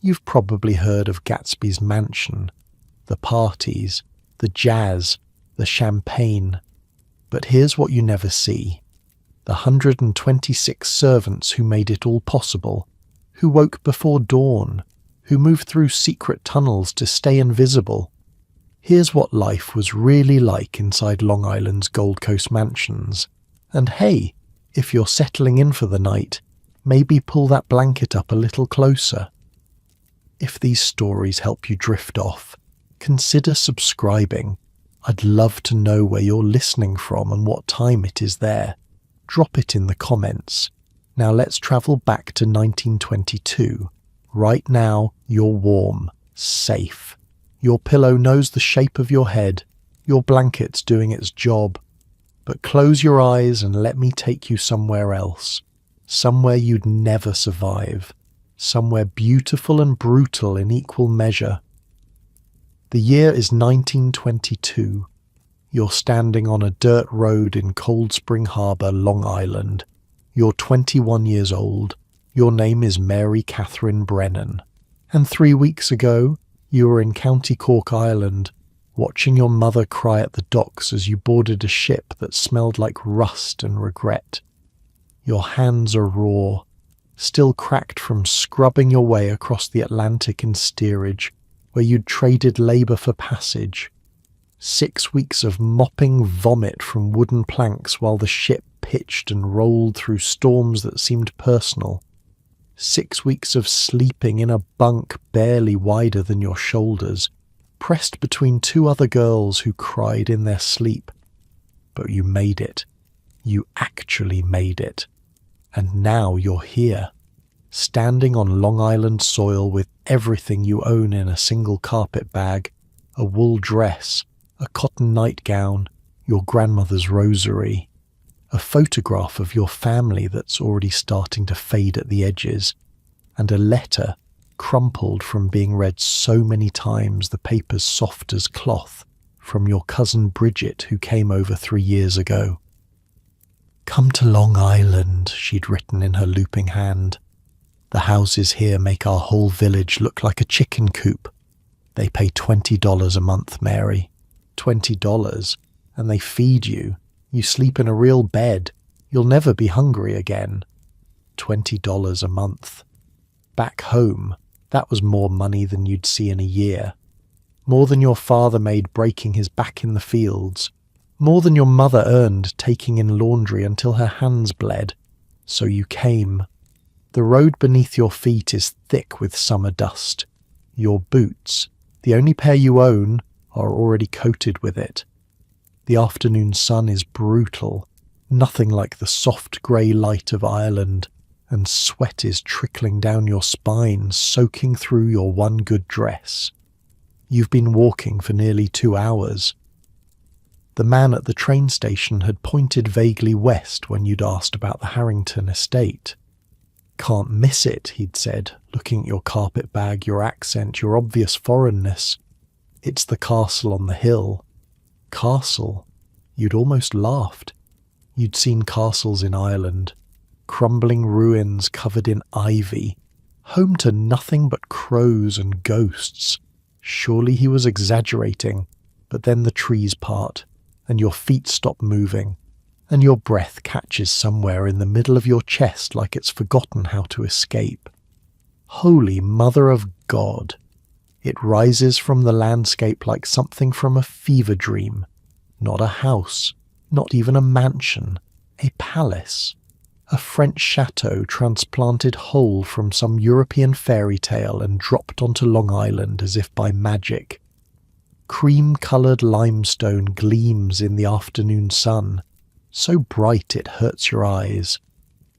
You've probably heard of Gatsby's mansion, the parties, the jazz, the champagne. But here's what you never see. The 126 servants who made it all possible, who woke before dawn, who moved through secret tunnels to stay invisible. Here's what life was really like inside Long Island's Gold Coast mansions. And hey, if you're settling in for the night, maybe pull that blanket up a little closer. If these stories help you drift off, consider subscribing. I'd love to know where you're listening from and what time it is there. Drop it in the comments. Now let's travel back to 1922. Right now, you're warm, safe. Your pillow knows the shape of your head. Your blanket's doing its job. But close your eyes and let me take you somewhere else. Somewhere you'd never survive. Somewhere beautiful and brutal in equal measure. The year is 1922. You're standing on a dirt road in Cold Spring Harbor, Long Island. You're 21 years old. Your name is Mary Catherine Brennan. And 3 weeks ago, you were in County Cork, Ireland, watching your mother cry at the docks as you boarded a ship that smelled like rust and regret. Your hands are raw, still cracked from scrubbing your way across the Atlantic in steerage, where you'd traded labour for passage. 6 weeks of mopping vomit from wooden planks while the ship pitched and rolled through storms that seemed personal. 6 weeks of sleeping in a bunk barely wider than your shoulders, pressed between two other girls who cried in their sleep. But you made it. You actually made it. And now you're here, standing on Long Island soil with everything you own in a single carpet bag, a wool dress, a cotton nightgown, your grandmother's rosary, a photograph of your family that's already starting to fade at the edges, and a letter crumpled from being read so many times the paper's soft as cloth from your cousin Bridget who came over 3 years ago. "Come to Long Island," she'd written in her looping hand. "The houses here make our whole village look like a chicken coop. They pay $20 a month, Mary. $20, and they feed you. You sleep in a real bed. You'll never be hungry again. $20 a month. Back home, that was more money than you'd see in a year. More than your father made breaking his back in the fields. More than your mother earned taking in laundry until her hands bled. So you came. The road beneath your feet is thick with summer dust. Your boots, the only pair you own, are already coated with it. The afternoon sun is brutal, nothing like the soft grey light of Ireland, and sweat is trickling down your spine, soaking through your one good dress. You've been walking for nearly 2 hours. The man at the train station had pointed vaguely west when you'd asked about the Harrington estate. "Can't miss it," he'd said, looking at your carpet bag, your accent, your obvious foreignness. "It's the castle on the hill." Castle? You'd almost laughed. You'd seen castles in Ireland, crumbling ruins covered in ivy, home to nothing but crows and ghosts. Surely he was exaggerating, but then the trees part, and your feet stop moving, and your breath catches somewhere in the middle of your chest like it's forgotten how to escape. Holy Mother of God! It rises from the landscape like something from a fever dream. Not a house, not even a mansion, a palace. A French chateau transplanted whole from some European fairy tale and dropped onto Long Island as if by magic. Cream-coloured limestone gleams in the afternoon sun, so bright it hurts your eyes.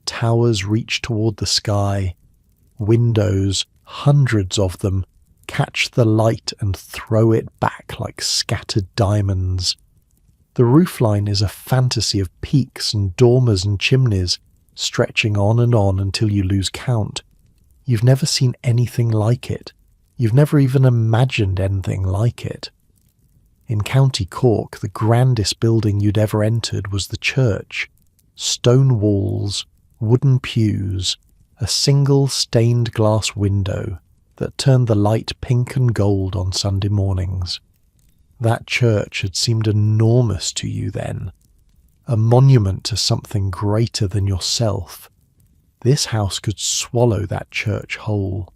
Towers reach toward the sky. Windows, hundreds of them, catch the light and throw it back like scattered diamonds. The roofline is a fantasy of peaks and dormers and chimneys, stretching on until you lose count. You've never seen anything like it. You've never even imagined anything like it. In County Cork, the grandest building you'd ever entered was the church. Stone walls, wooden pews, a single stained glass window, that turned the light pink and gold on Sunday mornings. That church had seemed enormous to you then, a monument to something greater than yourself. This house could swallow that church whole,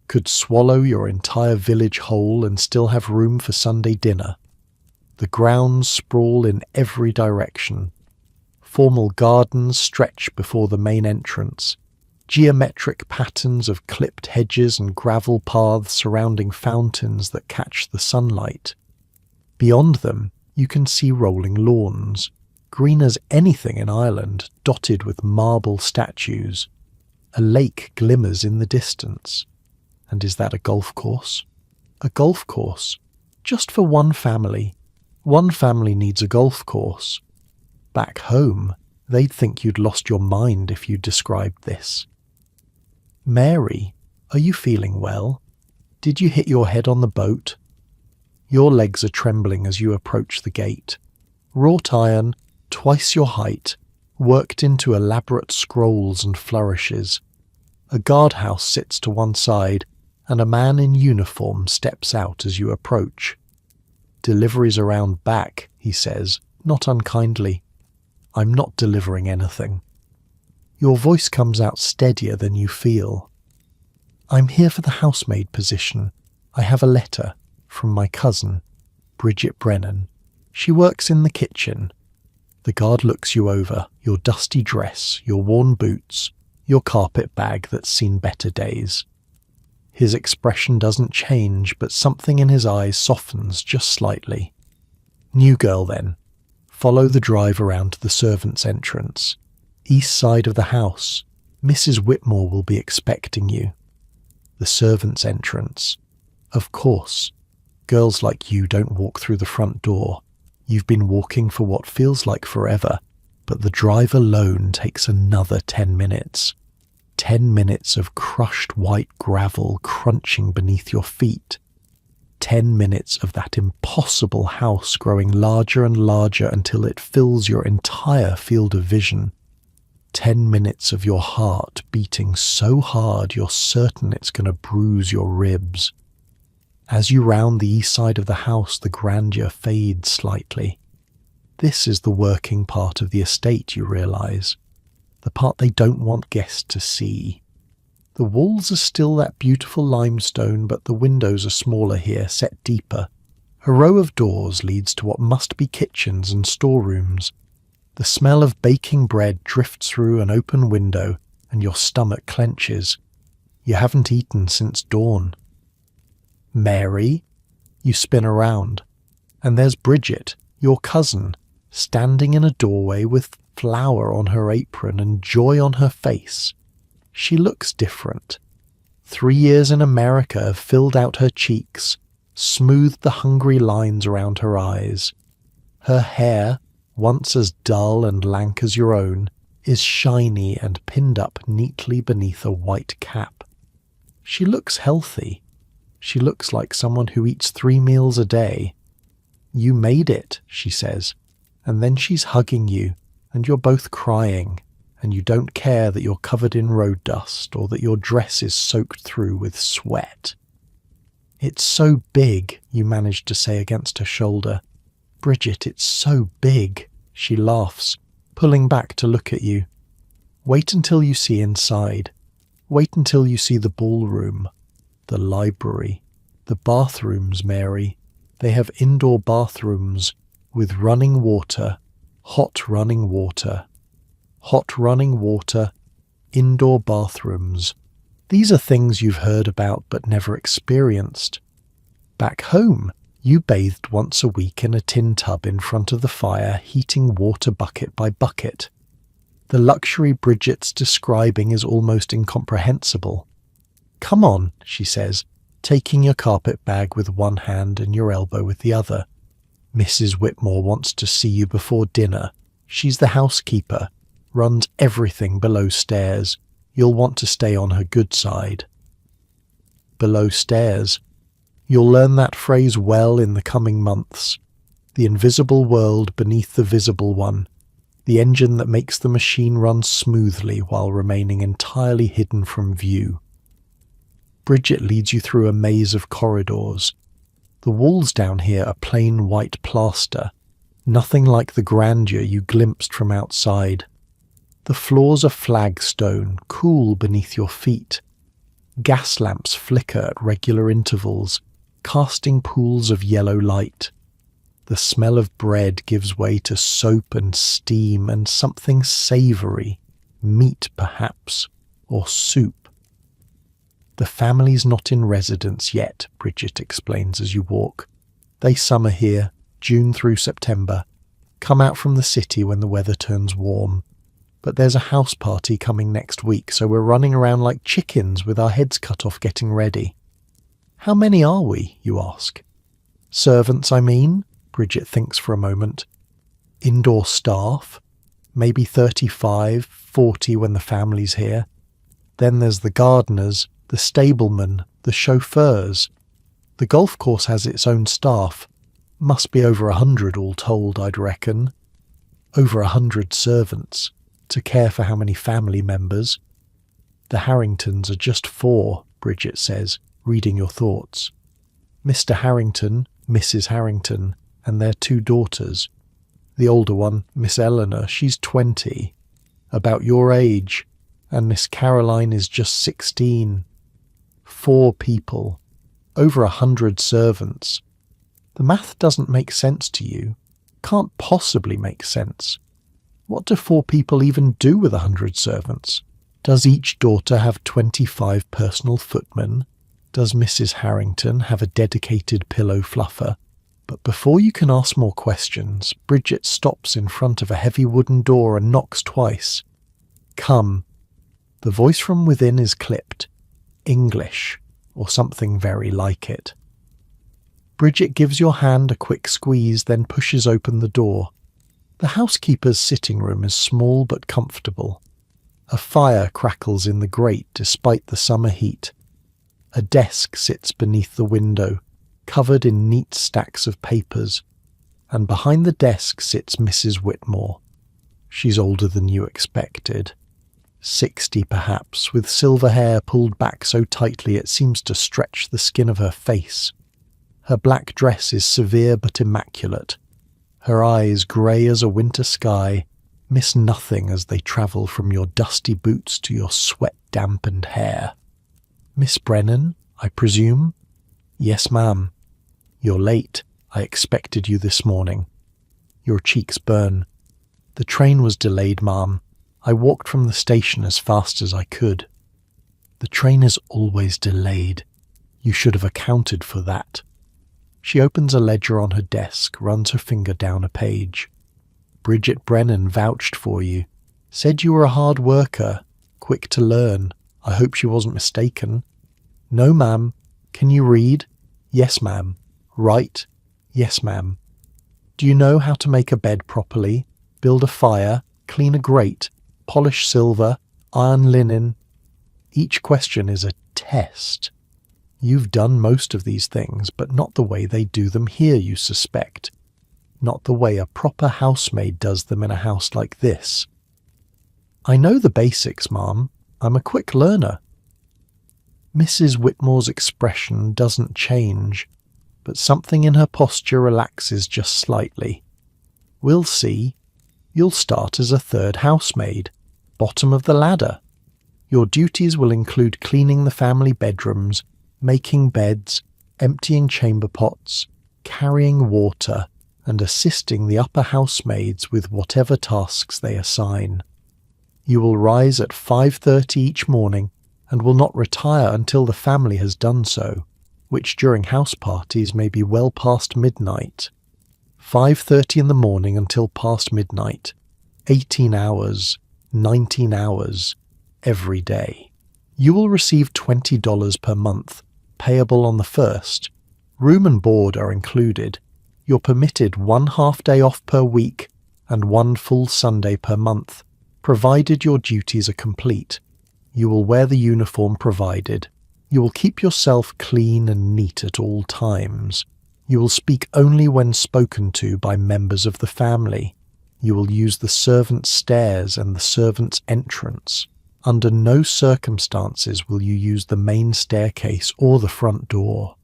could swallow your entire village whole and still have room for Sunday dinner. The grounds sprawl in every direction. Formal gardens stretch before the main entrance, geometric patterns of clipped hedges and gravel paths surrounding fountains that catch the sunlight. Beyond them, you can see rolling lawns, green as anything in Ireland, dotted with marble statues. A lake glimmers in the distance. And is that a golf course? A golf course, just for one family. One family needs a golf course. Back home, they'd think you'd lost your mind if you described this. Mary, are you feeling well? Did you hit your head on the boat? Your legs are trembling as you approach the gate. Wrought iron, twice your height, worked into elaborate scrolls and flourishes. A guardhouse sits to one side, and a man in uniform steps out as you approach. "Deliveries around back," he says, not unkindly. "I'm not delivering anything." Your voice comes out steadier than you feel. "I'm here for the housemaid position. I have a letter from my cousin, Bridget Brennan. She works in the kitchen." The guard looks you over, your dusty dress, your worn boots, your carpet bag that's seen better days. His expression doesn't change, but something in his eyes softens just slightly. "New girl, then. Follow the drive around to the servants' entrance. East side of the house. Mrs. Whitmore will be expecting you." The servants' entrance. Of course. Girls like you don't walk through the front door. You've been walking for what feels like forever, but the drive alone takes another 10 minutes. 10 minutes of crushed white gravel crunching beneath your feet. 10 minutes of that impossible house growing larger and larger until it fills your entire field of vision. 10 minutes of your heart beating so hard you're certain it's going to bruise your ribs. As you round the east side of the house, the grandeur fades slightly. This is the working part of the estate, you realise. The part they don't want guests to see. The walls are still that beautiful limestone, but the windows are smaller here, set deeper. A row of doors leads to what must be kitchens and storerooms. The smell of baking bread drifts through an open window, and your stomach clenches. You haven't eaten since dawn. "Mary?" You spin around, and there's Bridget, your cousin, standing in a doorway with flour on her apron and joy on her face. She looks different. 3 years in America have filled out her cheeks, smoothed the hungry lines around her eyes. Her hair, once as dull and lank as your own, is shiny and pinned up neatly beneath a white cap. She looks healthy. She looks like someone who eats 3 meals a day. "You made it," she says, and then she's hugging you, and you're both crying, and you don't care that you're covered in road dust or that your dress is soaked through with sweat. "It's so big," you manage to say against her shoulder. "Bridget, it's so big," she laughs, pulling back to look at you. "Wait until you see inside. Wait until you see the ballroom, the library, the bathrooms, Mary. They have indoor bathrooms with running water, hot running water. Hot running water, indoor bathrooms. These are things you've heard about but never experienced. Back home, you bathed once a week in a tin tub in front of the fire, heating water bucket by bucket. The luxury Bridget's describing is almost incomprehensible. "Come on," she says, taking your carpet bag with one hand and your elbow with the other. "Mrs. Whitmore wants to see you before dinner. She's the housekeeper, runs everything below stairs. You'll want to stay on her good side." Below stairs. You'll learn that phrase well in the coming months. The invisible world beneath the visible one. The engine that makes the machine run smoothly while remaining entirely hidden from view. Bridget leads you through a maze of corridors. The walls down here are plain white plaster, nothing like the grandeur you glimpsed from outside. The floors are flagstone, cool beneath your feet. Gas lamps flicker at regular intervals, casting pools of yellow light. The smell of bread gives way to soap and steam and something savoury, meat perhaps, or soup. The family's not in residence yet, Bridget explains as you walk. They summer here, June through September, come out from the city when the weather turns warm. But there's a house party coming next week, so we're running around like chickens with our heads cut off getting ready. How many are we, you ask? Servants, I mean, Bridget thinks for a moment. Indoor staff? Maybe 35, 40 when the family's here. Then there's the gardeners, the stablemen, the chauffeurs. The golf course has its own staff. Must be over 100 all told, I'd reckon. Over 100 servants, to care for how many family members? The Harringtons are just 4, Bridget says, reading your thoughts. Mr. Harrington, Mrs. Harrington, and their 2 daughters. The older one, Miss Eleanor, she's 20, about your age, and Miss Caroline is just 16. 4 people, over 100 servants. The math doesn't make sense to you. Can't possibly make sense. What do 4 people even do with 100 servants? Does each daughter have 25 personal footmen? Does Mrs. Harrington have a dedicated pillow fluffer? But before you can ask more questions, Bridget stops in front of a heavy wooden door and knocks twice. Come. The voice from within is clipped. English, or something very like it. Bridget gives your hand a quick squeeze, then pushes open the door. The housekeeper's sitting room is small but comfortable. A fire crackles in the grate despite the summer heat. A desk sits beneath the window, covered in neat stacks of papers, and behind the desk sits Mrs. Whitmore. She's older than you expected. 60 perhaps, with silver hair pulled back so tightly it seems to stretch the skin of her face. Her black dress is severe but immaculate. Her eyes, grey as a winter sky, miss nothing as they travel from your dusty boots to your sweat-dampened hair. Miss Brennan, I presume? Yes, ma'am. You're late. I expected you this morning. Your cheeks burn. The train was delayed, ma'am. I walked from the station as fast as I could. The train is always delayed. You should have accounted for that. She opens a ledger on her desk, runs her finger down a page. Bridget Brennan vouched for you. Said you were a hard worker, quick to learn. I hope she wasn't mistaken. No, ma'am. Can you read? Yes, ma'am. Write? Yes, ma'am. Do you know how to make a bed properly, build a fire, clean a grate, polish silver, iron linen? Each question is a test. You've done most of these things, but not the way they do them here, you suspect. Not the way a proper housemaid does them in a house like this. I know the basics, ma'am. I'm a quick learner. Mrs. Whitmore's expression doesn't change, but something in her posture relaxes just slightly. We'll see. You'll start as a 3rd housemaid, bottom of the ladder. Your duties will include cleaning the family bedrooms, making beds, emptying chamber pots, carrying water, and assisting the upper housemaids with whatever tasks they assign. You will rise at 5:30 each morning and will not retire until the family has done so, which during house parties may be well past midnight. 5:30 in the morning until past midnight. 18 hours, 19 hours, every day. You will receive $20 per month, payable on the 1st. Room and board are included. You're permitted 1 half-day off per week and 1 full Sunday per month, provided your duties are complete. You will wear the uniform provided. You will keep yourself clean and neat at all times. You will speak only when spoken to by members of the family. You will use the servants' stairs and the servants' entrance. Under no circumstances will you use the main staircase or the front door.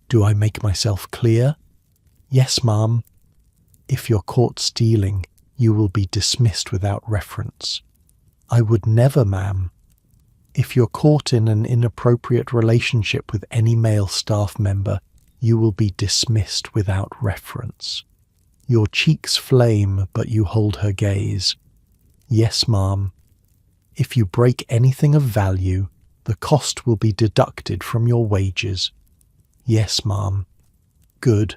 Do I make myself clear? Yes, ma'am. If you're caught stealing, you will be dismissed without reference. I would never, ma'am. If you're caught in an inappropriate relationship with any male staff member, you will be dismissed without reference. Your cheeks flame, but you hold her gaze. Yes, ma'am. If you break anything of value, the cost will be deducted from your wages. Yes, ma'am. Good.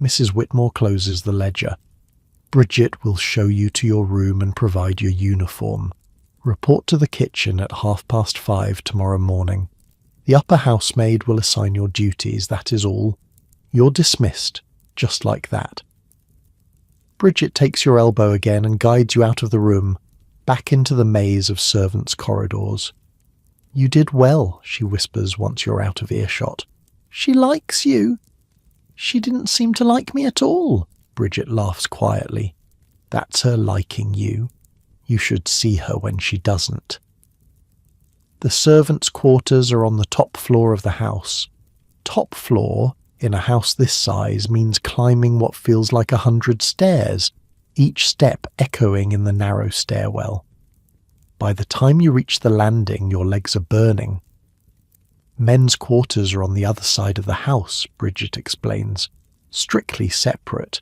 Mrs. Whitmore closes the ledger. Bridget will show you to your room and provide your uniform. Report to the kitchen at 5:30 tomorrow morning. The upper housemaid will assign your duties, that is all. You're dismissed, just like that. Bridget takes your elbow again and guides you out of the room, back into the maze of servants' corridors. You did well, she whispers once you're out of earshot. She likes you. She didn't seem to like me at all, Bridget laughs quietly. That's her liking you. You should see her when she doesn't. The servants' quarters are on the top floor of the house. Top floor, in a house this size, means climbing what feels like 100 stairs, each step echoing in the narrow stairwell. By the time you reach the landing, your legs are burning. Men's quarters are on the other side of the house, Bridget explains, strictly separate.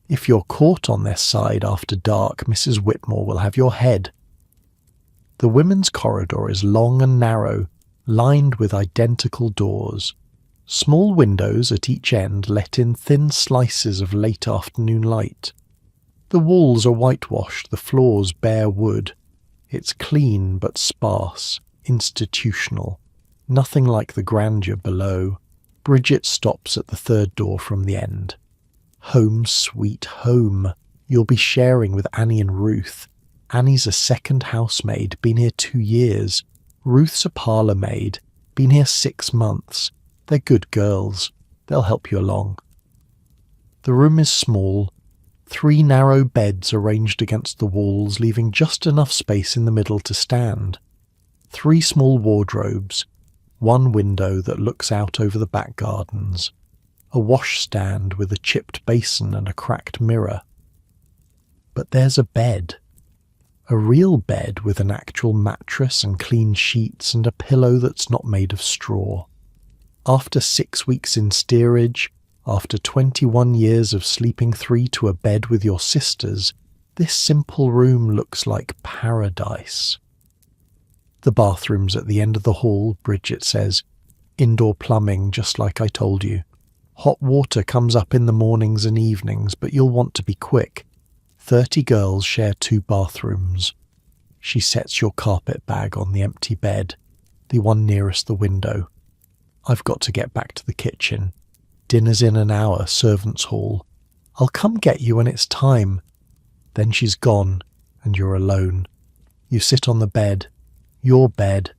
If you're caught on their side after dark, Mrs. Whitmore will have your head. The women's corridor is long and narrow, lined with identical doors. Small windows at each end let in thin slices of late afternoon light. The walls are whitewashed, the floors bare wood. It's clean but sparse, institutional. Nothing like the grandeur below. Bridget stops at the third door from the end. Home sweet home. You'll be sharing with Annie and Ruth. Annie's a second housemaid, been here 2 years. Ruth's a parlour maid, been here 6 months. They're good girls. They'll help you along. The room is small. 3 narrow beds arranged against the walls, leaving just enough space in the middle to stand. 3 small wardrobes. 1 window that looks out over the back gardens. A washstand with a chipped basin and a cracked mirror. But there's a bed. A real bed with an actual mattress and clean sheets and a pillow that's not made of straw. After 6 weeks in steerage, after 21 years of sleeping 3 to a bed with your sisters, this simple room looks like paradise. The bathroom's at the end of the hall, Bridget says. Indoor plumbing, just like I told you. Hot water comes up in the mornings and evenings, but you'll want to be quick. 30 girls share 2 bathrooms. She sets your carpet bag on the empty bed, the one nearest the window. I've got to get back to the kitchen. Dinner's in an hour, servants' hall. I'll come get you when it's time. Then she's gone, and you're alone. You sit on the bed. Your bed.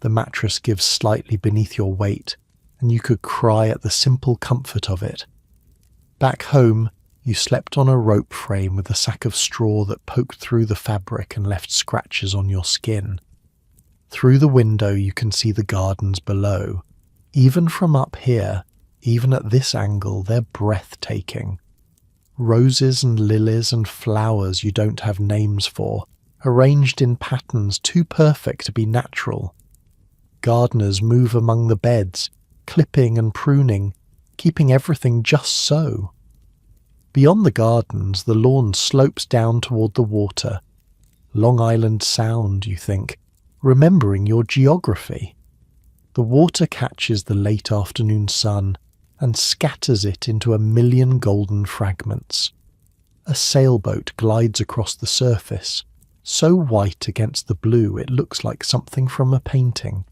The mattress gives slightly beneath your weight, and you could cry at the simple comfort of it. Back home, you slept on a rope frame with a sack of straw that poked through the fabric and left scratches on your skin. Through the window you can see the gardens below. Even from up here, even at this angle, they're breathtaking. Roses and lilies and flowers you don't have names for, arranged in patterns too perfect to be natural. Gardeners move among the beds, clipping and pruning, keeping everything just so. Beyond the gardens, the lawn slopes down toward the water. Long Island Sound, you think, remembering your geography. The water catches the late afternoon sun and scatters it into a million golden fragments. A sailboat glides across the surface, so white against the blue it looks like something from a painting.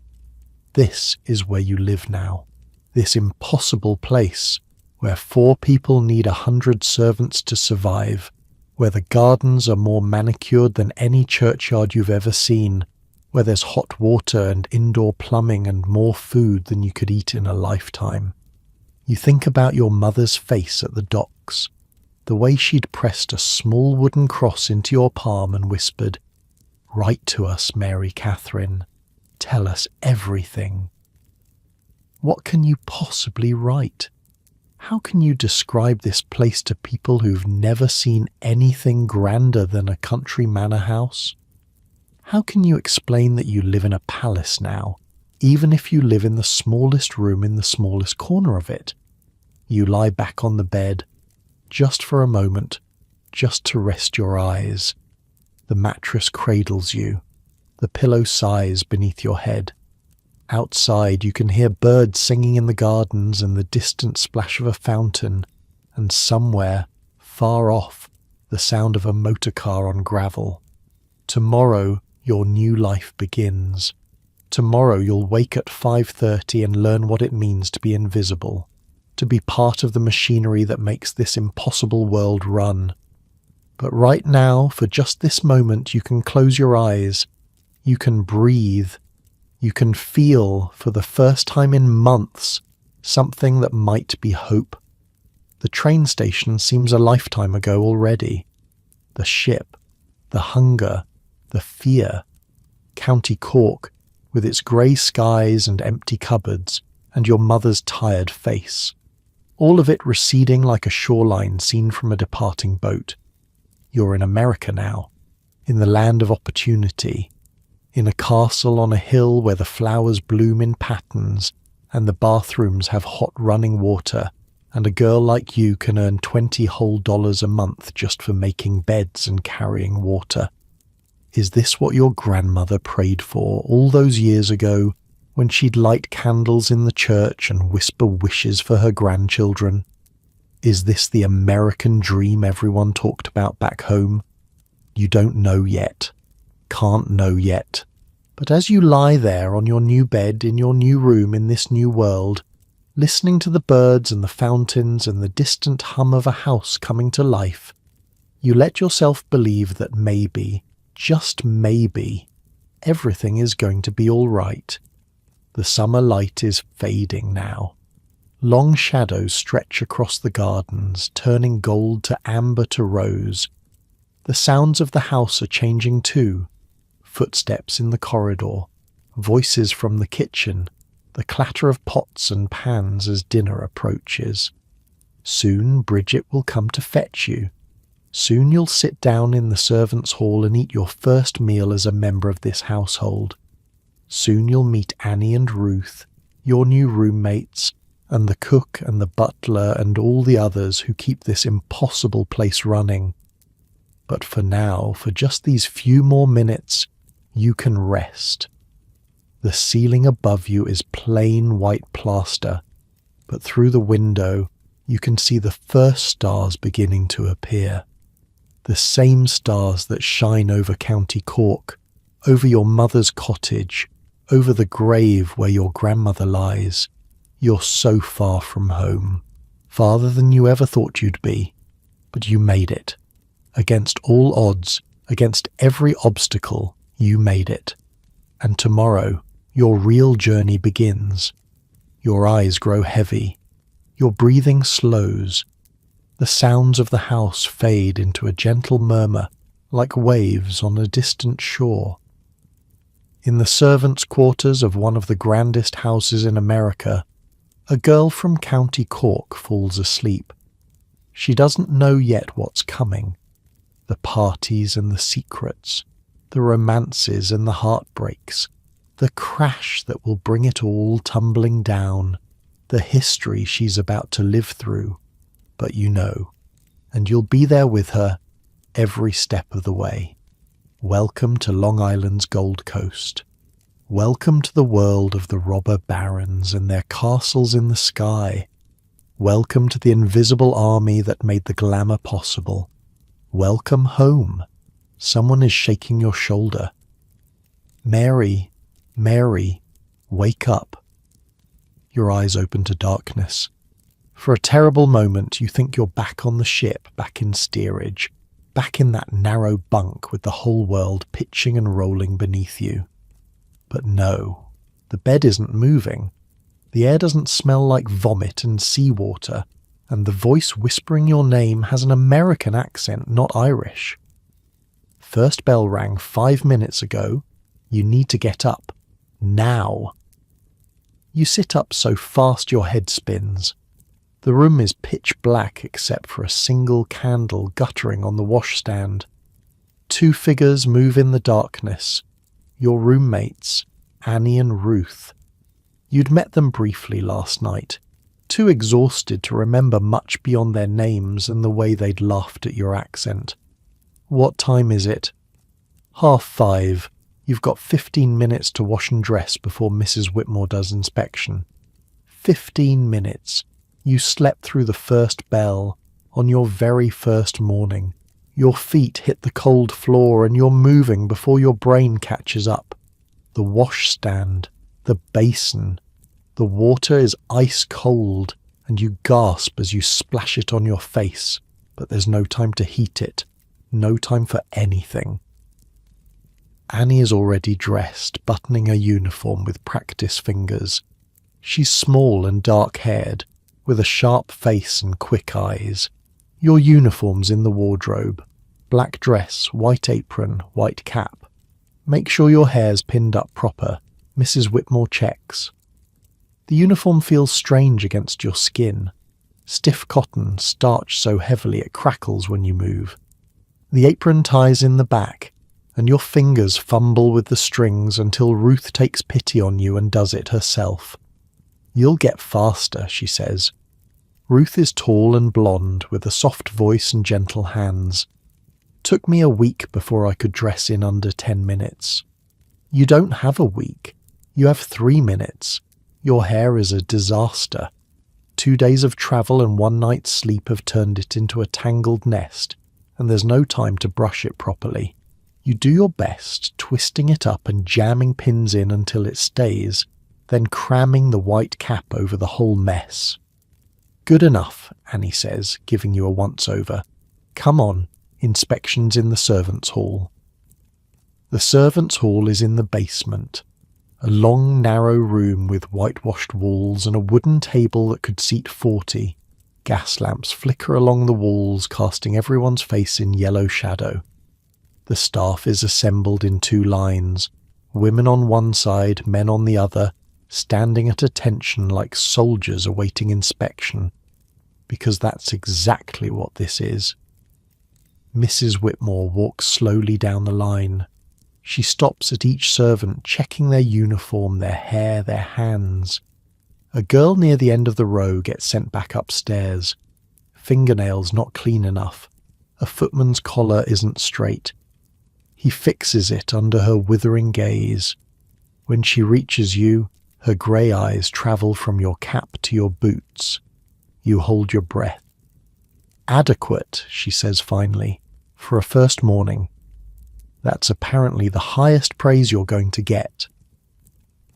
This is where you live now, this impossible place where 4 people need 100 servants to survive, where the gardens are more manicured than any churchyard you've ever seen, where there's hot water and indoor plumbing and more food than you could eat in a lifetime. You think about your mother's face at the docks, the way she'd pressed a small wooden cross into your palm and whispered, Write to us, Mary Catherine. Tell us everything. What can you possibly write? How can you describe this place to people who've never seen anything grander than a country manor house? How can you explain that you live in a palace now, even if you live in the smallest room in the smallest corner of it? You lie back on the bed, just for a moment, just to rest your eyes. The mattress cradles you. The pillow sighs beneath your head. Outside you can hear birds singing in the gardens and the distant splash of a fountain, and somewhere, far off, the sound of a motor car on gravel. Tomorrow your new life begins. Tomorrow you'll wake at 5:30 and learn what it means to be invisible, to be part of the machinery that makes this impossible world run. But right now, for just this moment, you can close your eyes. You can breathe. You can feel, for the first time in months, something that might be hope. The train station seems a lifetime ago already. The ship, the hunger, the fear. County Cork, with its grey skies and empty cupboards, and your mother's tired face. All of it receding like a shoreline seen from a departing boat. You're in America now, in the land of opportunity, in a castle on a hill where the flowers bloom in patterns and the bathrooms have hot running water, and a girl like you can earn $20 whole a month just for making beds and carrying water. Is this what your grandmother prayed for all those years ago when she'd light candles in the church and whisper wishes for her grandchildren? Is this the American dream everyone talked about back home? You don't know yet. Can't know yet. But as you lie there on your new bed in your new room in this new world, listening to the birds and the fountains and the distant hum of a house coming to life, you let yourself believe that maybe, just maybe, everything is going to be all right. The summer light is fading now. Long shadows stretch across the gardens, turning gold to amber to rose. The sounds of the house are changing too. Footsteps in the corridor, voices from the kitchen, the clatter of pots and pans as dinner approaches. Soon Bridget will come to fetch you. Soon you'll sit down in the servants' hall and eat your first meal as a member of this household. Soon you'll meet Annie and Ruth, your new roommates, and the cook and the butler and all the others who keep this impossible place running. But for now, for just these few more minutes, you can rest. The ceiling above you is plain white plaster, but through the window you can see the first stars beginning to appear. The same stars that shine over County Cork, over your mother's cottage, over the grave where your grandmother lies. You're so far from home, farther than you ever thought you'd be, but you made it. Against all odds, against every obstacle, you made it. And tomorrow, your real journey begins. Your eyes grow heavy. Your breathing slows. The sounds of the house fade into a gentle murmur, like waves on a distant shore. In the servants' quarters of one of the grandest houses in America, a girl from County Cork falls asleep. She doesn't know yet what's coming. The parties and the secrets, the romances and the heartbreaks, the crash that will bring it all tumbling down, the history she's about to live through. But you know, and you'll be there with her every step of the way. Welcome to Long Island's Gold Coast. Welcome to the world of the robber barons and their castles in the sky. Welcome to the invisible army that made the glamour possible. Welcome home. Someone is shaking your shoulder. Mary, Mary, wake up. Your eyes open to darkness. For a terrible moment you think you're back on the ship, back in steerage, back in that narrow bunk with the whole world pitching and rolling beneath you. But no, the bed isn't moving. The air doesn't smell like vomit and seawater, and the voice whispering your name has an American accent, not Irish. First bell rang 5 minutes ago. You need to get up. Now. You sit up so fast your head spins. The room is pitch black except for a single candle guttering on the washstand. 2 figures move in the darkness. Your roommates, Annie and Ruth. You'd met them briefly last night, too exhausted to remember much beyond their names and the way they'd laughed at your accent. What time is it? 5:30. You've got 15 minutes to wash and dress before Mrs. Whitmore does inspection. 15 minutes. You slept through the first bell on your very first morning. Your feet hit the cold floor and you're moving before your brain catches up. The washstand, the basin. The water is ice cold and you gasp as you splash it on your face, but there's no time to heat it, no time for anything. Annie is already dressed, buttoning her uniform with practice fingers. She's small and dark-haired, with a sharp face and quick eyes. Your uniform's in the wardrobe. Black dress, white apron, white cap. Make sure your hair's pinned up proper. Mrs. Whitmore checks. The uniform feels strange against your skin. Stiff cotton, starched so heavily it crackles when you move. The apron ties in the back, and your fingers fumble with the strings until Ruth takes pity on you and does it herself. You'll get faster, she says. Ruth is tall and blonde, with a soft voice and gentle hands. Took me a week before I could dress in under 10 minutes. You don't have a week. You have 3 minutes. Your hair is a disaster. 2 days of travel and 1 night's sleep have turned it into a tangled nest, and there's no time to brush it properly. You do your best, twisting it up and jamming pins in until it stays, then cramming the white cap over the whole mess. Good enough, Annie says, giving you a once-over. Come on, inspection's in the servants' hall. The servants' hall is in the basement. A long, narrow room with whitewashed walls and a wooden table that could seat 40. Gas lamps flicker along the walls, casting everyone's face in yellow shadow. The staff is assembled in 2 lines, women on one side, men on the other, standing at attention like soldiers awaiting inspection. Because that's exactly what this is. Mrs. Whitmore walks slowly down the line. She stops at each servant, checking their uniform, their hair, their hands. A girl near the end of the row gets sent back upstairs. Fingernails not clean enough. A footman's collar isn't straight. He fixes it under her withering gaze. When she reaches you, her grey eyes travel from your cap to your boots. You hold your breath. Adequate, she says finally, for a first morning. That's apparently the highest praise you're going to get.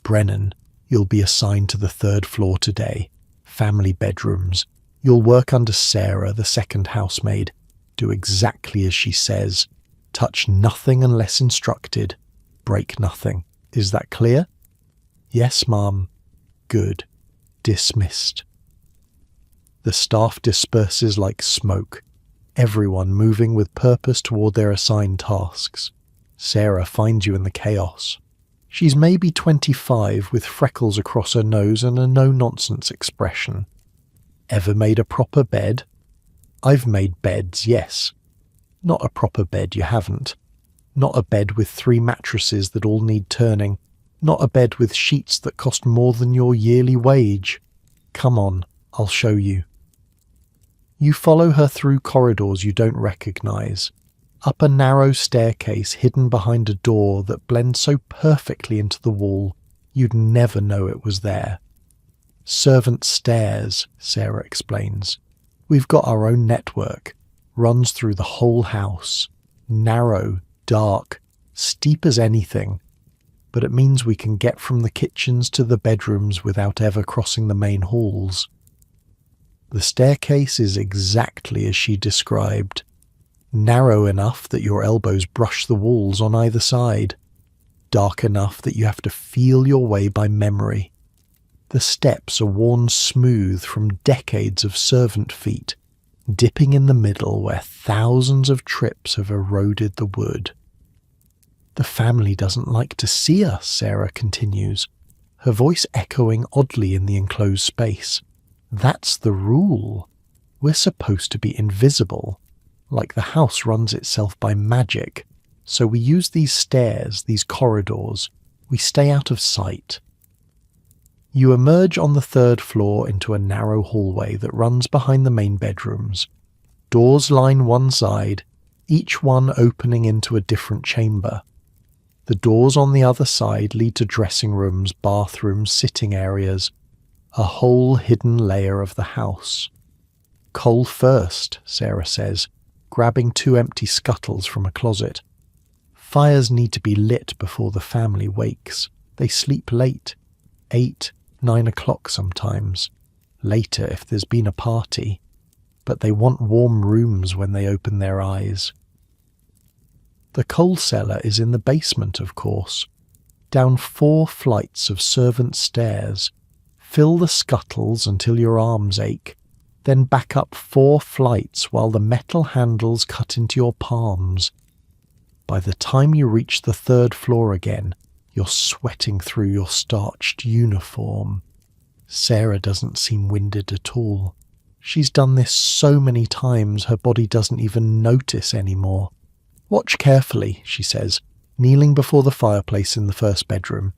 Brennan, you'll be assigned to the 3rd floor today. Family bedrooms. You'll work under Sarah, the second housemaid. Do exactly as she says. Touch nothing unless instructed. Break nothing. Is that clear? Yes, ma'am. Good. Dismissed. The staff disperses like smoke, everyone moving with purpose toward their assigned tasks. Sarah finds you in the chaos. She's maybe 25 with freckles across her nose and a no-nonsense expression. Ever made a proper bed? I've made beds, yes. Not a proper bed, you haven't. Not a bed with 3 mattresses that all need turning. Not a bed with sheets that cost more than your yearly wage. Come on, I'll show you. You follow her through corridors you don't recognize, up a narrow staircase hidden behind a door that blends so perfectly into the wall you'd never know it was there. Servant stairs, Sarah explains. We've got our own network, runs through the whole house, narrow, dark, steep as anything, but it means we can get from the kitchens to the bedrooms without ever crossing the main halls. The staircase is exactly as she described, narrow enough that your elbows brush the walls on either side, dark enough that you have to feel your way by memory. The steps are worn smooth from decades of servant feet, dipping in the middle where thousands of trips have eroded the wood. The family doesn't like to see us, Sarah continues, her voice echoing oddly in the enclosed space. That's the rule. We're supposed to be invisible, like the house runs itself by magic, so we use these stairs, these corridors. We stay out of sight. You emerge on the 3rd floor into a narrow hallway that runs behind the main bedrooms. Doors line one side, each one opening into a different chamber. The doors on the other side lead to dressing rooms, bathrooms, sitting areas, a whole hidden layer of the house. Coal first, Sarah says, grabbing 2 empty scuttles from a closet. Fires need to be lit before the family wakes. They sleep late, 8, 9 o'clock sometimes, later if there's been a party, but they want warm rooms when they open their eyes. The coal cellar is in the basement, of course. Down 4 flights of servant stairs. Fill the scuttles until your arms ache, then back up 4 flights while the metal handles cut into your palms. By the time you reach the 3rd floor again, you're sweating through your starched uniform. Sarah doesn't seem winded at all. She's done this so many times her body doesn't even notice anymore. Watch carefully, she says, kneeling before the fireplace in the 1st bedroom.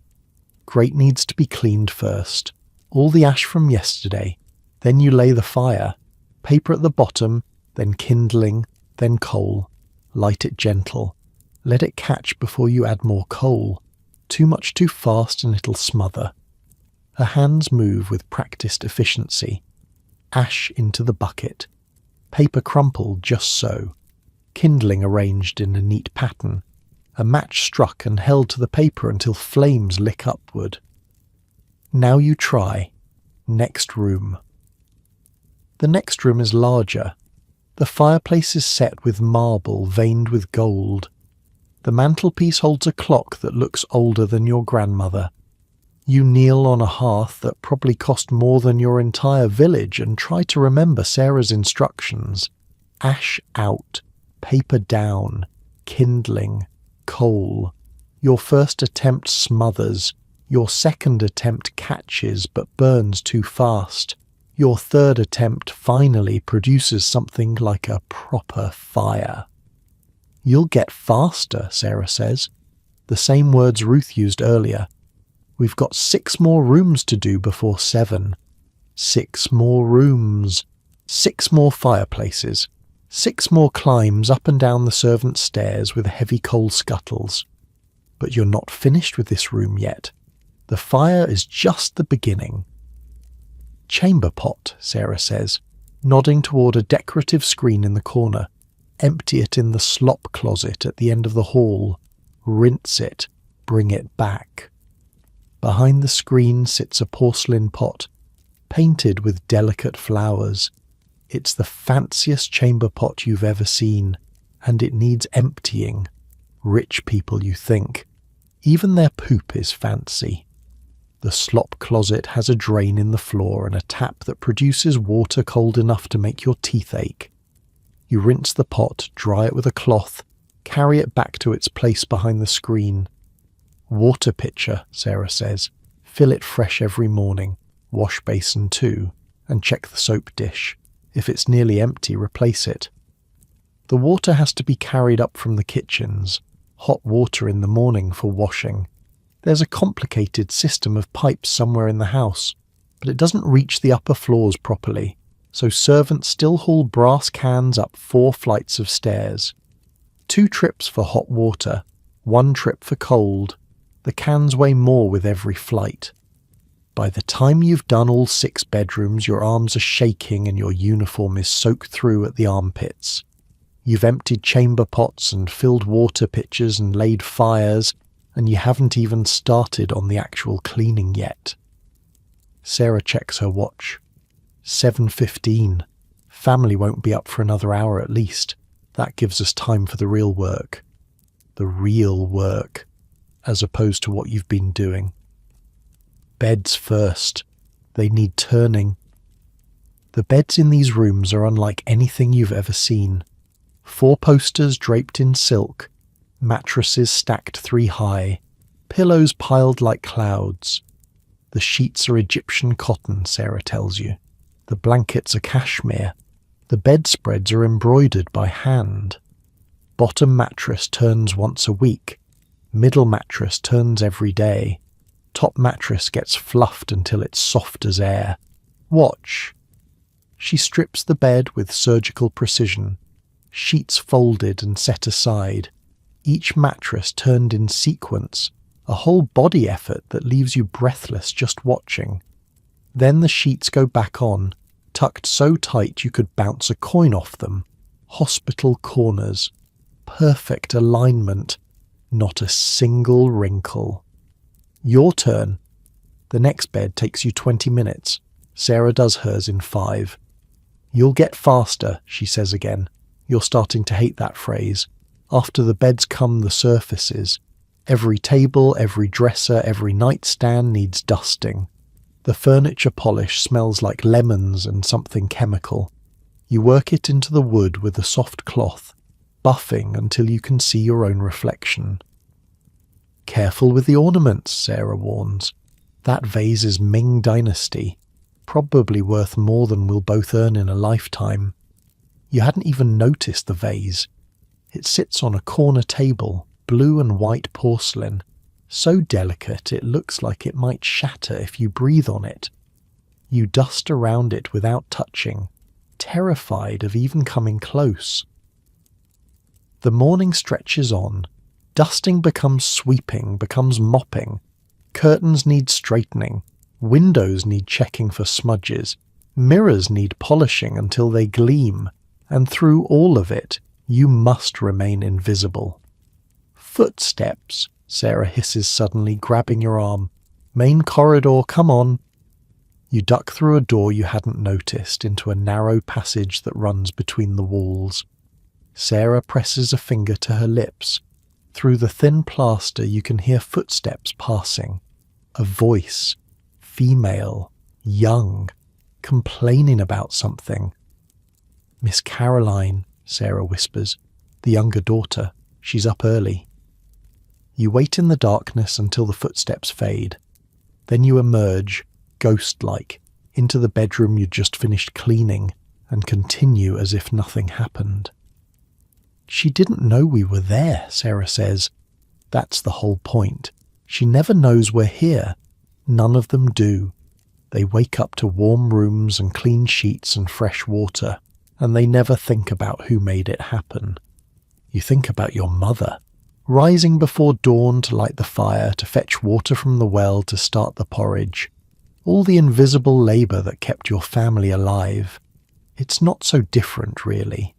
Grate needs to be cleaned first. All the ash from yesterday. Then you lay the fire. Paper at the bottom, then kindling, then coal. Light it gentle. Let it catch before you add more coal. Too much too fast and it'll smother. Her hands move with practiced efficiency. Ash into the bucket. Paper crumpled just so. Kindling arranged in a neat pattern. A match struck and held to the paper until flames lick upward. Now you try. Next room. The next room is larger. The fireplace is set with marble veined with gold. The mantelpiece holds a clock that looks older than your grandmother. You kneel on a hearth that probably cost more than your entire village and try to remember Sarah's instructions. Ash out, paper down, kindling, coal. Your first attempt smothers. Your second attempt catches but burns too fast. Your 3rd attempt finally produces something like a proper fire. You'll get faster, Sarah says. The same words Ruth used earlier. We've got 6 more rooms to do before 7. 6 more rooms. 6 more fireplaces. 6 more climbs up and down the servants' stairs with heavy coal scuttles. But you're not finished with this room yet. The fire is just the beginning. Chamber pot, Sarah says, nodding toward a decorative screen in the corner. Empty it in the slop closet at the end of the hall. Rinse it. Bring it back. Behind the screen sits a porcelain pot, painted with delicate flowers. It's the fanciest chamber pot you've ever seen, and it needs emptying. Rich people, you think. Even their poop is fancy. The slop closet has a drain in the floor and a tap that produces water cold enough to make your teeth ache. You rinse the pot, dry it with a cloth, carry it back to its place behind the screen. Water pitcher, Sarah says. Fill it fresh every morning. Wash basin too, and check the soap dish. If it's nearly empty, replace it. The water has to be carried up from the kitchens. Hot water in the morning for washing. There's a complicated system of pipes somewhere in the house, but it doesn't reach the upper floors properly, so servants still haul brass cans up 4 flights of stairs. 2 trips for hot water, 1 trip for cold. The cans weigh more with every flight. By the time you've done all 6 bedrooms, your arms are shaking and your uniform is soaked through at the armpits. You've emptied chamber pots and filled water pitchers and laid fires, and you haven't even started on the actual cleaning yet. Sarah checks her watch. 7:15. Family won't be up for another hour at least. That gives us time for the real work. The real work, as opposed to what you've been doing. Beds first. They need turning. The beds in these rooms are unlike anything you've ever seen. 4 posters draped in silk, Mattresses stacked 3 high, pillows piled like clouds. The sheets are Egyptian cotton, Sarah tells you. The blankets are cashmere. The bedspreads are embroidered by hand. Bottom mattress turns once a week. Middle mattress turns every day. Top mattress gets fluffed until it's soft as air. Watch. She strips the bed with surgical precision. Sheets folded and set aside. Each mattress turned in sequence, a whole body effort that leaves you breathless just watching. Then the sheets go back on, tucked so tight you could bounce a coin off them. Hospital corners. Perfect alignment. Not a single wrinkle. Your turn. The next bed takes you 20 minutes. Sarah does hers in 5. You'll get faster, she says again. You're starting to hate that phrase. After the beds come the surfaces. Every table, every dresser, every nightstand needs dusting. The furniture polish smells like lemons and something chemical. You work it into the wood with a soft cloth, buffing until you can see your own reflection. Careful with the ornaments, Sarah warns. That vase is Ming Dynasty, probably worth more than we'll both earn in a lifetime. You hadn't even noticed the vase. It sits on a corner table, blue and white porcelain, so delicate it looks like it might shatter if you breathe on it. You dust around it without touching, terrified of even coming close. The morning stretches on. Dusting becomes sweeping, becomes mopping. Curtains need straightening. Windows need checking for smudges. Mirrors need polishing until they gleam. And through all of it, you must remain invisible. Footsteps, Sarah hisses suddenly, grabbing your arm. Main corridor, come on. You duck through a door you hadn't noticed into a narrow passage that runs between the walls. Sarah presses a finger to her lips. Through the thin plaster you can hear footsteps passing. A voice, female, young, complaining about something. Miss Caroline, Sarah whispers, the younger daughter. She's up early. You wait in the darkness until the footsteps fade. Then you emerge, ghost-like, into the bedroom you'd just finished cleaning and continue as if nothing happened. She didn't know we were there, Sarah says. That's the whole point. She never knows we're here. None of them do. They wake up to warm rooms and clean sheets and fresh water, and they never think about who made it happen. You think about your mother, rising before dawn to light the fire, to fetch water from the well, to start the porridge. All the invisible labour that kept your family alive. It's not so different, really.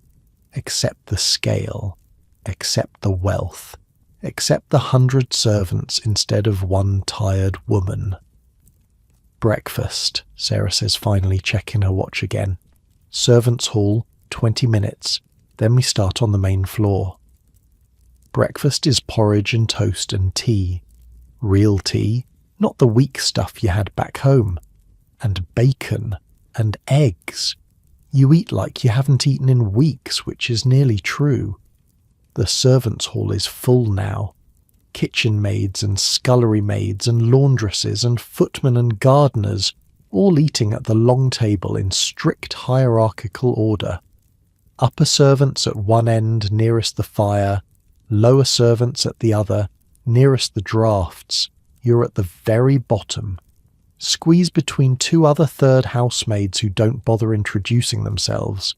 Except the scale, except the wealth, except the 100 servants instead of one tired woman. Breakfast, Sarah says finally, checking her watch again. Servants' hall, 20 minutes, then we start on the main floor. Breakfast is porridge and toast and tea. Real tea, not the weak stuff you had back home. And bacon, and eggs. You eat like you haven't eaten in weeks, which is nearly true. The servants' hall is full now. Kitchen maids and scullery maids and laundresses and footmen and gardeners, all eating at the long table in strict hierarchical order. Upper servants at one end nearest the fire, lower servants at the other, nearest the draughts. You're at the very bottom. Squeeze between 2 other third housemaids who don't bother introducing themselves.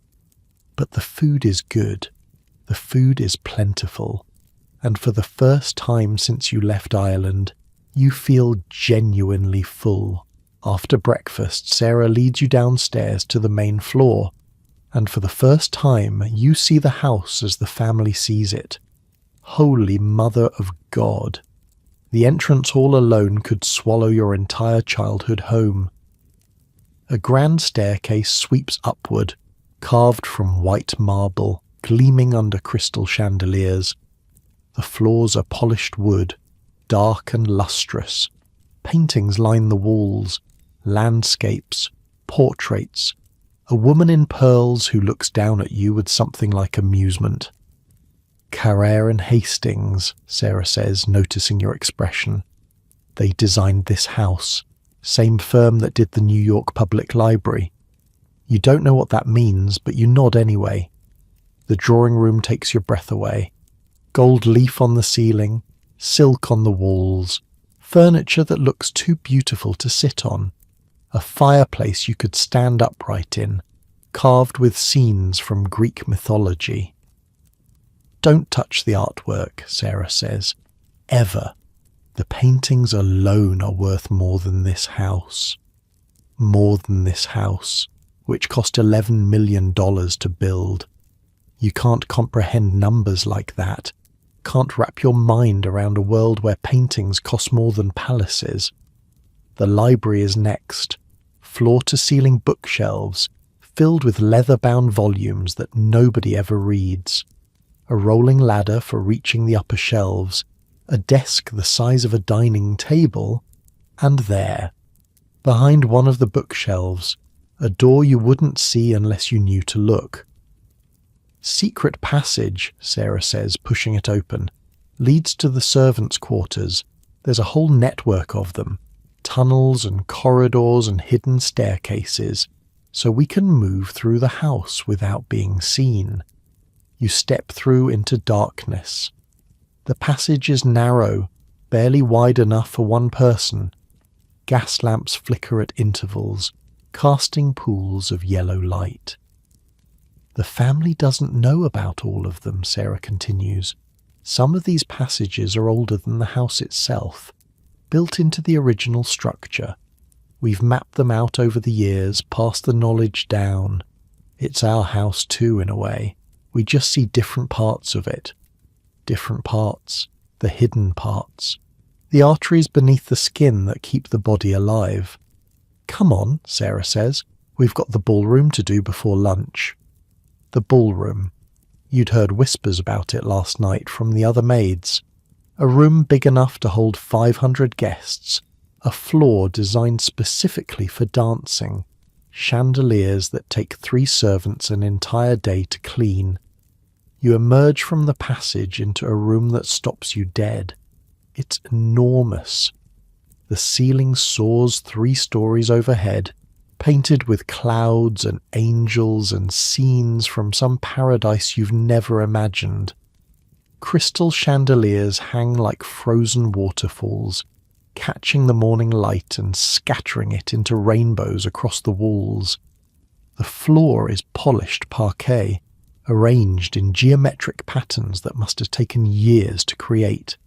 But the food is good. The food is plentiful. And for the first time since you left Ireland, you feel genuinely full. After breakfast, Sarah leads you downstairs to the main floor, and for the first time you see the house as the family sees it. Holy Mother of God! The entrance hall alone could swallow your entire childhood home. A grand staircase sweeps upward, carved from white marble, gleaming under crystal chandeliers. The floors are polished wood, dark and lustrous. Paintings line the walls, landscapes, portraits. A woman in pearls who looks down at you with something like amusement. Carrere and Hastings, Sarah says, noticing your expression. They designed this house, same firm that did the New York Public Library. You don't know what that means, but you nod anyway. The drawing room takes your breath away. Gold leaf on the ceiling, silk on the walls, furniture that looks too beautiful to sit on, a fireplace you could stand upright in, carved with scenes from Greek mythology. Don't touch the artwork, Sarah says. Ever. The paintings alone are worth more than this house. More than this house, which cost $11 million to build. You can't comprehend numbers like that. Can't wrap your mind around a world where paintings cost more than palaces. The library is next. Floor-to-ceiling bookshelves, filled with leather-bound volumes that nobody ever reads. A rolling ladder for reaching the upper shelves, a desk the size of a dining table, and there, behind one of the bookshelves, a door you wouldn't see unless you knew to look. Secret passage, Sarah says, pushing it open, leads to the servants' quarters. There's a whole network of them, tunnels and corridors and hidden staircases, so we can move through the house without being seen. You step through into darkness. The passage is narrow, barely wide enough for one person. Gas lamps flicker at intervals, casting pools of yellow light. The family doesn't know about all of them, Sarah continues. Some of these passages are older than the house itself, built into the original structure. We've mapped them out over the years, passed the knowledge down. It's our house too, in a way. We just see different parts of it. Different parts. The hidden parts. The arteries beneath the skin that keep the body alive. Come on, Sarah says. We've got the ballroom to do before lunch. The ballroom. You'd heard whispers about it last night from the other maids. A room big enough to hold 500 guests. A floor designed specifically for dancing. Chandeliers that take 3 servants an entire day to clean. You emerge from the passage into a room that stops you dead. It's enormous. The ceiling soars 3 stories overhead, painted with clouds and angels and scenes from some paradise you've never imagined. Crystal chandeliers hang like frozen waterfalls, catching the morning light and scattering it into rainbows across the walls. The floor is polished parquet, arranged in geometric patterns that must have taken years to create.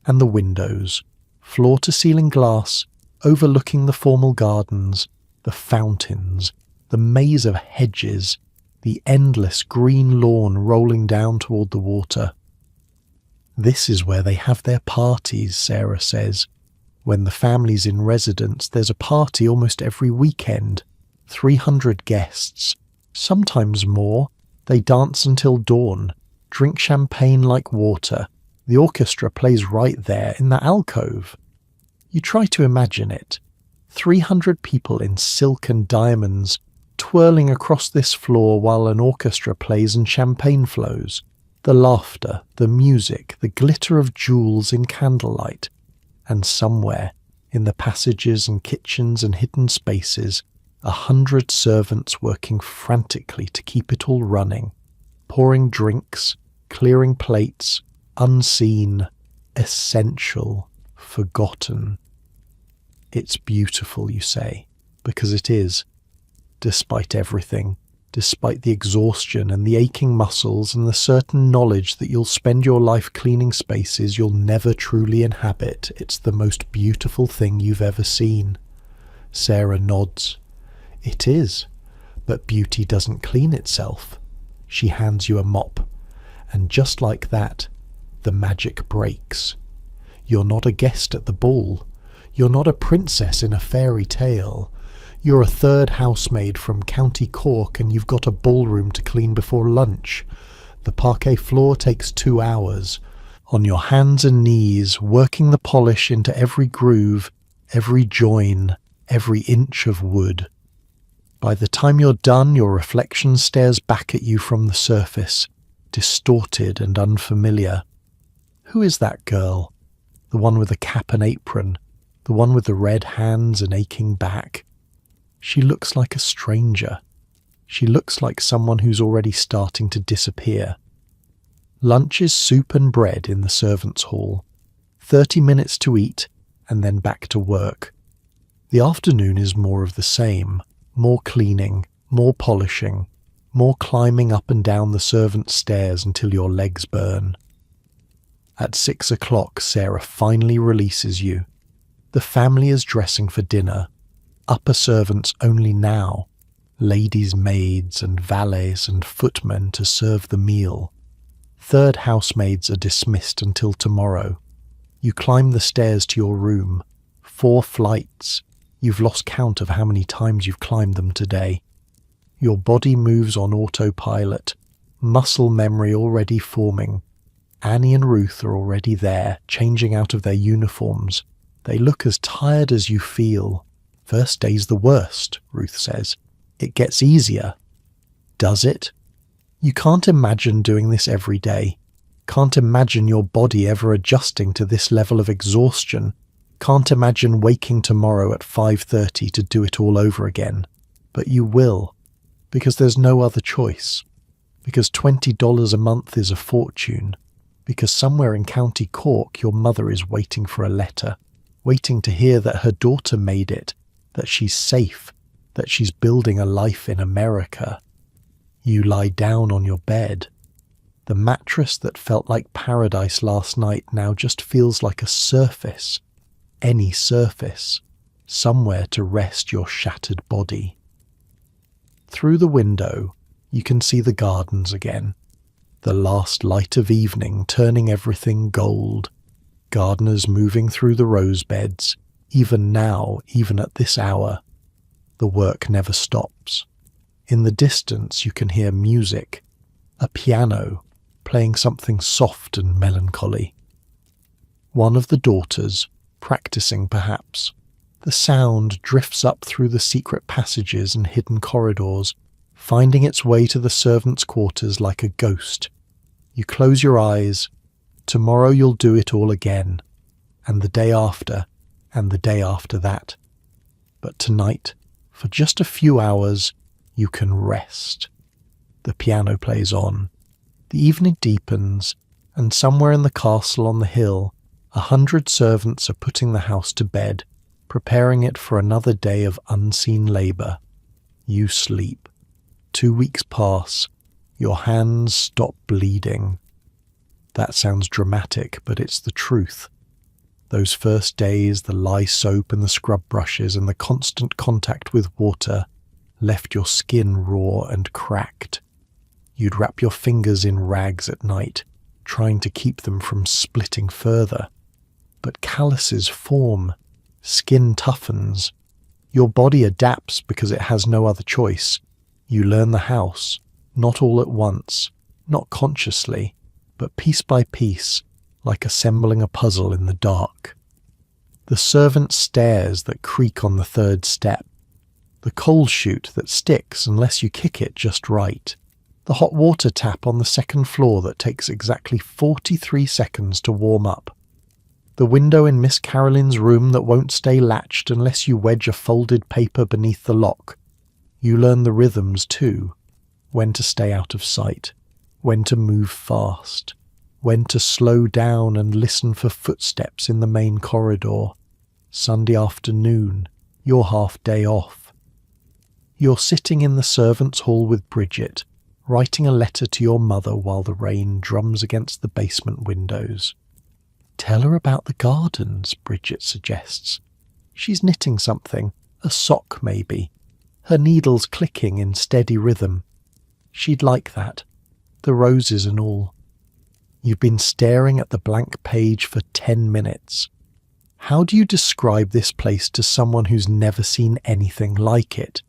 And the windows, floor-to-ceiling glass, overlooking the formal gardens, the fountains, the maze of hedges, the endless green lawn rolling down toward the water. This is where they have their parties, Sarah says. When the family's in residence, there's a party almost every weekend. 300 guests, sometimes more. They dance until dawn, drink champagne like water. The orchestra plays right there in the alcove. You try to imagine it. 300 people in silk and diamonds, twirling across this floor while an orchestra plays and champagne flows. The laughter, the music, the glitter of jewels in candlelight. And somewhere, in the passages and kitchens and hidden spaces, 100 servants working frantically to keep it all running, pouring drinks, clearing plates, unseen, essential, forgotten. It's beautiful, you say, because it is. Despite everything, despite the exhaustion and the aching muscles and the certain knowledge that you'll spend your life cleaning spaces you'll never truly inhabit, it's the most beautiful thing you've ever seen. Sarah nods. It is, but beauty doesn't clean itself. She hands you a mop, and just like that, the magic breaks. You're not a guest at the ball. You're not a princess in a fairy tale. You're a third housemaid from County Cork and you've got a ballroom to clean before lunch. The parquet floor takes 2 hours. On your hands and knees, working the polish into every groove, every join, every inch of wood. By the time you're done, your reflection stares back at you from the surface. distorted and unfamiliar. Who is that girl? The one with the cap and apron, the one with the red hands and aching back. She looks like a stranger. She looks like someone who's already starting to disappear. Lunch is soup and bread in the servants' hall. 30 minutes to eat, and then back to work. The afternoon is more of the same, more cleaning, more polishing, more climbing up and down the servants' stairs until your legs burn. At 6 o'clock, Sarah finally releases you. The family is dressing for dinner. Upper servants only now. Ladies' maids and valets and footmen to serve the meal. Third housemaids are dismissed until tomorrow. You climb the stairs to your room. 4 flights. You've lost count of how many times you've climbed them today. Your body moves on autopilot, muscle memory already forming. Annie and Ruth are already there, changing out of their uniforms. They look as tired as you feel. First day's the worst, Ruth says. It gets easier. Does it? You can't imagine doing this every day. Can't imagine your body ever adjusting to this level of exhaustion. Can't imagine waking tomorrow at 5:30 to do it all over again. But you will, because there's no other choice. Because $20 a month is a fortune. Because somewhere in County Cork your mother is waiting for a letter, waiting to hear that her daughter made it, that she's safe, that she's building a life in America. You lie down on your bed. The mattress that felt like paradise last night now just feels like a surface, any surface, somewhere to rest your shattered body. Through the window, you can see the gardens again. The last light of evening turning everything gold. Gardeners moving through the rose beds, even now, even at this hour. The work never stops. In the distance you can hear music, a piano, playing something soft and melancholy. One of the daughters, practicing perhaps. The sound drifts up through the secret passages and hidden corridors, finding its way to the servants' quarters like a ghost. You close your eyes. Tomorrow you'll do it all again, and the day after, and the day after that. But tonight, for just a few hours, you can rest. The piano plays on. The evening deepens, and somewhere in the castle on the hill, 100 servants are putting the house to bed, preparing it for another day of unseen labour. You sleep. 2 weeks pass. Your hands stop bleeding. That sounds dramatic, but it's the truth. Those first days, the lye soap and the scrub brushes and the constant contact with water left your skin raw and cracked. You'd wrap your fingers in rags at night, trying to keep them from splitting further. But calluses form. Skin toughens. Your body adapts because it has no other choice. You learn the house, not all at once, not consciously, but piece by piece, like assembling a puzzle in the dark. The servant stairs that creak on the 3rd step, the coal chute that sticks unless you kick it just right, the hot water tap on the 2nd floor that takes exactly 43 seconds to warm up, the window in Miss Caroline's room that won't stay latched unless you wedge a folded paper beneath the lock. You learn the rhythms too, when to stay out of sight, when to move fast, when to slow down and listen for footsteps in the main corridor. Sunday afternoon, your half-day off. You're sitting in the servants' hall with Bridget, writing a letter to your mother while the rain drums against the basement windows. Tell her about the gardens, Bridget suggests. She's knitting something, a sock maybe, her needles clicking in steady rhythm. She'd like that, the roses and all. You've been staring at the blank page for 10 minutes. How do you describe this place to someone who's never seen anything like it?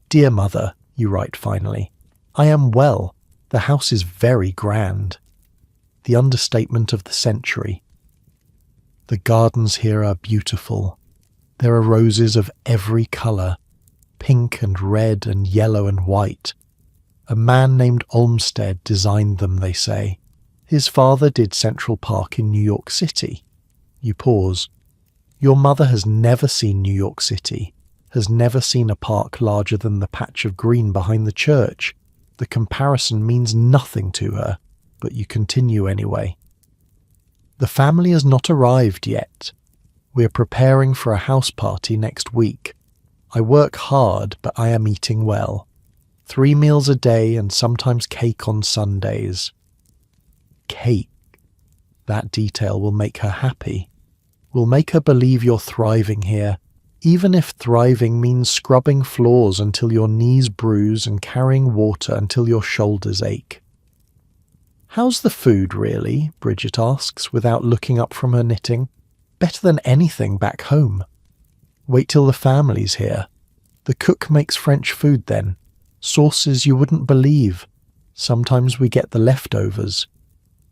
Dear Mother, you write finally, I am well. The house is very grand. The understatement of the century. The gardens here are beautiful. There are roses of every colour, pink and red and yellow and white. A man named Olmsted designed them, they say. His father did Central Park in New York City. You pause. Your mother has never seen New York City, has never seen a park larger than the patch of green behind the church. The comparison means nothing to her, but you continue anyway. The family has not arrived yet. We're preparing for a house party next week. I work hard, but I am eating well. 3 meals a day and sometimes cake on Sundays. Cake. That detail will make her happy. Will make her believe you're thriving here, even if thriving means scrubbing floors until your knees bruise and carrying water until your shoulders ache. How's the food, really? Bridget asks, without looking up from her knitting. Better than anything back home. Wait till the family's here. The cook makes French food then. Sauces you wouldn't believe. Sometimes we get the leftovers.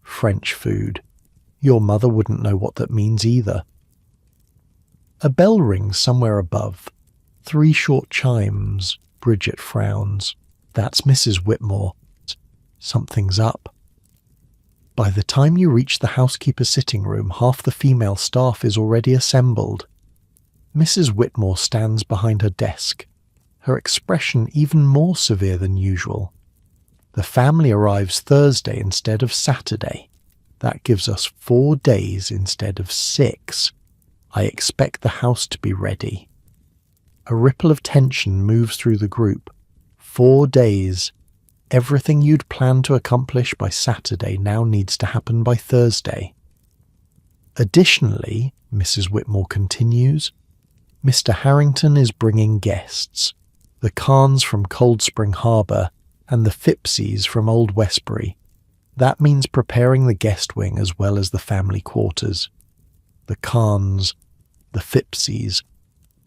French food. Your mother wouldn't know what that means either. A bell rings somewhere above. 3 short chimes. Bridget frowns. That's Mrs. Whitmore. Something's up. By the time you reach the housekeeper's sitting room, half the female staff is already assembled. Mrs. Whitmore stands behind her desk, her expression even more severe than usual. The family arrives Thursday instead of Saturday. That gives us 4 days instead of 6. I expect the house to be ready. A ripple of tension moves through the group. 4 days. Everything you'd planned to accomplish by Saturday now needs to happen by Thursday. Additionally, Mrs. Whitmore continues, Mr. Harrington is bringing guests. The Kahns from Cold Spring Harbour and the Phippseys from Old Westbury. That means preparing the guest wing as well as the family quarters. The Kahns, the Phippseys,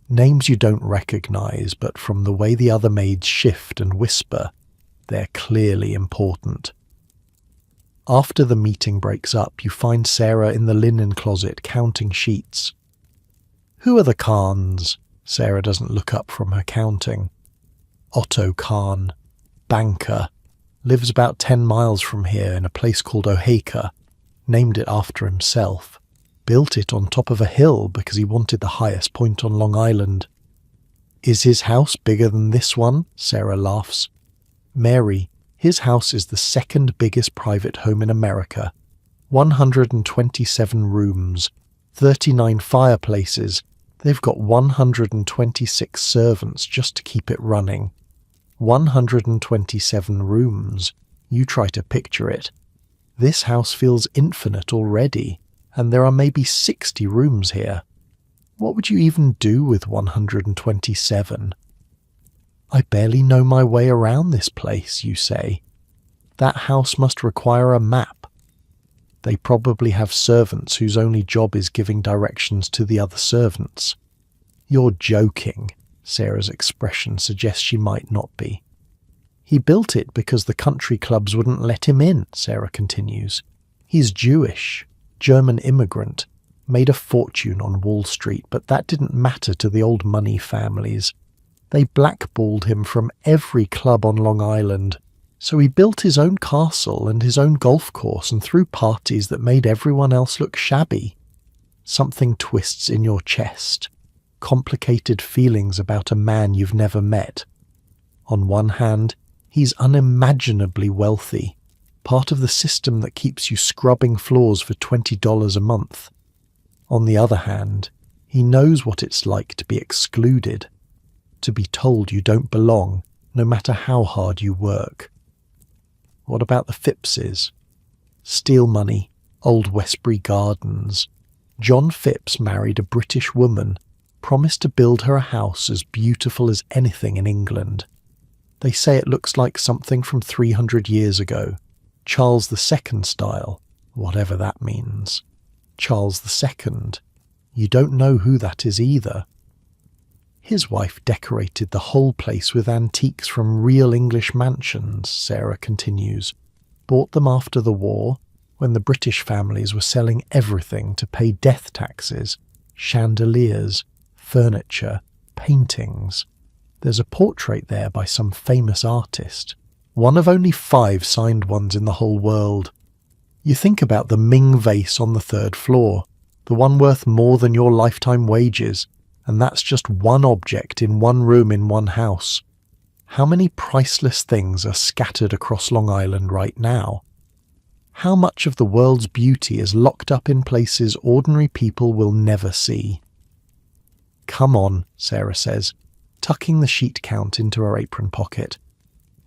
names you don't recognise, but from the way the other maids shift and whisper, they're clearly important. After the meeting breaks up, you find Sarah in the linen closet counting sheets. Who are the Kahns? Sarah doesn't look up from her counting. Otto Kahn, banker, lives about 10 miles from here in a place called Oheka, named it after himself. Built it on top of a hill because he wanted the highest point on Long Island. Is his house bigger than this one? Sarah laughs. Mary, his house is the 2nd biggest private home in America. 127 rooms, 39 fireplaces. They've got 126 servants just to keep it running. 127 rooms. You try to picture it. This house feels infinite already, and there are maybe 60 rooms here. What would you even do with 127? I barely know my way around this place, you say. That house must require a map. They probably have servants whose only job is giving directions to the other servants. You're joking. Sarah's expression suggests she might not be. He built it because the country clubs wouldn't let him in, Sarah continues. He's Jewish, German immigrant, made a fortune on Wall Street, but that didn't matter to the old money families. They blackballed him from every club on Long Island, so he built his own castle and his own golf course and threw parties that made everyone else look shabby. Something twists in your chest. Complicated feelings about a man you've never met. On one hand, he's unimaginably wealthy, part of the system that keeps you scrubbing floors for $20 a month. On the other hand, he knows what it's like to be excluded, to be told you don't belong, no matter how hard you work. What about the Phippses? Steel money, Old Westbury Gardens. John Phipps married a British woman, promised to build her a house as beautiful as anything in England. They say it looks like something from 300 years ago, Charles II style, whatever that means. Charles II. You don't know who that is either. His wife decorated the whole place with antiques from real English mansions, Sarah continues. Bought them after the war, when the British families were selling everything to pay death taxes, chandeliers, furniture, paintings. There's a portrait there by some famous artist. one of only 5 signed ones in the whole world. You think about the Ming vase on the 3rd floor, the one worth more than your lifetime wages, and that's just one object in one room in one house. How many priceless things are scattered across Long Island right now? How much of the world's beauty is locked up in places ordinary people will never see? "Come on," Sarah says, tucking the sheet count into her apron pocket.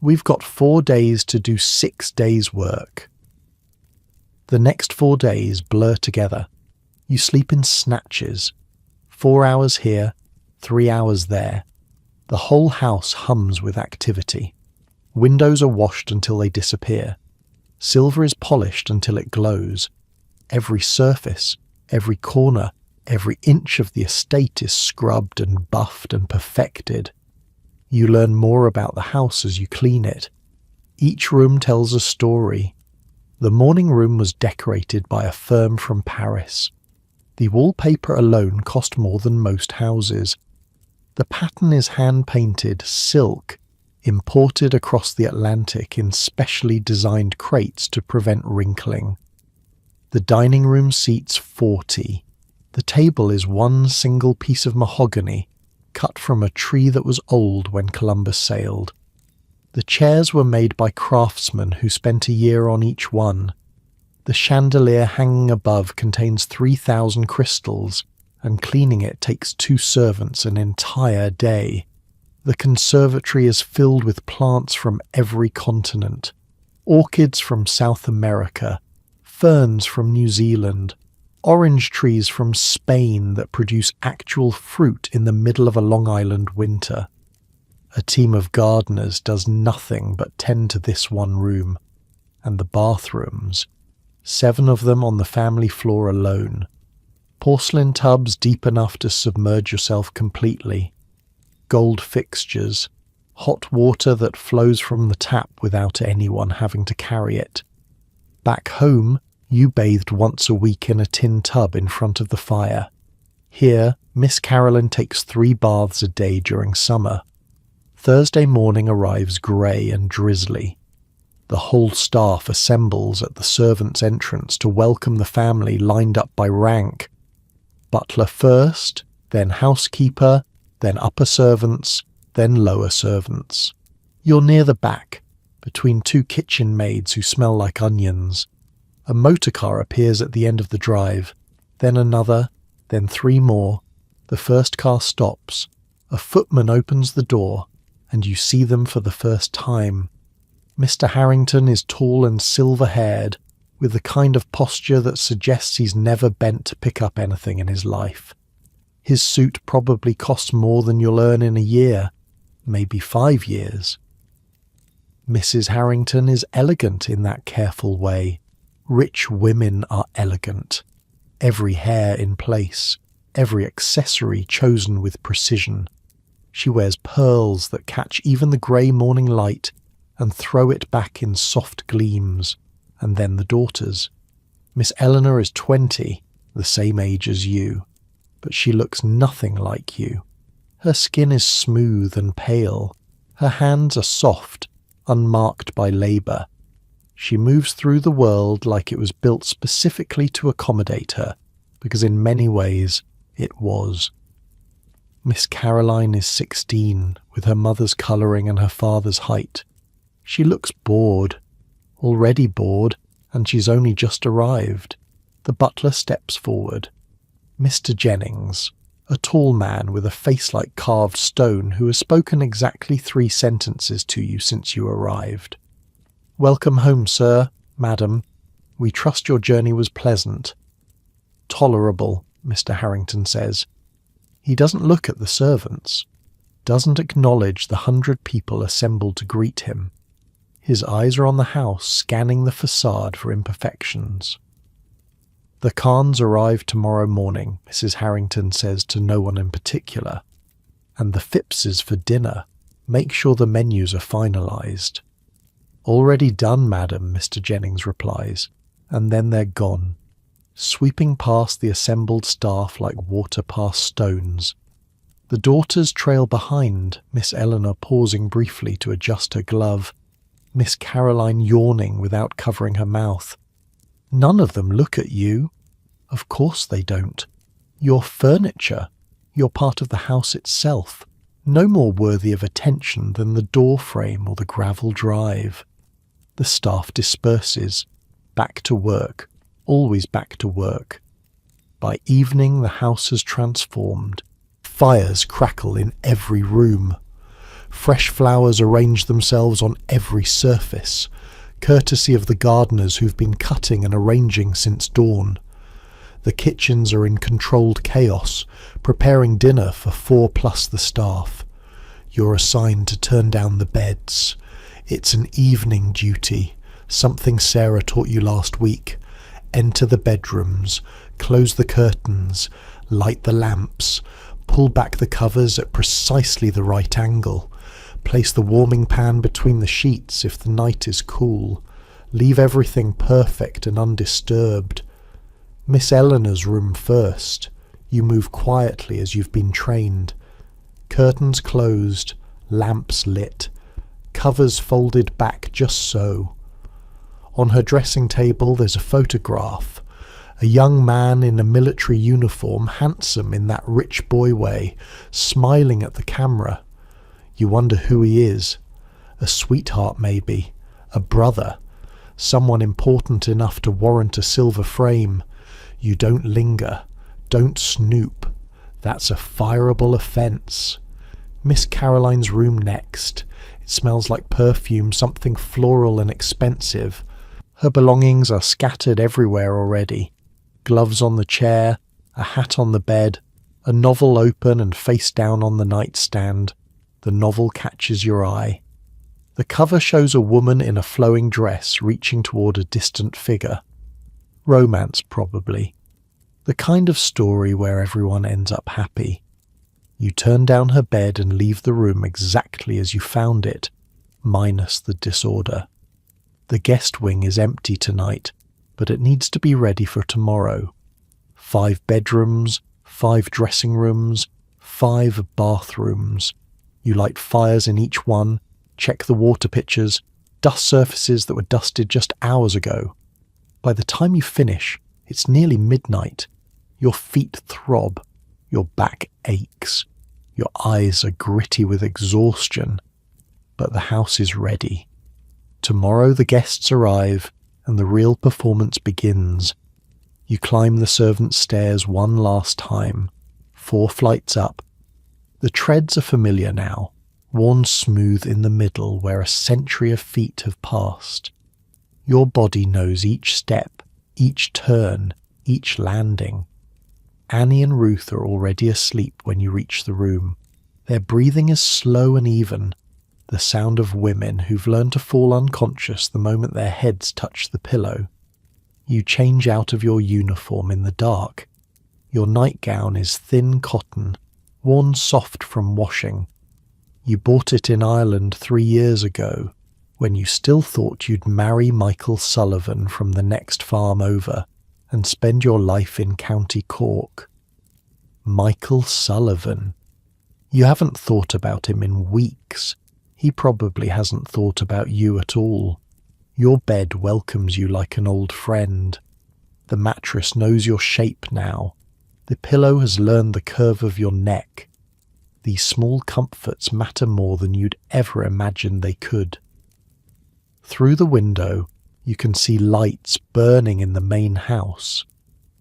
"We've got 4 days to do 6 days' work." The next 4 days blur together. You sleep in snatches. 4 hours here, 3 hours there. The whole house hums with activity. Windows are washed until they disappear. Silver is polished until it glows. Every surface, every corner, every inch of the estate is scrubbed and buffed and perfected. You learn more about the house as you clean it. Each room tells a story. The morning room was decorated by a firm from Paris. The wallpaper alone cost more than most houses. The pattern is hand-painted silk, imported across the Atlantic in specially designed crates to prevent wrinkling. The dining room seats 40. The table is one single piece of mahogany, cut from a tree that was old when Columbus sailed. The chairs were made by craftsmen who spent a year on each one. The chandelier hanging above contains 3,000 crystals, and cleaning it takes 2 servants an entire day. The conservatory is filled with plants from every continent. Orchids from South America, ferns from New Zealand, orange trees from Spain that produce actual fruit in the middle of a Long Island winter. A team of gardeners does nothing but tend to this one room. And the bathrooms, 7 of them on the family floor alone. Porcelain tubs deep enough to submerge yourself completely. Gold fixtures. Hot water that flows from the tap without anyone having to carry it. Back home, you bathed once a week in a tin tub in front of the fire. Here, Miss Carolyn takes 3 baths a day during summer. Thursday morning arrives grey and drizzly. The whole staff assembles at the servants' entrance to welcome the family lined up by rank. Butler first, then housekeeper, then upper servants, then lower servants. You're near the back, between 2 kitchen maids who smell like onions. A motor car appears at the end of the drive, then another, then 3 more. The first car stops. A footman opens the door, and you see them for the first time. Mr. Harrington is tall and silver-haired, with the kind of posture that suggests he's never bent to pick up anything in his life. His suit probably costs more than you'll earn in a year, maybe 5 years. Mrs. Harrington is elegant in that careful way. Rich women are elegant. Every hair in place, every accessory chosen with precision. She wears pearls that catch even the grey morning light and throw it back in soft gleams, and then the daughters. Miss Eleanor is 20, the same age as you, but she looks nothing like you. Her skin is smooth and pale. Her hands are soft, unmarked by labour. She moves through the world like it was built specifically to accommodate her, because in many ways it was. Miss Caroline is 16, with her mother's colouring and her father's height. She looks bored, already bored, and she's only just arrived. The butler steps forward. Mr. Jennings, a tall man with a face like carved stone who has spoken exactly 3 sentences to you since you arrived. "Welcome home, sir, madam. We trust your journey was pleasant." "Tolerable," Mr. Harrington says. He doesn't look at the servants, doesn't acknowledge the 100 people assembled to greet him. His eyes are on the house, scanning the facade for imperfections. "The Kahns arrive tomorrow morning," Mrs. Harrington says to no one in particular. "And the Phippses for dinner. Make sure the menus are finalised." "Already done, madam," Mr. Jennings replies, and then they're gone, sweeping past the assembled staff like water past stones. The daughters trail behind, Miss Eleanor pausing briefly to adjust her glove. Miss Caroline yawning without covering her mouth. None of them look at you. Of course they don't. You're furniture. You're part of the house itself, no more worthy of attention than the door frame or the gravel drive. The staff disperses. Back to work. Always back to work. By evening the house has transformed. Fires crackle in every room. Fresh flowers arrange themselves on every surface, courtesy of the gardeners who've been cutting and arranging since dawn. The kitchens are in controlled chaos, preparing dinner for 4 plus the staff. You're assigned to turn down the beds. It's an evening duty, something Sarah taught you last week. Enter the bedrooms, close the curtains, light the lamps, pull back the covers at precisely the right angle, place the warming pan between the sheets if the night is cool, leave everything perfect and undisturbed. Miss Eleanor's room first. You move quietly as you've been trained. Curtains closed, lamps lit, covers folded back just so. On her dressing table there's a photograph. A young man in a military uniform, handsome in that rich boy way, smiling at the camera. You wonder who he is. A sweetheart maybe, a brother, someone important enough to warrant a silver frame. You don't linger, don't snoop. That's a fireable offence. Miss Caroline's room next. It smells like perfume, something floral and expensive. Her belongings are scattered everywhere already. Gloves on the chair, a hat on the bed, a novel open and face down on the nightstand. The novel catches your eye. The cover shows a woman in a flowing dress reaching toward a distant figure. Romance, probably. The kind of story where everyone ends up happy. You turn down her bed and leave the room exactly as you found it, minus the disorder. The guest wing is empty tonight, but it needs to be ready for tomorrow. 5 bedrooms, 5 dressing rooms, 5 bathrooms. You light fires in each one, check the water pitchers, dust surfaces that were dusted just hours ago. By the time you finish, it's nearly midnight. Your feet throb, your back aches, your eyes are gritty with exhaustion. But the house is ready. Tomorrow the guests arrive, and the real performance begins. You climb the servants' stairs one last time, 4 flights up. The treads are familiar now, worn smooth in the middle where a century of feet have passed. Your body knows each step, each turn, each landing. Annie and Ruth are already asleep when you reach the room. Their breathing is slow and even, the sound of women who've learned to fall unconscious the moment their heads touch the pillow. You change out of your uniform in the dark. Your nightgown is thin cotton, worn soft from washing. You bought it in Ireland 3 years ago, when you still thought you'd marry Michael Sullivan from the next farm over and spend your life in County Cork. Michael Sullivan. You haven't thought about him in weeks. He probably hasn't thought about you at all. Your bed welcomes you like an old friend. The mattress knows your shape now. The pillow has learned the curve of your neck. These small comforts matter more than you'd ever imagined they could. Through the window, you can see lights burning in the main house.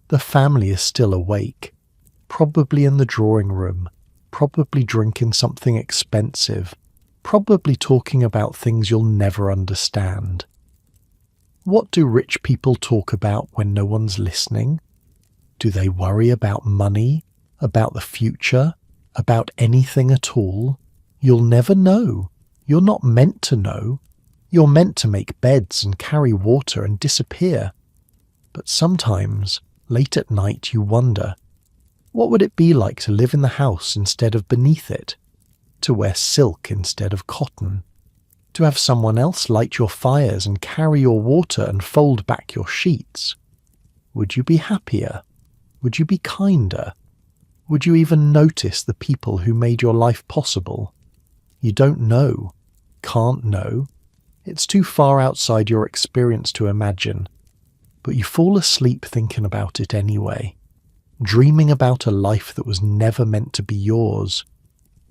The family is still awake, probably in the drawing room, probably drinking something expensive, probably talking about things you'll never understand. What do rich people talk about when no one's listening? Do they worry about money, about the future, about anything at all? You'll never know. You're not meant to know. You're meant to make beds and carry water and disappear. But sometimes, late at night, you wonder, what would it be like to live in the house instead of beneath it? To wear silk instead of cotton? To have someone else light your fires and carry your water and fold back your sheets? Would you be happier? Would you be kinder? Would you even notice the people who made your life possible? You don't know, can't know. It's too far outside your experience to imagine, but you fall asleep thinking about it anyway, dreaming about a life that was never meant to be yours.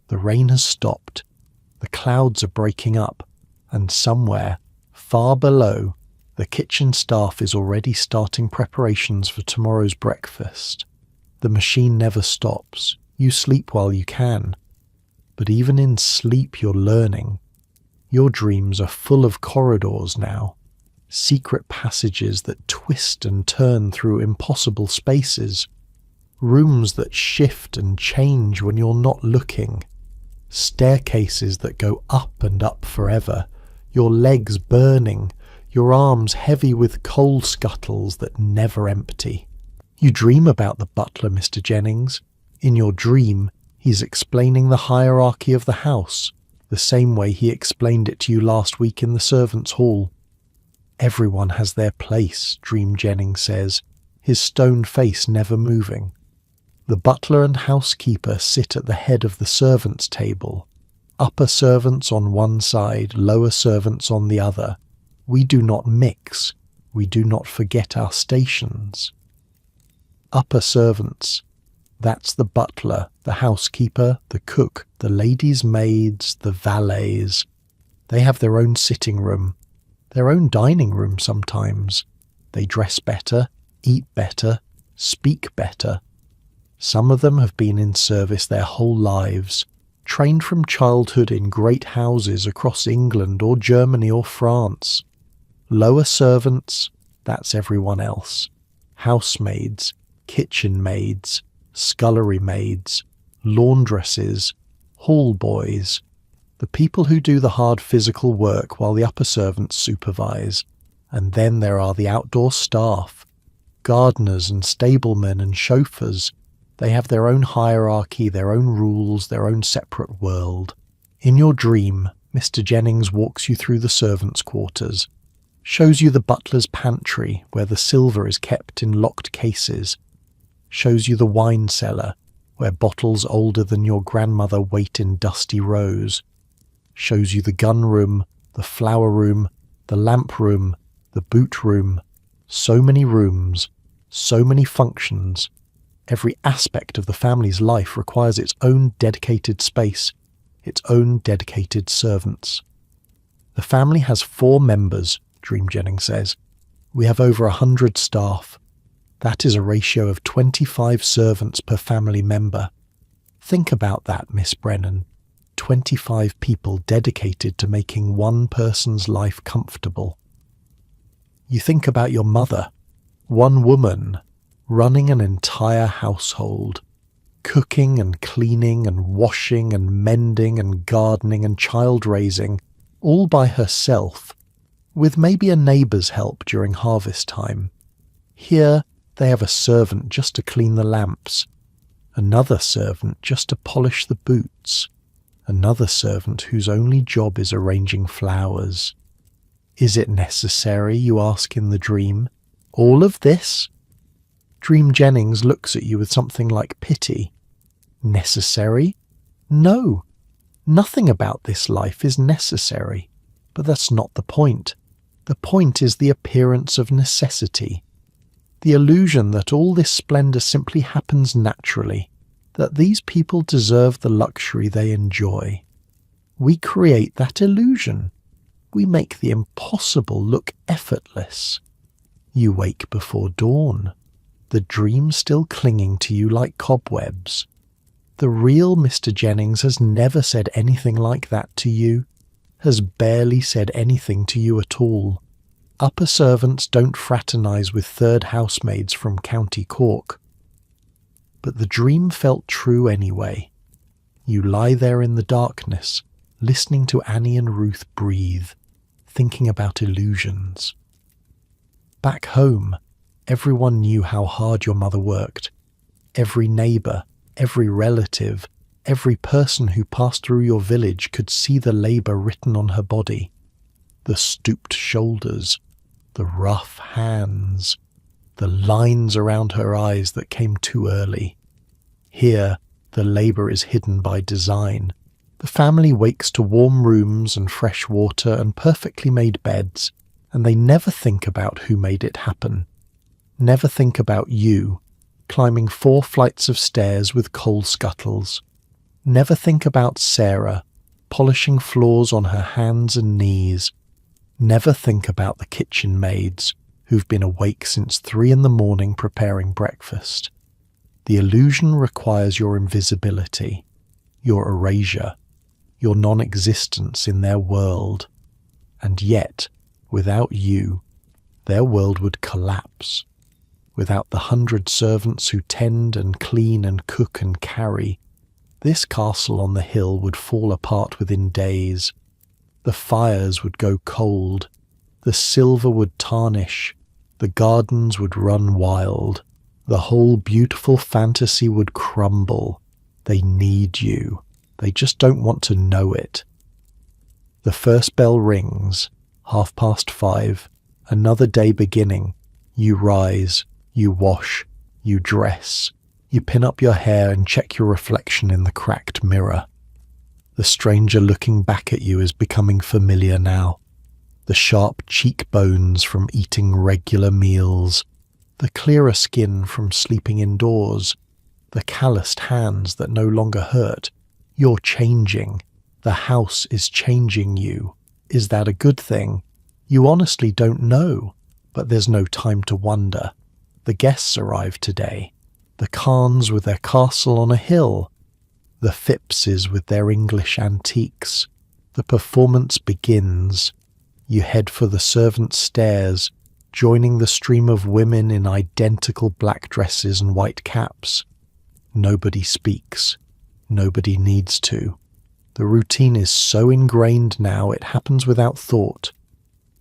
The rain has stopped, the clouds are breaking up, and somewhere, far below, the kitchen staff is already starting preparations for tomorrow's breakfast. The machine never stops. You sleep while you can. But even in sleep you're learning. Your dreams are full of corridors now, secret passages that twist and turn through impossible spaces, rooms that shift and change when you're not looking, staircases that go up and up forever, your legs burning, your arms heavy with coal scuttles that never empty. You dream about the butler, Mr. Jennings. In your dream, he's explaining the hierarchy of the house, the same way he explained it to you last week in the servants' hall. Everyone has their place, Dream Jennings says, his stone face never moving. The butler and housekeeper sit at the head of the servants' table, upper servants on one side, lower servants on the other. We do not mix, we do not forget our stations. Upper servants, that's the butler, the housekeeper, the cook, the ladies' maids, the valets. They have their own sitting room, their own dining room sometimes. They dress better, eat better, speak better. Some of them have been in service their whole lives, trained from childhood in great houses across England or Germany or France. Lower servants, that's everyone else. Housemaids, kitchen maids, scullery maids, laundresses, hall boys, the people who do the hard physical work while the upper servants supervise. And then there are the outdoor staff, gardeners and stablemen and chauffeurs. They have their own hierarchy, their own rules, their own separate world. In your dream, Mr. Jennings walks you through the servants' quarters, shows you the butler's pantry where the silver is kept in locked cases, shows you the wine cellar where bottles older than your grandmother wait in dusty rows, shows you the gun room, the flower room, the lamp room, the boot room. So many rooms, so many functions. Every aspect of the family's life requires its own dedicated space, its own dedicated servants. The family has 4 members, Dream Jennings says. We have over 100 staff. That is a ratio of 25 servants per family member. Think about that, Miss Brennan. 25 people dedicated to making one person's life comfortable. You think about your mother, one woman, running an entire household, cooking and cleaning and washing and mending and gardening and child raising, all by herself, with maybe a neighbour's help during harvest time. Here, they have a servant just to clean the lamps, another servant just to polish the boots, another servant whose only job is arranging flowers. Is it necessary, you ask in the dream? All of this? Dream Jennings looks at you with something like pity. Necessary? No, nothing about this life is necessary. But that's not the point. The point is the appearance of necessity. The illusion that all this splendour simply happens naturally, that these people deserve the luxury they enjoy. We create that illusion. We make the impossible look effortless. You wake before dawn, the dream still clinging to you like cobwebs. The real Mr. Jennings has never said anything like that to you, has barely said anything to you at all. Upper servants don't fraternise with third housemaids from County Cork. But the dream felt true anyway. You lie there in the darkness, listening to Annie and Ruth breathe, thinking about illusions. Back home, everyone knew how hard your mother worked. Every neighbour, every relative, every person who passed through your village could see the labour written on her body. The stooped shoulders, the rough hands, the lines around her eyes that came too early. Here, the labour is hidden by design. The family wakes to warm rooms and fresh water and perfectly made beds, and they never think about who made it happen. Never think about you, climbing 4 flights of stairs with coal scuttles. Never think about Sarah, polishing floors on her hands and knees. Never think about the kitchen maids, who've been awake since 3 in the morning preparing breakfast. The illusion requires your invisibility, your erasure, your non-existence in their world. And yet, without you, their world would collapse. Without the 100 servants who tend and clean and cook and carry, this castle on the hill would fall apart within days. The fires would go cold, the silver would tarnish, the gardens would run wild, the whole beautiful fantasy would crumble. They need you. They just don't want to know it. The first bell rings, 5:30, another day beginning. You rise, you wash, you dress, you pin up your hair and check your reflection in the cracked mirror. The stranger looking back at you is becoming familiar now. The sharp cheekbones from eating regular meals, the clearer skin from sleeping indoors, the calloused hands that no longer hurt. You're changing. The house is changing you. Is that a good thing? You honestly don't know, but there's no time to wonder. The guests arrive today. The Khans with their castle on a hill. The Phippses with their English antiques. The performance begins. You head for the servants' stairs, joining the stream of women in identical black dresses and white caps. Nobody speaks. Nobody needs to. The routine is so ingrained now it happens without thought.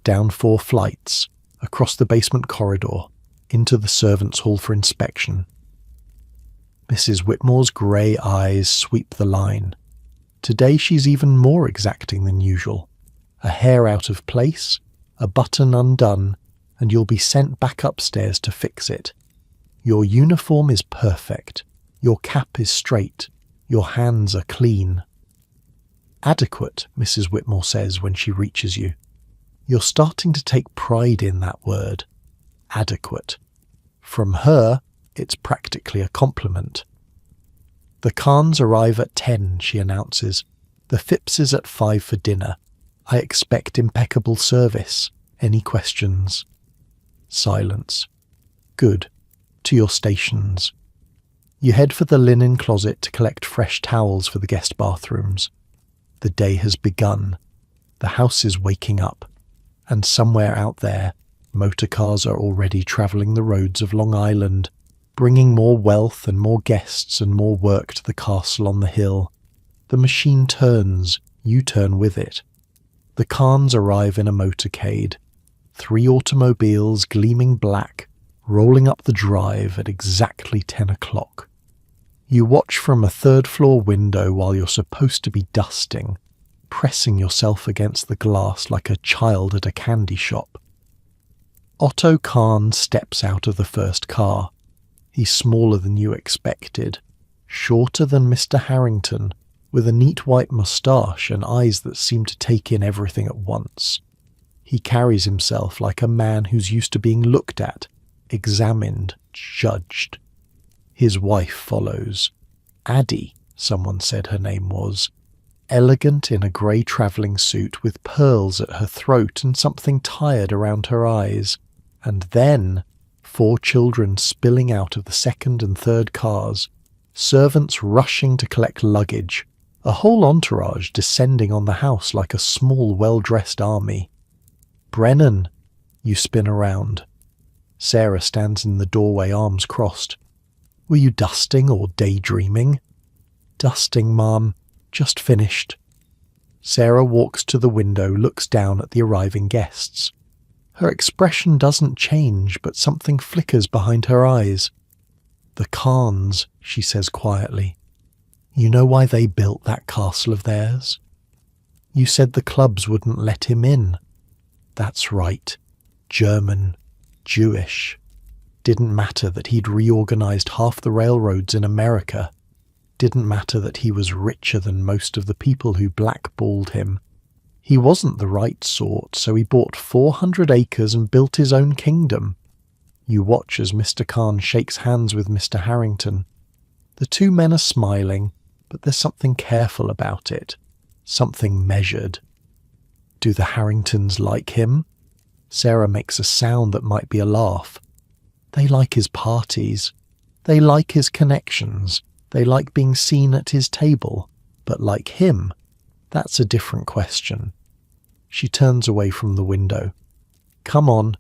Down 4 flights, across the basement corridor, into the servants' hall for inspection. Mrs. Whitmore's grey eyes sweep the line. Today she's even more exacting than usual. A hair out of place, a button undone, and you'll be sent back upstairs to fix it. Your uniform is perfect. Your cap is straight. Your hands are clean. Adequate, Mrs. Whitmore says when she reaches you. You're starting to take pride in that word. Adequate. From her, it's practically a compliment. The Khans arrive at 10, she announces. The Phippses at 5 for dinner. I expect impeccable service. Any questions? Silence. Good. To your stations. You head for the linen closet to collect fresh towels for the guest bathrooms. The day has begun. The house is waking up. And somewhere out there, motor cars are already travelling the roads of Long Island, bringing more wealth and more guests and more work to the castle on the hill. The machine turns, you turn with it. The Khans arrive in a motorcade. 3 automobiles gleaming black, rolling up the drive at exactly 10 o'clock. You watch from a 3rd-floor window while you're supposed to be dusting, pressing yourself against the glass like a child at a candy shop. Otto Khan steps out of the first car. He's smaller than you expected, shorter than Mr. Harrington, with a neat white moustache and eyes that seem to take in everything at once. He carries himself like a man who's used to being looked at, examined, judged. His wife follows. Addie, someone said her name was. Elegant in a grey travelling suit with pearls at her throat and something tired around her eyes. And then 4 children spilling out of the 2nd and 3rd cars, servants rushing to collect luggage, a whole entourage descending on the house like a small, well-dressed army. Brennan, you spin around. Sarah stands in the doorway, arms crossed. Were you dusting or daydreaming? Dusting, Mom. Just finished. Sarah walks to the window, looks down at the arriving guests. Her expression doesn't change, but something flickers behind her eyes. The Khans, she says quietly. You know why they built that castle of theirs? You said the clubs wouldn't let him in. That's right. German, Jewish. Didn't matter that he'd reorganized half the railroads in America. didn't matter that he was richer than most of the people who blackballed him. He wasn't the right sort, so he bought 400 acres and built his own kingdom. You watch as Mr. Khan shakes hands with Mr. Harrington. The two men are smiling, but there's something careful about it, something measured. Do the Harringtons like him? Sarah makes a sound that might be a laugh. They like his parties. They like his connections. They like being seen at his table. But like him, that's a different question. She turns away from the window. Come on.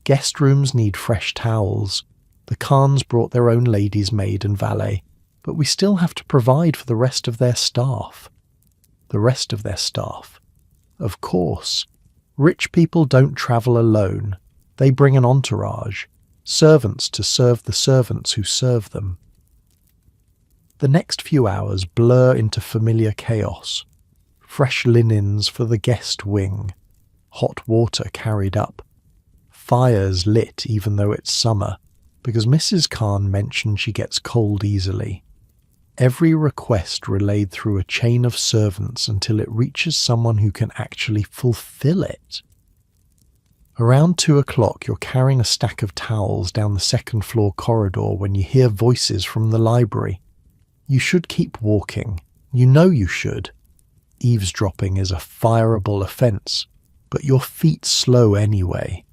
Guest rooms need fresh towels. The Khans brought their own lady's maid and valet, but we still have to provide for the rest of their staff. The rest of their staff. Of course. Rich people don't travel alone. They bring an entourage, servants to serve the servants who serve them. The next few hours blur into familiar chaos. Fresh linens for the guest wing, hot water carried up, fires lit even though it's summer, because Mrs. Khan mentioned she gets cold easily. Every request relayed through a chain of servants until it reaches someone who can actually fulfill it. Around 2 o'clock, you're carrying a stack of towels down the second-floor corridor when you hear voices from the library. You should keep walking. You know you should. Eavesdropping is a fireable offence, but your feet slow anyway.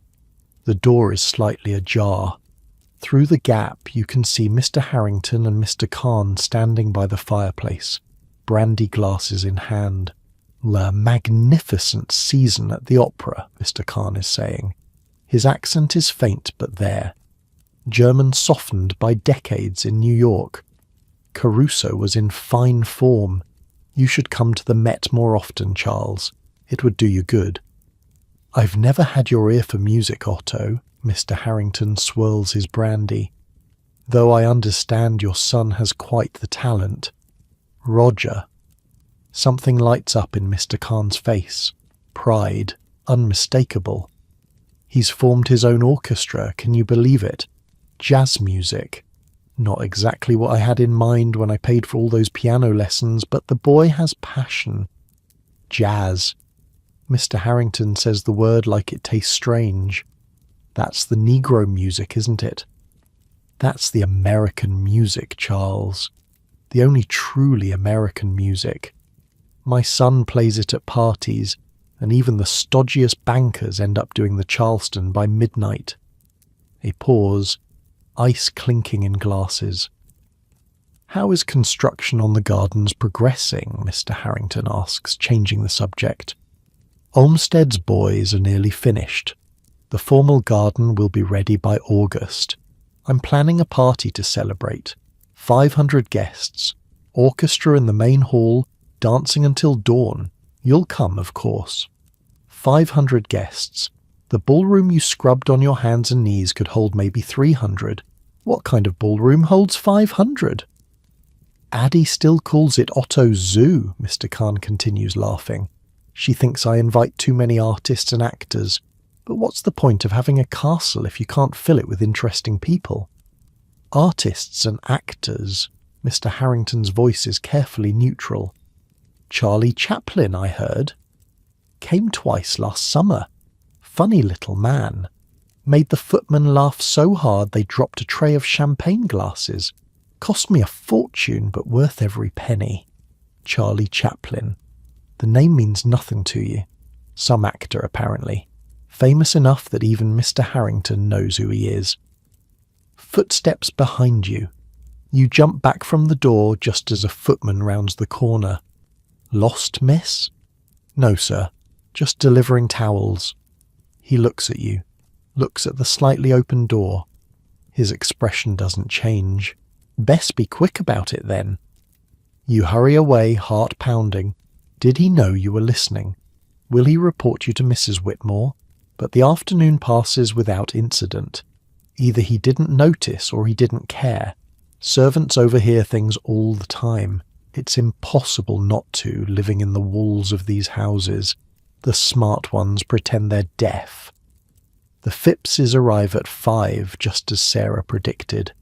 The door is slightly ajar. Through the gap, you can see Mr. Harrington and Mr. Khan standing by the fireplace, brandy glasses in hand. "A magnificent season at the opera," Mr. Khan is saying. His accent is faint but there. German softened by decades in New York. Caruso was in fine form. You should come to the Met more often, Charles. It would do you good. "I've never had your ear for music, Otto." Mr. Harrington swirls his brandy. "Though I understand your son has quite the talent. Roger." Something lights up in Mr. Khan's face. Pride, unmistakable. He's formed his own orchestra, can you believe it? Jazz music. Not exactly what I had in mind when I paid for all those piano lessons, but the boy has passion. Jazz. Mr. Harrington says the word like it tastes strange. That's the Negro music, isn't it? That's the American music, Charles. The only truly American music. My son plays it at parties, and even the stodgiest bankers end up doing the Charleston by midnight. A pause, ice clinking in glasses. "How is construction on the gardens progressing?" Mr. Harrington asks, changing the subject. "Olmsted's boys are nearly finished. The formal garden will be ready by August. I'm planning a party to celebrate. 500 guests, orchestra in the main hall, dancing until dawn. You'll come, of course. 500 guests. The ballroom you scrubbed on your hands and knees could hold maybe 300. What kind of ballroom holds 500? Addie still calls it Otto's Zoo, Mr. Khan continues laughing. She thinks I invite too many artists and actors. But what's the point of having a castle if you can't fill it with interesting people? Artists and actors. Mr. Harrington's voice is carefully neutral. Charlie Chaplin, I heard. Came twice last summer. Funny little man. Made the footmen laugh so hard they dropped a tray of champagne glasses. Cost me a fortune, but worth every penny. Charlie Chaplin. The name means nothing to you. Some actor, apparently. Famous enough that even Mr. Harrington knows who he is. Footsteps behind you. You jump back from the door just as a footman rounds the corner. Lost, miss? No, sir. Just delivering towels. He looks at you. Looks at the slightly open door. His expression doesn't change. Best be quick about it, then. You hurry away, heart pounding. Did he know you were listening? Will he report you to Mrs. Whitmore? But the afternoon passes without incident. Either he didn't notice or he didn't care. Servants overhear things all the time. It's impossible not to, living in the walls of these houses. The smart ones pretend they're deaf. The Phippses arrive at 5, just as Sarah predicted.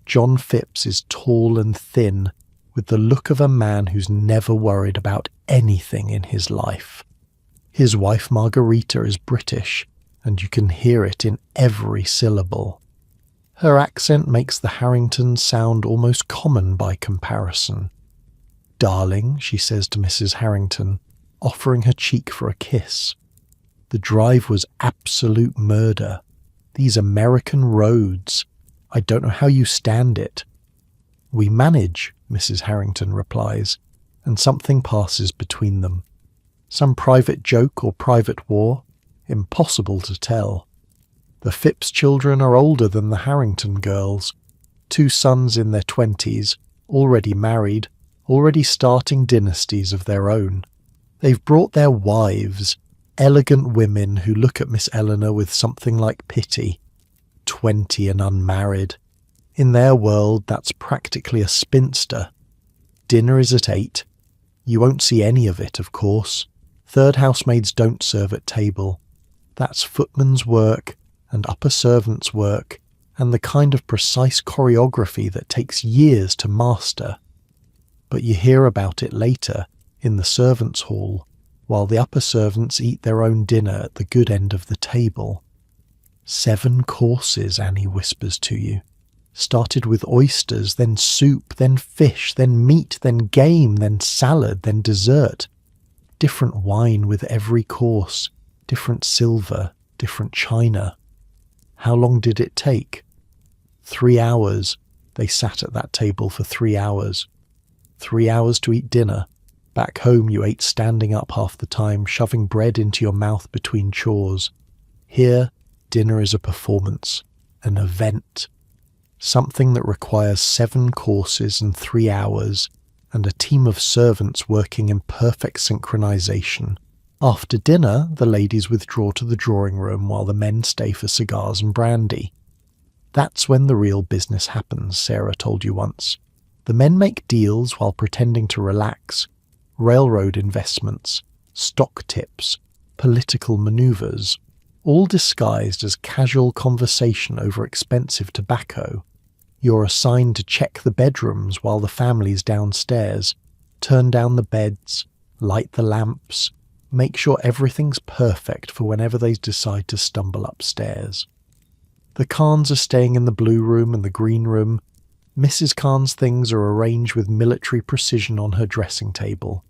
John Phipps is tall and thin, with the look of a man who's never worried about anything in his life. His wife Margarita is British, and you can hear it in every syllable. Her accent makes the Harringtons sound almost common by comparison. "Darling," she says to Mrs. Harrington, offering her cheek for a kiss. "The drive was absolute murder. These American roads. I don't know how you stand it." "We manage," Mrs. Harrington replies, and something passes between them. Some private joke or private war? Impossible to tell. The Phipps children are older than the Harrington girls. 2 sons in their 20s, already married, already starting dynasties of their own. They've brought their wives, elegant women who look at Miss Eleanor with something like pity. 20 and unmarried. In their world, that's practically a spinster. Dinner is at 8. You won't see any of it, of course. 3rd housemaids don't serve at table. That's footman's work and upper servants' work, and the kind of precise choreography that takes years to master. But you hear about it later, in the servants' hall, while the upper servants eat their own dinner at the good end of the table. 7 courses, Annie whispers to you. Started with oysters, then soup, then fish, then meat, then game, then salad, then dessert. Different wine with every course, different silver, different china. How long did it take? 3 hours. They sat at that table for 3 hours. 3 hours to eat dinner. Back home you ate standing up half the time, shoving bread into your mouth between chores. Here, dinner is a performance, an event. Something that requires 7 courses and 3 hours, and a team of servants working in perfect synchronization. After dinner, the ladies withdraw to the drawing room while the men stay for cigars and brandy. That's when the real business happens, Sarah told you once. The men make deals while pretending to relax. Railroad investments, stock tips, political maneuvers, all disguised as casual conversation over expensive tobacco. You're assigned to check the bedrooms while the family's downstairs, turn down the beds, light the lamps, make sure everything's perfect for whenever they decide to stumble upstairs. The Kahns are staying in the blue room and the green room. Mrs. Kahn's things are arranged with military precision on her dressing table.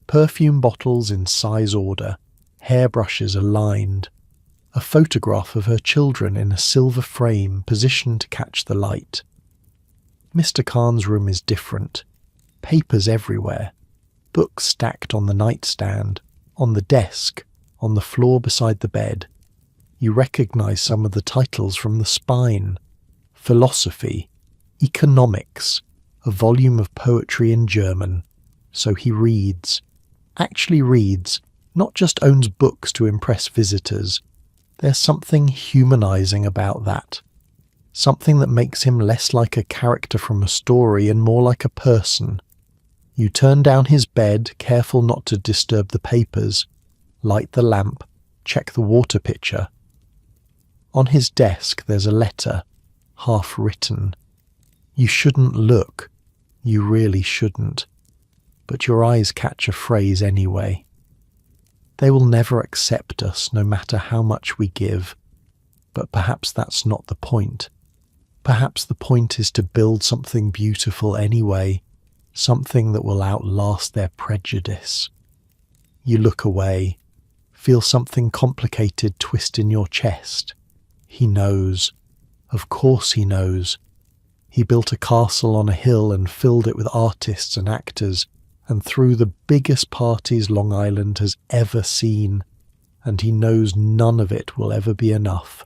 Perfume bottles in size order, hairbrushes aligned. A photograph of her children in a silver frame positioned to catch the light. Mr. Kahn's room is different. Papers everywhere. Books stacked on the nightstand, on the desk, on the floor beside the bed. You recognize some of the titles from the spine. Philosophy, economics, a volume of poetry in German. So he reads. Actually reads, not just owns books to impress visitors. There's something humanizing about that. Something that makes him less like a character from a story and more like a person. You turn down his bed, careful not to disturb the papers, light the lamp, check the water pitcher. On his desk there's a letter, half written. You shouldn't look. You really shouldn't. But your eyes catch a phrase anyway. They will never accept us no matter how much we give. But perhaps that's not the point. Perhaps the point is to build something beautiful anyway, something that will outlast their prejudice. You look away, feel something complicated twist in your chest. He knows. Of course he knows. He built a castle on a hill and filled it with artists and actors, and threw the biggest parties Long Island has ever seen, and he knows none of it will ever be enough.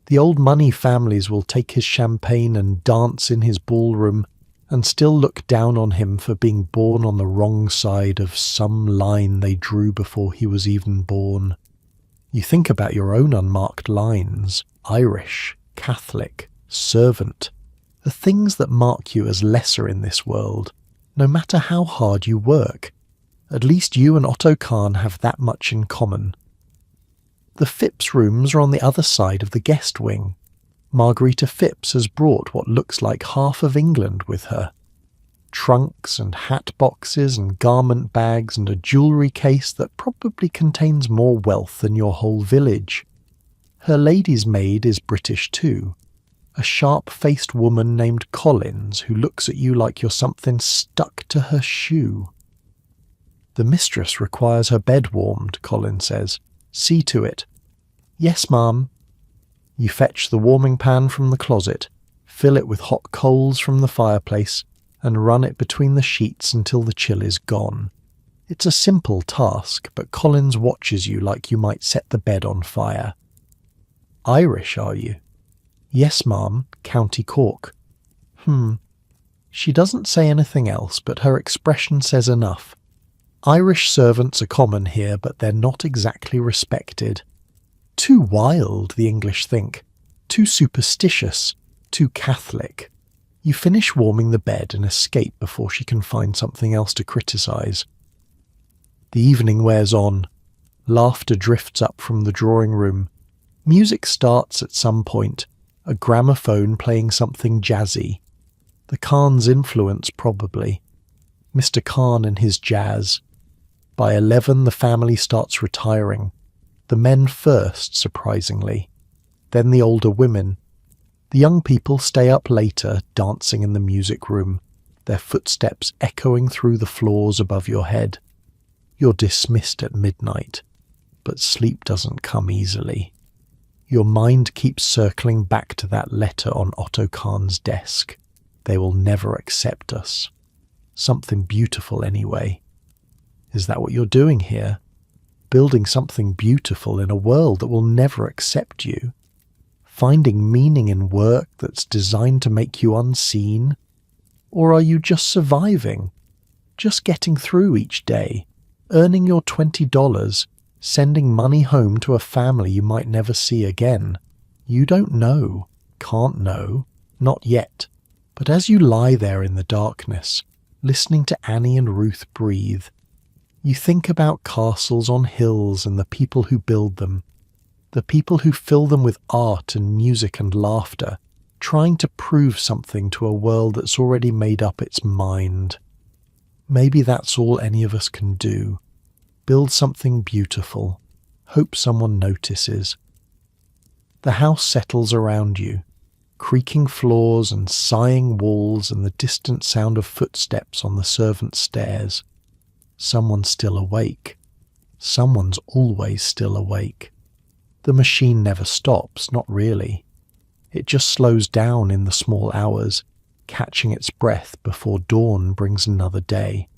The old money families will take his champagne and dance in his ballroom, and still look down on him for being born on the wrong side of some line they drew before he was even born. You think about your own unmarked lines, Irish, Catholic, servant, the things that mark you as lesser in this world. No matter how hard you work, at least you and Otto Kahn have that much in common. The Phipps rooms are on the other side of the guest wing. Margarita Phipps has brought what looks like half of England with her. trunks and hat boxes and garment bags and a jewellery case that probably contains more wealth than your whole village. Her lady's maid is British too, a sharp-faced woman named Collins who looks at you like you're something stuck to her shoe. The mistress requires her bed warmed, Collins says. See to it. Yes, ma'am. You fetch the warming pan from the closet, fill it with hot coals from the fireplace, and run it between the sheets until the chill is gone. It's a simple task, but Collins watches you like you might set the bed on fire. Irish, are you? Yes, ma'am, County Cork. She doesn't say anything else, but her expression says enough. Irish servants are common here, but they're not exactly respected. Too wild, the English think. Too superstitious. Too Catholic. You finish warming the bed and escape before she can find something else to criticise. The evening wears on. Laughter drifts up from the drawing room. Music starts at some point, a gramophone playing something jazzy. The Khan's influence, probably. Mr. Khan and his jazz. By 11, the family starts retiring. The men first, surprisingly. Then the older women. The young people stay up later, dancing in the music room, their footsteps echoing through the floors above your head. You're dismissed at midnight, but sleep doesn't come easily. Your mind keeps circling back to that letter on Otto Kahn's desk. They will never accept us. Something beautiful anyway. Is that what you're doing here? Building something beautiful in a world that will never accept you? Finding meaning in work that's designed to make you unseen? Or are you just surviving? Just getting through each day, earning your $20, sending money home to a family you might never see again? You don't know, can't know, not yet. But as you lie there in the darkness, listening to Annie and Ruth breathe, you think about castles on hills and the people who build them, the people who fill them with art and music and laughter, trying to prove something to a world that's already made up its mind. Maybe that's all any of us can do. Build something beautiful. Hope someone notices. The house settles around you, creaking floors and sighing walls and the distant sound of footsteps on the servants' stairs. Someone's still awake. Someone's always still awake. The machine never stops, not really. It just slows down in the small hours, catching its breath before dawn brings another day.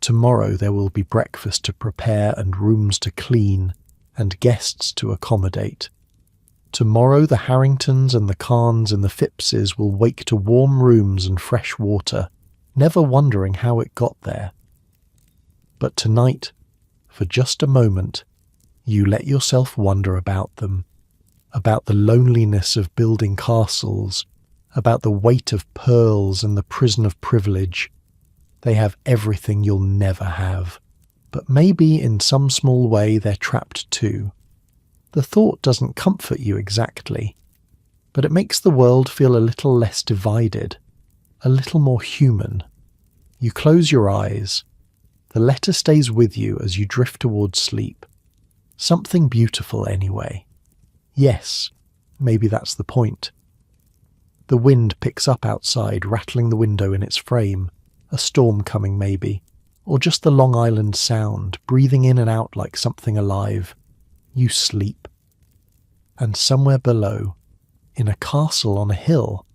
Tomorrow there will be breakfast to prepare and rooms to clean and guests to accommodate. Tomorrow the Harringtons and the Khans and the Phippses will wake to warm rooms and fresh water, never wondering how it got there. But tonight, for just a moment, you let yourself wonder about them, about the loneliness of building castles, about the weight of pearls and the prison of privilege. They have everything you'll never have, but maybe in some small way they're trapped too. The thought doesn't comfort you exactly, but it makes the world feel a little less divided, a little more human. You close your eyes. The letter stays with you as you drift towards sleep. Something beautiful anyway. Yes, maybe that's the point. The wind picks up outside, rattling the window in its frame. A storm coming maybe, or just the Long Island Sound, breathing in and out like something alive. You sleep. And somewhere below, in a castle on a hill,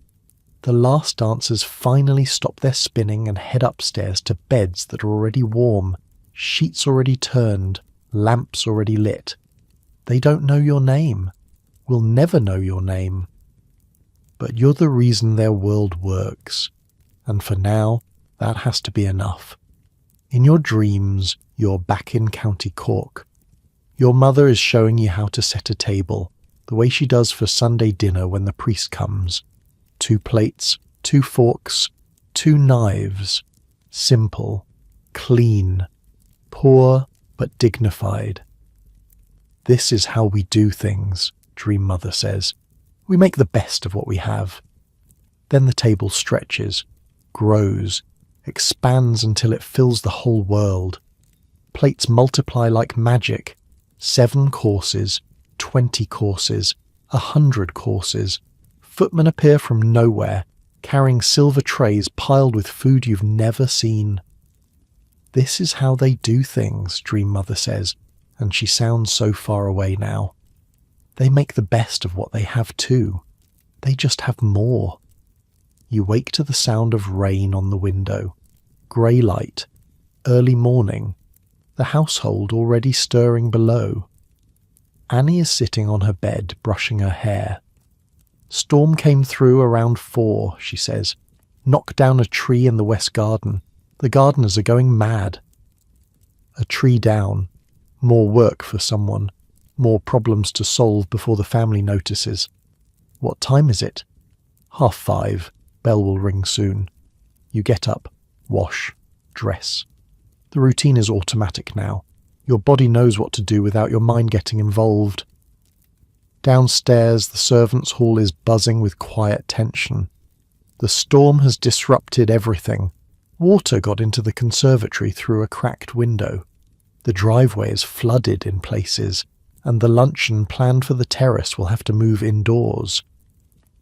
the last dancers finally stop their spinning and head upstairs to beds that are already warm, sheets already turned, lamps already lit. They don't know your name, will never know your name. But you're the reason their world works, and for now, that has to be enough. In your dreams, you're back in County Cork. Your mother is showing you how to set a table, the way she does for Sunday dinner when the priest comes. 2 plates, 2 forks, 2 knives. Simple, clean, poor but dignified. This is how we do things, Dream Mother says. We make the best of what we have. Then the table stretches, grows, expands until it fills the whole world. Plates multiply like magic. 7 courses, 20 courses, 100 courses. Footmen appear from nowhere, carrying silver trays piled with food you've never seen. This is how they do things, Dream Mother says, and she sounds so far away now. They make the best of what they have too. They just have more. You wake to the sound of rain on the window. Grey light. Early morning. The household already stirring below. Annie is sitting on her bed, brushing her hair. Storm came through around 4, she says. Knocked down a tree in the west garden. The gardeners are going mad. A tree down. More work for someone. More problems to solve before the family notices. What time is it? 5:30. Bell will ring soon. You get up, wash, dress. The routine is automatic now. Your body knows what to do without your mind getting involved. Downstairs, the servants' hall is buzzing with quiet tension. The storm has disrupted everything. Water got into the conservatory through a cracked window. The driveway is flooded in places, and the luncheon planned for the terrace will have to move indoors.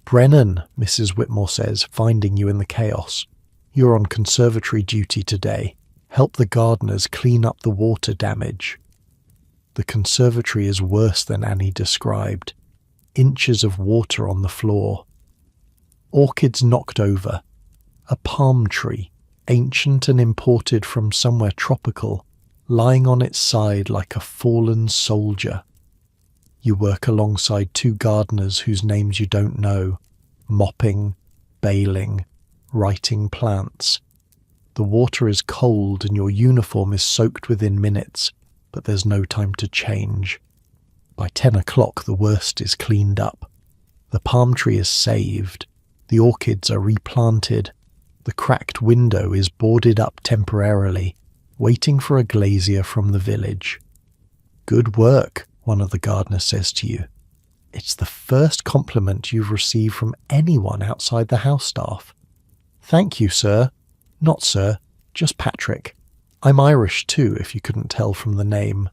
Brennan, Mrs. Whitmore says, finding you in the chaos. You're on conservatory duty today. Help the gardeners clean up the water damage. The conservatory is worse than Annie described. Inches of water on the floor. Orchids knocked over. A palm tree, ancient and imported from somewhere tropical, lying on its side like a fallen soldier. You work alongside 2 gardeners whose names you don't know, mopping, baling, writing plants. The water is cold and your uniform is soaked within minutes, but there's no time to change. By 10 o'clock the worst is cleaned up. The palm tree is saved. The orchids are replanted. The cracked window is boarded up temporarily, waiting for a glazier from the village. Good work, one of the gardeners says to you. It's the first compliment you've received from anyone outside the house staff. Thank you, sir. Not sir, just Patrick. I'm Irish too, if you couldn't tell from the name.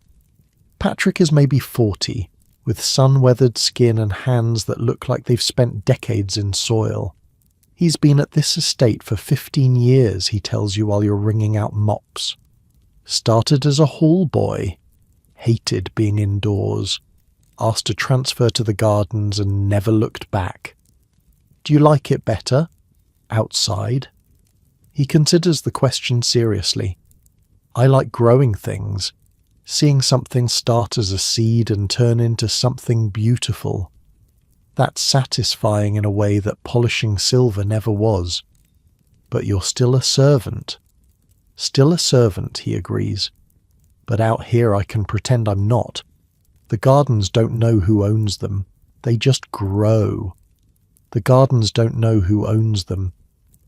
Patrick is maybe 40, with sun-weathered skin and hands that look like they've spent decades in soil. He's been at this estate for 15 years, he tells you while you're wringing out mops. Started as a hall boy. Hated being indoors. Asked to transfer to the gardens and never looked back. Do you like it better? Outside? He considers the question seriously. I like growing things. Seeing something start as a seed and turn into something beautiful. That's satisfying in a way that polishing silver never was. But you're still a servant. Still a servant, he agrees. But out here I can pretend I'm not. The gardens don't know who owns them. They just grow. The gardens don't know who owns them.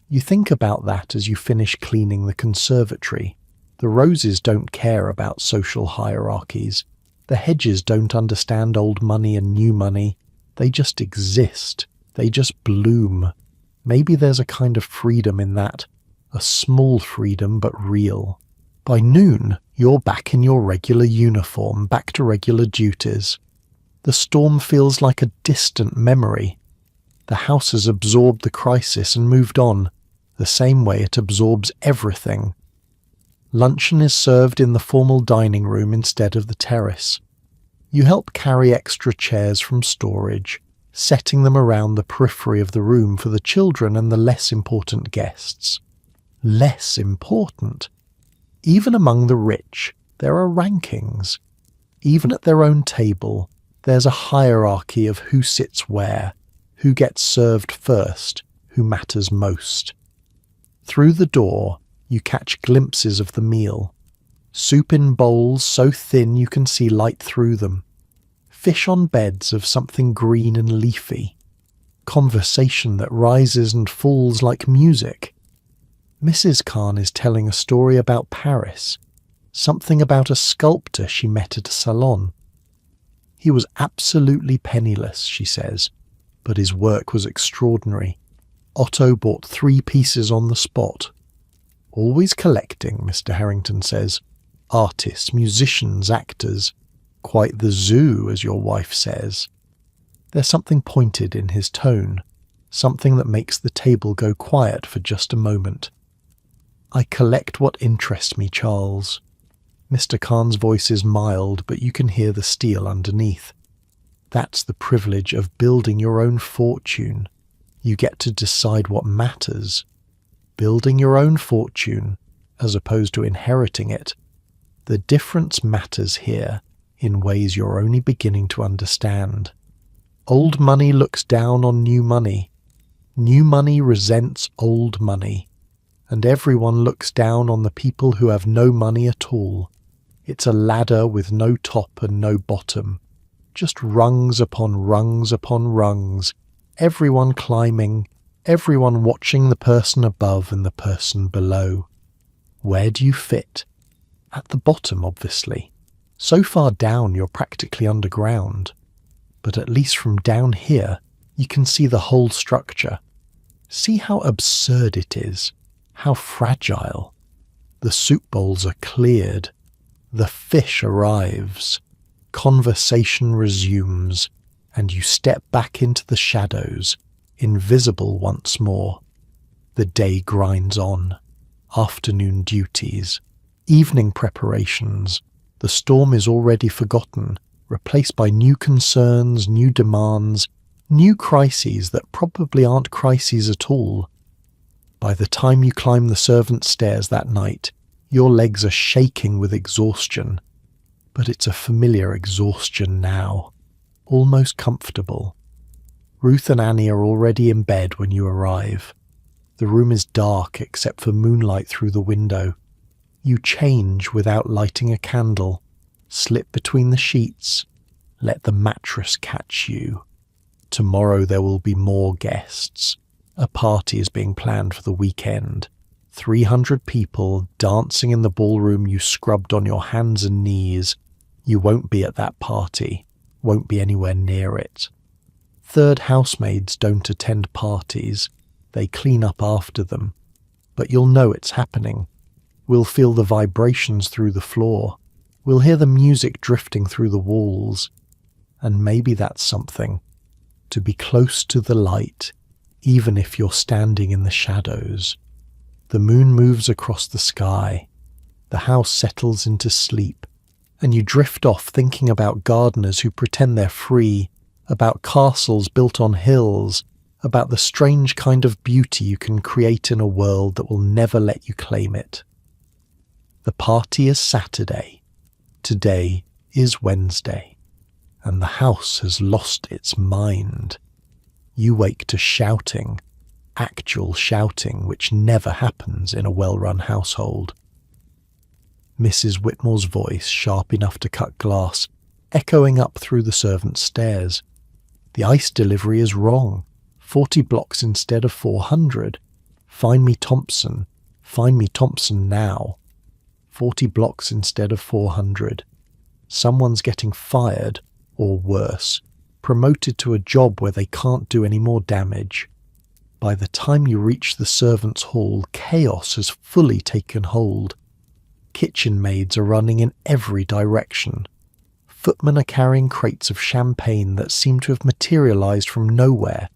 You think about that as you finish cleaning the conservatory. The roses don't care about social hierarchies. The hedges don't understand old money and new money. They just exist. They just bloom. Maybe there's a kind of freedom in that. A small freedom, but real. By noon, you're back in your regular uniform, back to regular duties. The storm feels like a distant memory. The house has absorbed the crisis and moved on, the same way it absorbs everything. Luncheon is served in the formal dining room instead of the terrace. You help carry extra chairs from storage, setting them around the periphery of the room for the children and the less important guests. Less important? Even among the rich, there are rankings. Even at their own table, there's a hierarchy of who sits where, who gets served first, who matters most. Through the door, you catch glimpses of the meal. Soup in bowls so thin you can see light through them. Fish on beds of something green and leafy. Conversation that rises and falls like music. Mrs. Khan is telling a story about Paris. Something about a sculptor she met at a salon. He was absolutely penniless, she says, but his work was extraordinary. Otto bought 3 pieces on the spot. Always collecting, Mr. Harrington says. Artists, musicians, actors. Quite the zoo, as your wife says. There's something pointed in his tone, something that makes the table go quiet for just a moment. I collect what interests me, Charles. Mr. Khan's voice is mild, but you can hear the steel underneath. That's the privilege of building your own fortune. You get to decide what matters. Building your own fortune, as opposed to inheriting it. The difference matters here in ways you're only beginning to understand. Old money looks down on new money. New money resents old money. And everyone looks down on the people who have no money at all. It's a ladder with no top and no bottom. Just rungs upon rungs upon rungs. Everyone climbing, everyone watching the person above and the person below. Where do you fit? At the bottom, obviously. So far down you're practically underground. But at least from down here, you can see the whole structure. See how absurd it is, how fragile. The soup bowls are cleared. The fish arrives. Conversation resumes, and you step back into the shadows, invisible once more. The day grinds on. Afternoon duties. Evening preparations. The storm is already forgotten, replaced by new concerns, new demands, new crises that probably aren't crises at all. By the time you climb the servants' stairs that night, your legs are shaking with exhaustion. But it's a familiar exhaustion now, almost comfortable. Ruth and Annie are already in bed when you arrive. The room is dark except for moonlight through the window. You change without lighting a candle, slip between the sheets, let the mattress catch you. Tomorrow there will be more guests. A party is being planned for the weekend. 300 people dancing in the ballroom you scrubbed on your hands and knees. You won't be at that party, won't be anywhere near it. Third housemaids don't attend parties. They clean up after them. But you'll know it's happening. We'll feel the vibrations through the floor. We'll hear the music drifting through the walls. And maybe that's something. To be close to the light, even if you're standing in the shadows. The moon moves across the sky. The house settles into sleep, and you drift off thinking about gardeners who pretend they're free, about castles built on hills, about the strange kind of beauty you can create in a world that will never let you claim it. The party is Saturday. Today is Wednesday, and the house has lost its mind. You wake to shouting, actual shouting, which never happens in a well-run household. Mrs. Whitmore's voice, sharp enough to cut glass, echoing up through the servants' stairs. The ice delivery is wrong. 40 blocks instead of 400. Find me Thompson. Find me Thompson now. 40 blocks instead of 400. Someone's getting fired, or worse, promoted to a job where they can't do any more damage. By the time you reach the servants' hall, chaos has fully taken hold. Kitchen maids are running in every direction. Footmen are carrying crates of champagne that seem to have materialized from nowhere.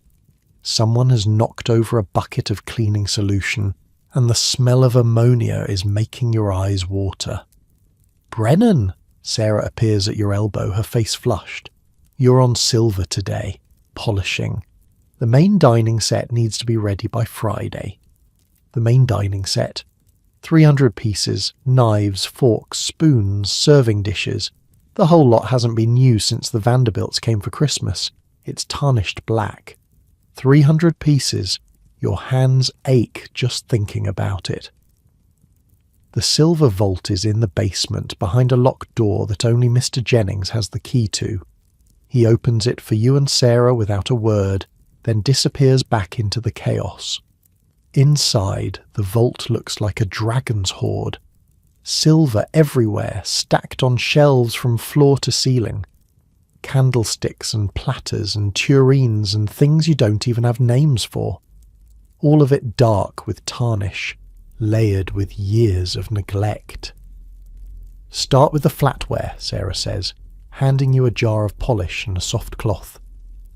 Someone has knocked over a bucket of cleaning solution, and the smell of ammonia is making your eyes water. "Brennan!" Sarah appears at your elbow, her face flushed. "You're on silver today, polishing. The main dining set needs to be ready by Friday." The main dining set. 300 pieces, knives, forks, spoons, serving dishes. The whole lot hasn't been used since the Vanderbilts came for Christmas. It's tarnished black. 300 pieces. Your hands ache just thinking about it. The silver vault is in the basement behind a locked door that only Mr. Jennings has the key to. He opens it for you and Sarah without a word, then disappears back into the chaos. Inside, the vault looks like a dragon's hoard. Silver everywhere, stacked on shelves from floor to ceiling. Candlesticks and platters and tureens and things you don't even have names for. All of it dark with tarnish, layered with years of neglect. "Start with the flatware," Sarah says, handing you a jar of polish and a soft cloth.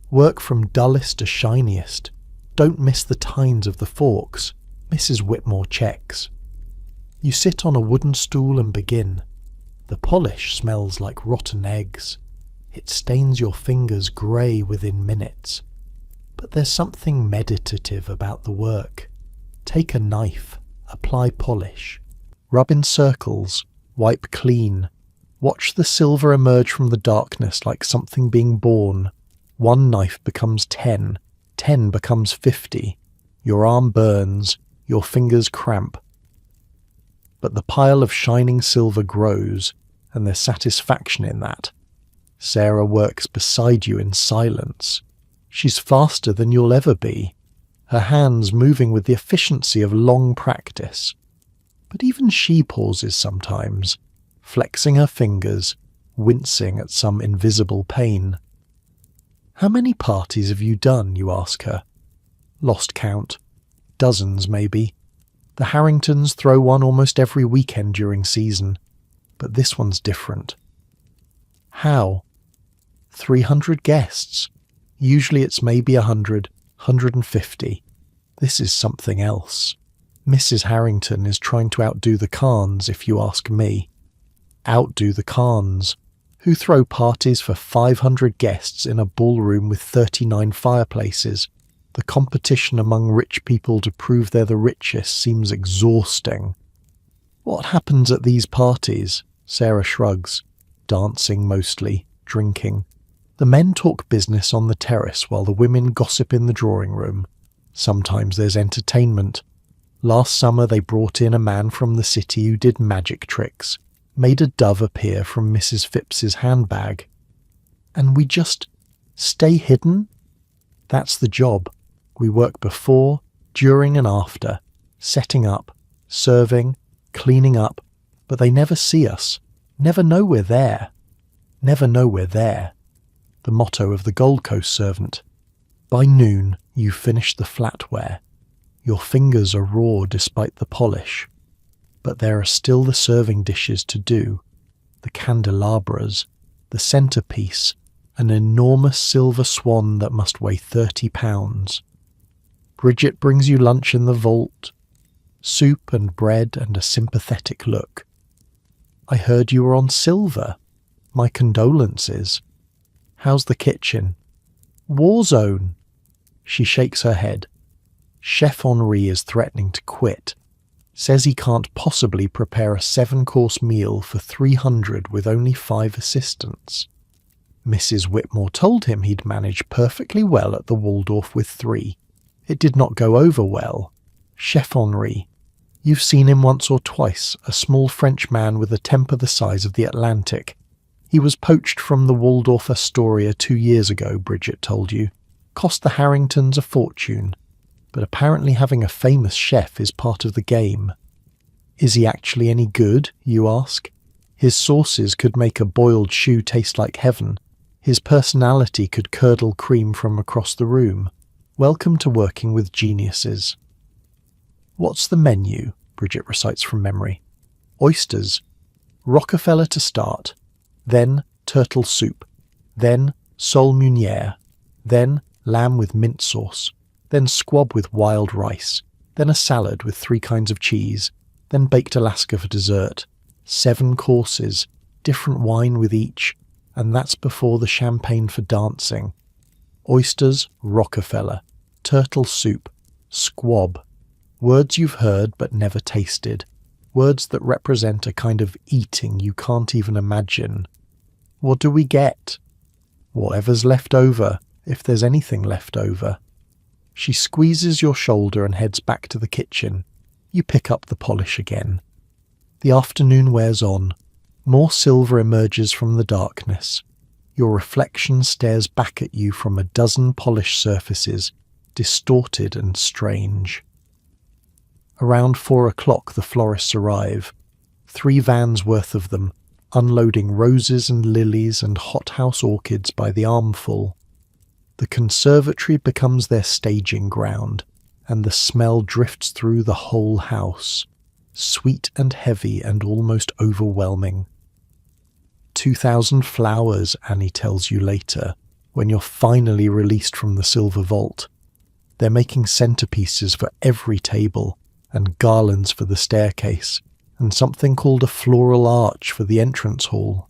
"Work from dullest to shiniest. Don't miss the tines of the forks," Mrs. Whitmore checks. You sit on a wooden stool and begin. The polish smells like rotten eggs. It stains your fingers grey within minutes. But there's something meditative about the work. Take a knife, apply polish, rub in circles, wipe clean. Watch the silver emerge from the darkness like something being born. One knife becomes 10, 10 becomes 50. Your arm burns, your fingers cramp. But the pile of shining silver grows, and there's satisfaction in that. Sarah works beside you in silence. She's faster than you'll ever be, her hands moving with the efficiency of long practice. But even she pauses sometimes, flexing her fingers, wincing at some invisible pain. "How many parties have you done?" you ask her. Lost count. Dozens, maybe. The Harringtons throw one almost every weekend during season, but this one's different. "How?" 300 guests. Usually it's maybe 100, 150. This is something else. Mrs. Harrington is trying to outdo the Carnes, if you ask me. Outdo the Carnes, who throw parties for 500 guests in a ballroom with 39 fireplaces. The competition among rich people to prove they're the richest seems exhausting. "What happens at these parties?" Sarah shrugs. "Dancing mostly, drinking. The men talk business on the terrace while the women gossip in the drawing room. Sometimes there's entertainment. Last summer they brought in a man from the city who did magic tricks, made a dove appear from Mrs. Phipps's handbag. And we just stay hidden? That's the job. We work before, during and after, setting up, serving, cleaning up, but they never see us, never know we're there. Never know we're there. The motto of the Gold Coast servant. By noon, you finish the flatware. Your fingers are raw despite the polish. But there are still the serving dishes to do, the candelabras, the centrepiece, an enormous silver swan that must weigh 30 pounds. Bridget brings you lunch in the vault, soup and bread and a sympathetic look. "I heard you were on silver. My condolences. How's the kitchen?" "War zone." She shakes her head. Chef Henri is threatening to quit. Says he can't possibly prepare a 7-course meal for 300 with only 5 assistants. Mrs. Whitmore told him he'd manage perfectly well at the Waldorf with 3. It did not go over well. Chef Henri. You've seen him once or twice, a small French man with a temper the size of the Atlantic. He was poached from the Waldorf Astoria 2 years ago, Bridget told you. Cost the Harringtons a fortune. But apparently having a famous chef is part of the game. Is he actually any good, you ask? His sauces could make a boiled shoe taste like heaven. His personality could curdle cream from across the room. Welcome to working with geniuses. What's the menu? Bridget recites from memory. Oysters. Rockefeller to start. Then turtle soup. Then sole meunière. Then lamb with mint sauce. Then squab with wild rice. Then a salad with 3 kinds of cheese. Then baked Alaska for dessert. 7 courses, different wine with each, and that's before the champagne for dancing. Oysters, Rockefeller. Turtle soup. Squab. Words you've heard but never tasted. Words that represent a kind of eating you can't even imagine. What do we get? Whatever's left over, if there's anything left over. She squeezes your shoulder and heads back to the kitchen. You pick up the polish again. The afternoon wears on. More silver emerges from the darkness. Your reflection stares back at you from a dozen polished surfaces, distorted and strange. Around 4 o'clock the florists arrive. 3 vans worth of them, unloading roses and lilies and hothouse orchids by the armful. The conservatory becomes their staging ground, and the smell drifts through the whole house. sweet and heavy and almost overwhelming. 2,000 flowers, Annie tells you later, when you're finally released from the silver vault. They're making centerpieces for every table, and garlands for the staircase, and something called a floral arch for the entrance hall.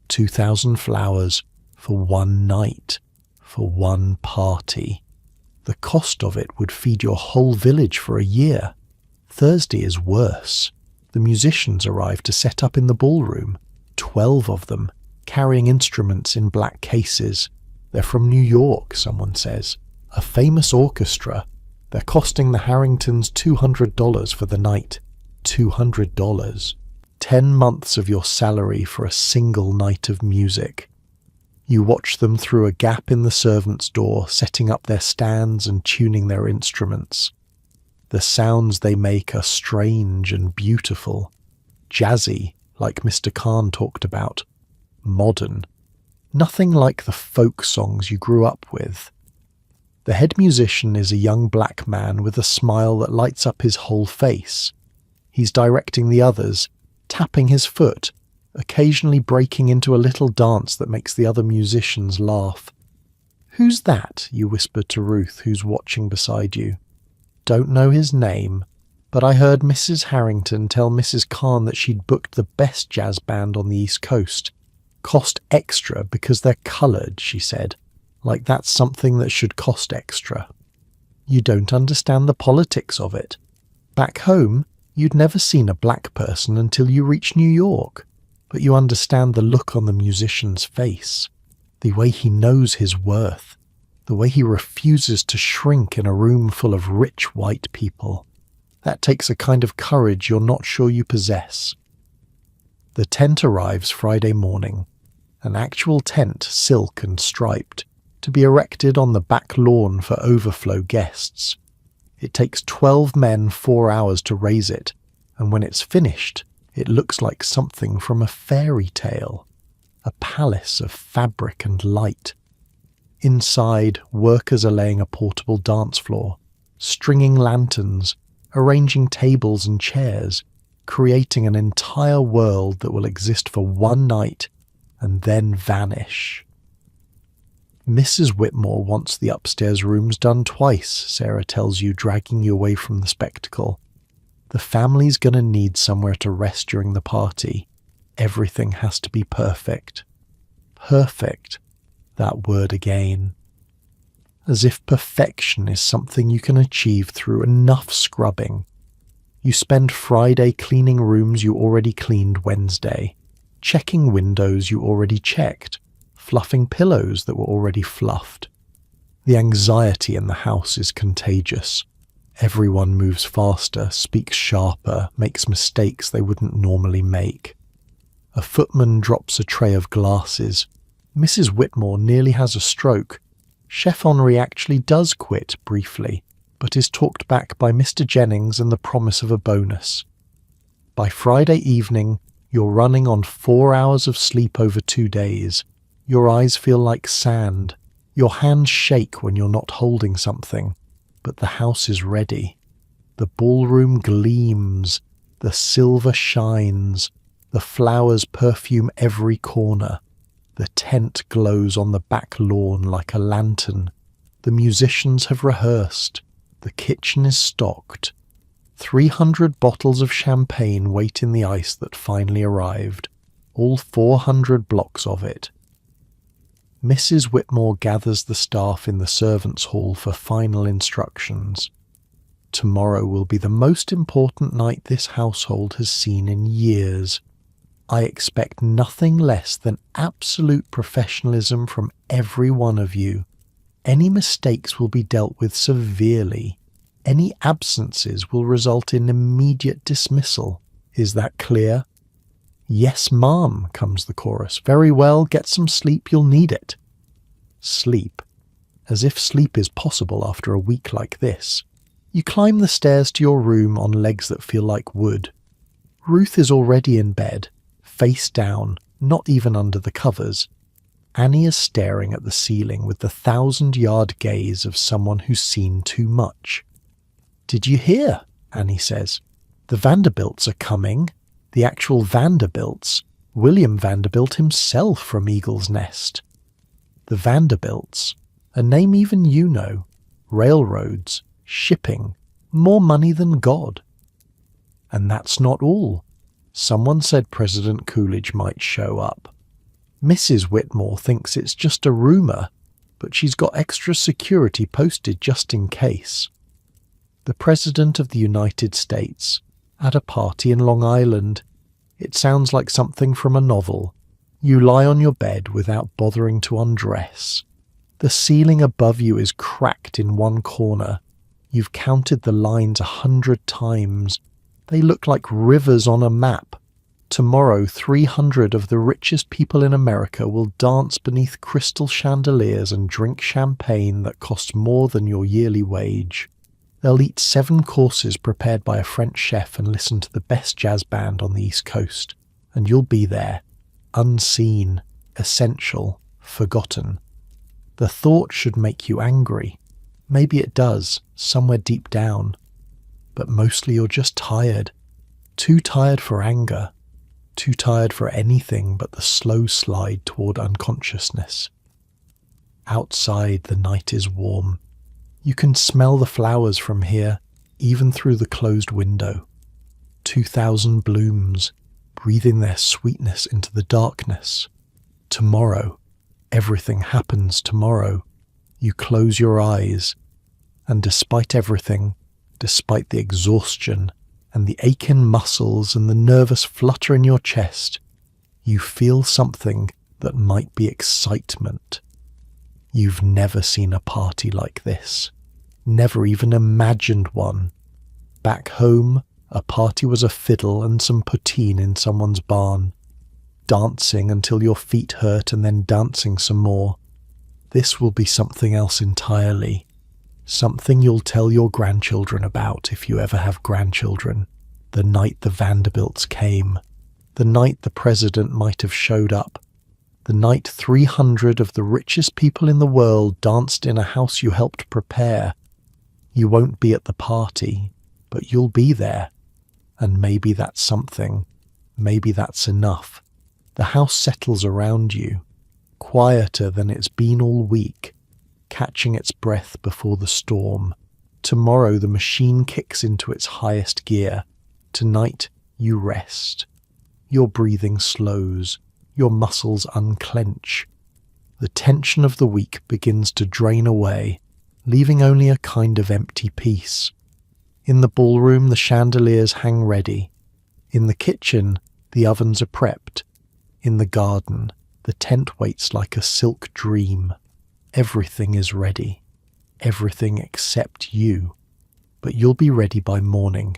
2,000 flowers for one night, for one party. The cost of it would feed your whole village for a year. Thursday is worse. The musicians arrive to set up in the ballroom, 12 of them, carrying instruments in black cases. They're from New York, someone says. A famous orchestra. They're costing the Harringtons $200 for the night. $200. 10 months of your salary for a single night of music. You watch them through a gap in the servants' door, setting up their stands and tuning their instruments. The sounds they make are strange and beautiful. Jazzy, like Mr. Khan talked about. Modern. Nothing like the folk songs you grew up with. The head musician is a young black man with a smile that lights up his whole face. He's directing the others, tapping his foot, occasionally breaking into a little dance that makes the other musicians laugh. "Who's that?" you whisper to Ruth, who's watching beside you. "Don't know his name, but I heard Mrs. Harrington tell Mrs. Khan that she'd booked the best jazz band on the East Coast. Cost extra because they're coloured," she said. Like that's something that should cost extra. You don't understand the politics of it. Back home, you'd never seen a black person until you reach New York, but you understand the look on the musician's face, the way he knows his worth, the way he refuses to shrink in a room full of rich white people. That takes a kind of courage you're not sure you possess. The tent arrives Friday morning, an actual tent, silk and striped, to be erected on the back lawn for overflow guests. It takes 12 men 4 hours to raise it, and when it's finished, it looks like something from a fairy tale, a palace of fabric and light. Inside, workers are laying a portable dance floor, stringing lanterns, arranging tables and chairs, creating an entire world that will exist for one night and then vanish. Mrs. Whitmore wants the upstairs rooms done twice, Sarah tells you, dragging you away from the spectacle. The family's gonna need somewhere to rest during the party. Everything has to be perfect. Perfect. That word again. As if perfection is something you can achieve through enough scrubbing. You spend Friday cleaning rooms you already cleaned Wednesday, checking windows you already checked, fluffing pillows that were already fluffed. The anxiety in the house is contagious. Everyone moves faster, speaks sharper, makes mistakes they wouldn't normally make. A footman drops a tray of glasses. Mrs. Whitmore nearly has a stroke. Chef Henri actually does quit briefly, but is talked back by Mr. Jennings and the promise of a bonus. By Friday evening, you're running on 4 hours of sleep over 2 days. Your eyes feel like sand. Your hands shake when you're not holding something. But the house is ready. The ballroom gleams. The silver shines. The flowers perfume every corner. The tent glows on the back lawn like a lantern. The musicians have rehearsed. The kitchen is stocked. 300 bottles of champagne wait in the ice that finally arrived. All 400 blocks of it. Mrs. Whitmore gathers the staff in the servants' hall for final instructions. Tomorrow will be the most important night this household has seen in years. I expect nothing less than absolute professionalism from every one of you. Any mistakes will be dealt with severely. Any absences will result in immediate dismissal. Is that clear? "Yes, ma'am," comes the chorus. "Very well, get some sleep, you'll need it." Sleep. As if sleep is possible after a week like this. You climb the stairs to your room on legs that feel like wood. Ruth is already in bed, face down, not even under the covers. Annie is staring at the ceiling with the 1,000-yard gaze of someone who's seen too much. "Did you hear?" Annie says. The Vanderbilts are coming. The actual Vanderbilts. William Vanderbilt himself from Eagle's Nest. The Vanderbilts. A name even you know. Railroads. Shipping. More money than God. And that's not all. Someone said President Coolidge might show up. Mrs. Whitmore thinks it's just a rumour, but she's got extra security posted just in case. The President of the United States, at a party in Long Island. It sounds like something from a novel. You lie on your bed without bothering to undress. The ceiling above you is cracked in one corner. You've counted the lines 100 times. They look like rivers on a map. Tomorrow, 300 of the richest people in America will dance beneath crystal chandeliers and drink champagne that costs more than your yearly wage. They'll eat 7 courses prepared by a French chef and listen to the best jazz band on the East Coast. And you'll be there, unseen, essential, forgotten. The thought should make you angry. Maybe it does, somewhere deep down. But mostly you're just tired. Too tired for anger. Too tired for anything but the slow slide toward unconsciousness. Outside the night is warm. You can smell the flowers from here, even through the closed window. 2,000 blooms, breathing their sweetness into the darkness. Tomorrow, everything happens tomorrow. You close your eyes, and despite everything, despite the exhaustion and the ache in muscles and the nervous flutter in your chest, you feel something that might be excitement. You've never seen a party like this, never even imagined one. Back home, a party was a fiddle and some poutine in someone's barn, dancing until your feet hurt and then dancing some more. This will be something else entirely, something you'll tell your grandchildren about if you ever have grandchildren. The night the Vanderbilts came, the night the president might have showed up, the night 300 of the richest people in the world danced in a house you helped prepare. You won't be at the party, but you'll be there. And maybe that's something. Maybe that's enough. The house settles around you, quieter than it's been all week, catching its breath before the storm. Tomorrow the machine kicks into its highest gear. Tonight you rest. Your breathing slows. Your muscles unclench. The tension of the week begins to drain away, leaving only a kind of empty peace. In the ballroom the chandeliers hang ready. In the kitchen the ovens are prepped. In the garden the tent waits like a silk dream. Everything is ready. Everything except you. But you'll be ready by morning.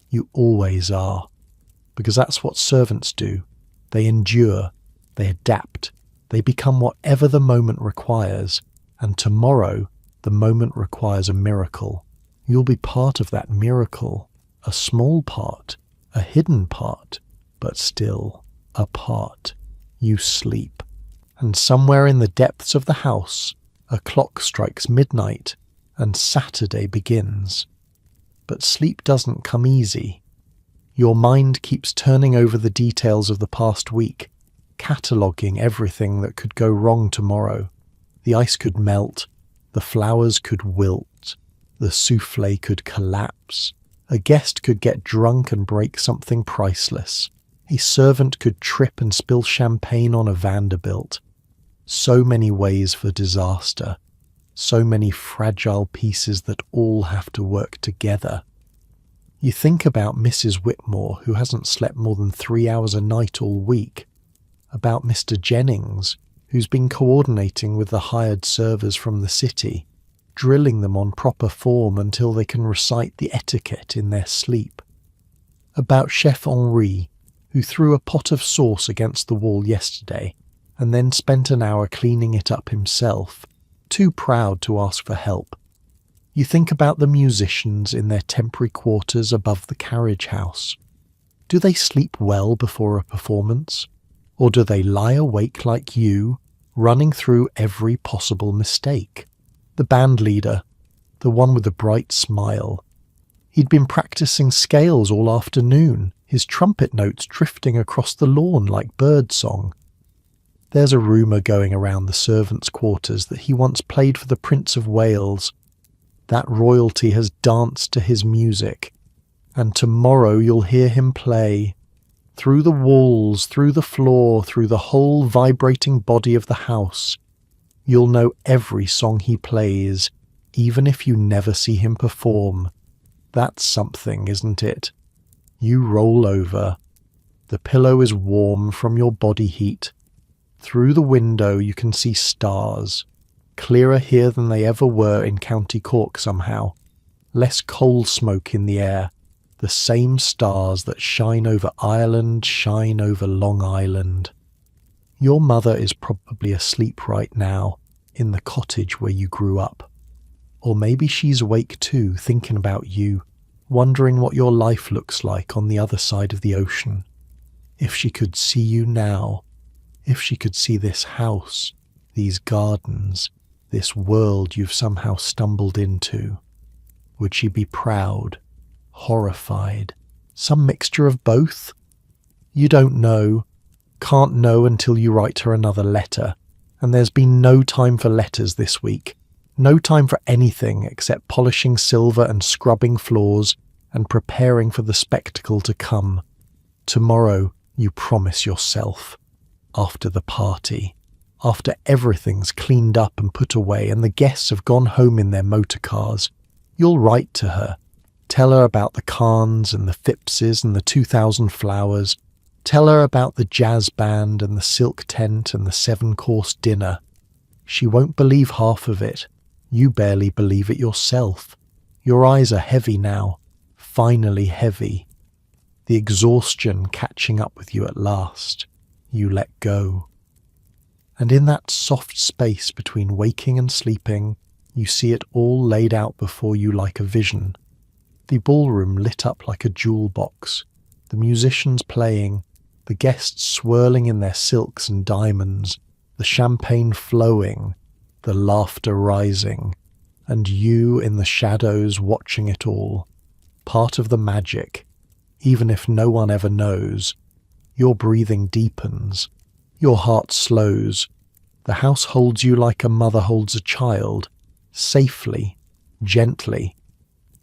You always are. Because that's what servants do. They endure. They adapt. They become whatever the moment requires. And tomorrow, the moment requires a miracle. You'll be part of that miracle. A small part. A hidden part. But still, a part. You sleep. And somewhere in the depths of the house, a clock strikes midnight, and Saturday begins. But sleep doesn't come easy. Your mind keeps turning over the details of the past week, cataloguing everything that could go wrong tomorrow. The ice could melt, the flowers could wilt, the soufflé could collapse, a guest could get drunk and break something priceless, a servant could trip and spill champagne on a Vanderbilt. So many ways for disaster, so many fragile pieces that all have to work together. You think about Mrs. Whitmore, who hasn't slept more than 3 hours a night all week, about Mr. Jennings, who's been coordinating with the hired servers from the city, drilling them on proper form until they can recite the etiquette in their sleep, about Chef Henri, who threw a pot of sauce against the wall yesterday and then spent an hour cleaning it up himself, too proud to ask for help. You think about the musicians in their temporary quarters above the carriage house. Do they sleep well before a performance? Or do they lie awake like you, running through every possible mistake? The band leader, the one with the bright smile, He'd been practicing scales all afternoon, his trumpet notes drifting across the lawn like birdsong. There's a rumour going around the servants' quarters that he once played for the Prince of Wales. That royalty has danced to his music, and tomorrow you'll hear him play. Through the walls, through the floor, through the whole vibrating body of the house. You'll know every song he plays, even if you never see him perform. That's something, isn't it? You roll over. The pillow is warm from your body heat. Through the window you can see stars, clearer here than they ever were in County Cork somehow. Less coal smoke in the air. The same stars that shine over Ireland shine over Long Island. Your mother is probably asleep right now, in the cottage where you grew up. Or maybe she's awake too, thinking about you, wondering what your life looks like on the other side of the ocean. If she could see you now, if she could see this house, these gardens, this world you've somehow stumbled into, would she be proud? Horrified, some mixture of both? You don't know, can't know until you write her another letter, and there's been no time for letters this week, no time for anything except polishing silver and scrubbing floors and preparing for the spectacle to come. Tomorrow, you promise yourself, after the party, after everything's cleaned up and put away and the guests have gone home in their motor cars, you'll write to her. Tell her about the Carns and the Phippses and the 2,000 flowers. Tell her about the jazz band and the silk tent and the 7-course dinner. She won't believe half of it. You barely believe it yourself. Your eyes are heavy now, finally heavy. The exhaustion catching up with you at last. You let go. And in that soft space between waking and sleeping, you see it all laid out before you like a vision. The ballroom lit up like a jewel box, the musicians playing, the guests swirling in their silks and diamonds, the champagne flowing, the laughter rising, and you in the shadows watching it all, part of the magic, even if no one ever knows. Your breathing deepens, your heart slows, the house holds you like a mother holds a child, safely, gently.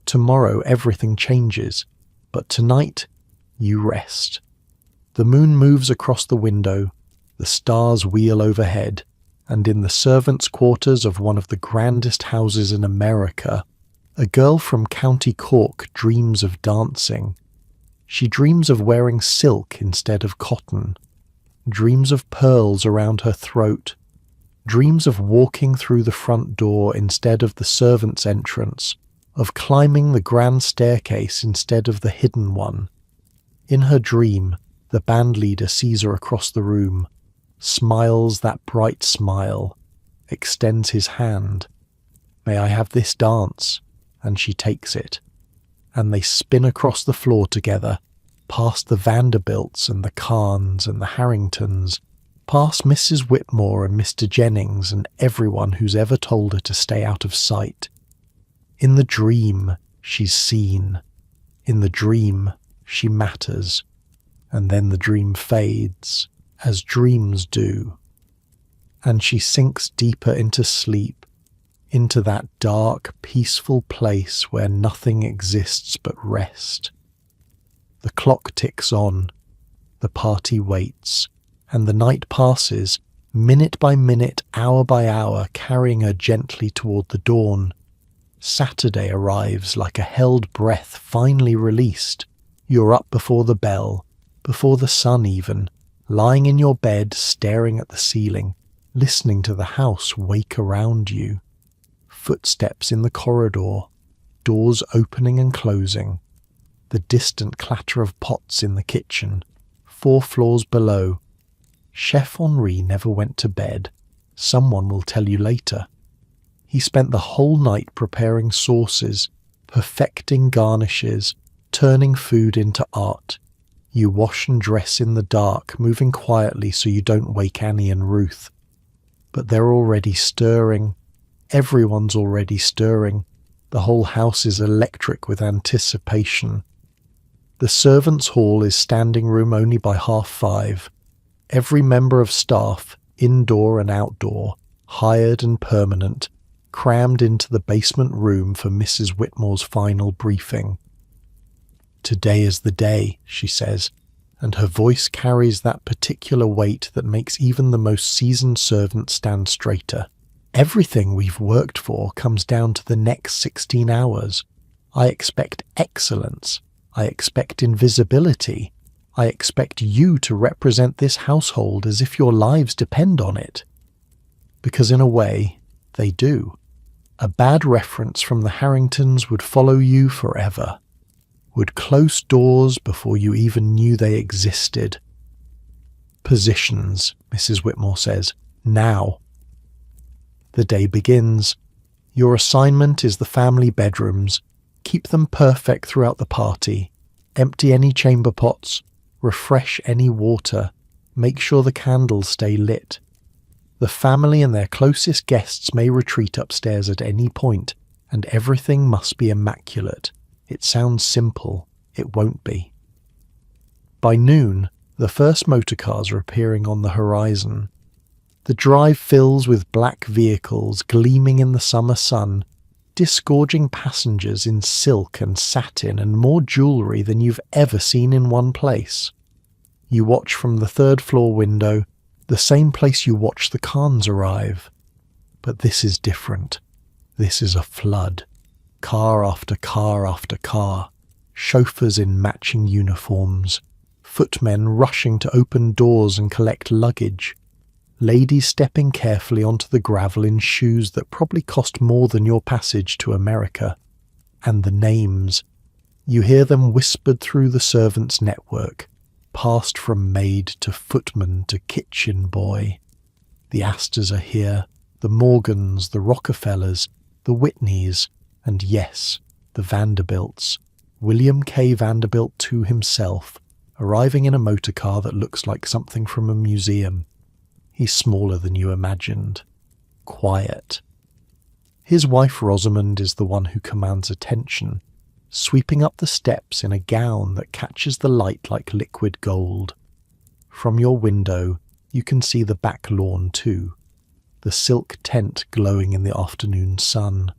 Tomorrow everything changes, but tonight you rest. The moon moves across the window, the stars wheel overhead, and in the servants' quarters of one of the grandest houses in America, a girl from County Cork dreams of dancing. She dreams of wearing silk instead of cotton, dreams of pearls around her throat, dreams of walking through the front door instead of the servants' entrance, of climbing the grand staircase instead of the hidden one. In her dream, the bandleader sees her across the room, smiles that bright smile, extends his hand. May I have this dance? And she takes it. And they spin across the floor together, past the Vanderbilts and the Carns and the Harringtons, past Mrs. Whitmore and Mr. Jennings and everyone who's ever told her to stay out of sight. In the dream, she's seen. In the dream, she matters. And then the dream fades, as dreams do. And she sinks deeper into sleep, into that dark, peaceful place where nothing exists but rest. The clock ticks on, the party waits, and the night passes, minute by minute, hour by hour, carrying her gently toward the dawn. Saturday arrives like a held breath finally released. You're up before the bell, before the sun even, lying in your bed staring at the ceiling, listening to the house wake around you. Footsteps in the corridor, doors opening and closing, the distant clatter of pots in the kitchen, 4 floors below. Chef Henri never went to bed. Someone will tell you later. He spent the whole night preparing sauces, perfecting garnishes, turning food into art. You wash and dress in the dark, moving quietly so you don't wake Annie and Ruth. But they're already stirring. Everyone's already stirring. The whole house is electric with anticipation. The servants' hall is standing room only by 5:30. Every member of staff, indoor and outdoor, hired and permanent, crammed into the basement room for Mrs. Whitmore's final briefing. "Today is the day," she says, and her voice carries that particular weight that makes even the most seasoned servant stand straighter. "Everything we've worked for comes down to the next 16 hours. I expect excellence. I expect invisibility. I expect you to represent this household as if your lives depend on it." Because in a way, they do. A bad reference from the Harringtons would follow you forever. Would close doors before you even knew they existed. "Positions," Mrs. Whitmore says. "Now." The day begins. Your assignment is the family bedrooms. Keep them perfect throughout the party. Empty any chamber pots. Refresh any water. Make sure the candles stay lit. The family and their closest guests may retreat upstairs at any point, and everything must be immaculate. It sounds simple. It won't be. By noon, the first motorcars are appearing on the horizon. The drive fills with black vehicles gleaming in the summer sun, disgorging passengers in silk and satin and more jewellery than you've ever seen in one place. You watch from the third-floor window, the same place you watch the Khans arrive. But this is different. This is a flood. Car after car after car, chauffeurs in matching uniforms, footmen rushing to open doors and collect luggage, ladies stepping carefully onto the gravel in shoes that probably cost more than your passage to America. And the names. You hear them whispered through the servants' network, passed from maid to footman to kitchen boy. The Astors are here, the Morgans, the Rockefellers, the Whitneys, and yes, the Vanderbilts. William K. Vanderbilt II himself, arriving in a motor car that looks like something from a museum. He's smaller than you imagined. Quiet. His wife Rosamond is the one who commands attention, sweeping up the steps in a gown that catches the light like liquid gold. From your window, you can see the back lawn too, the silk tent glowing in the afternoon sun.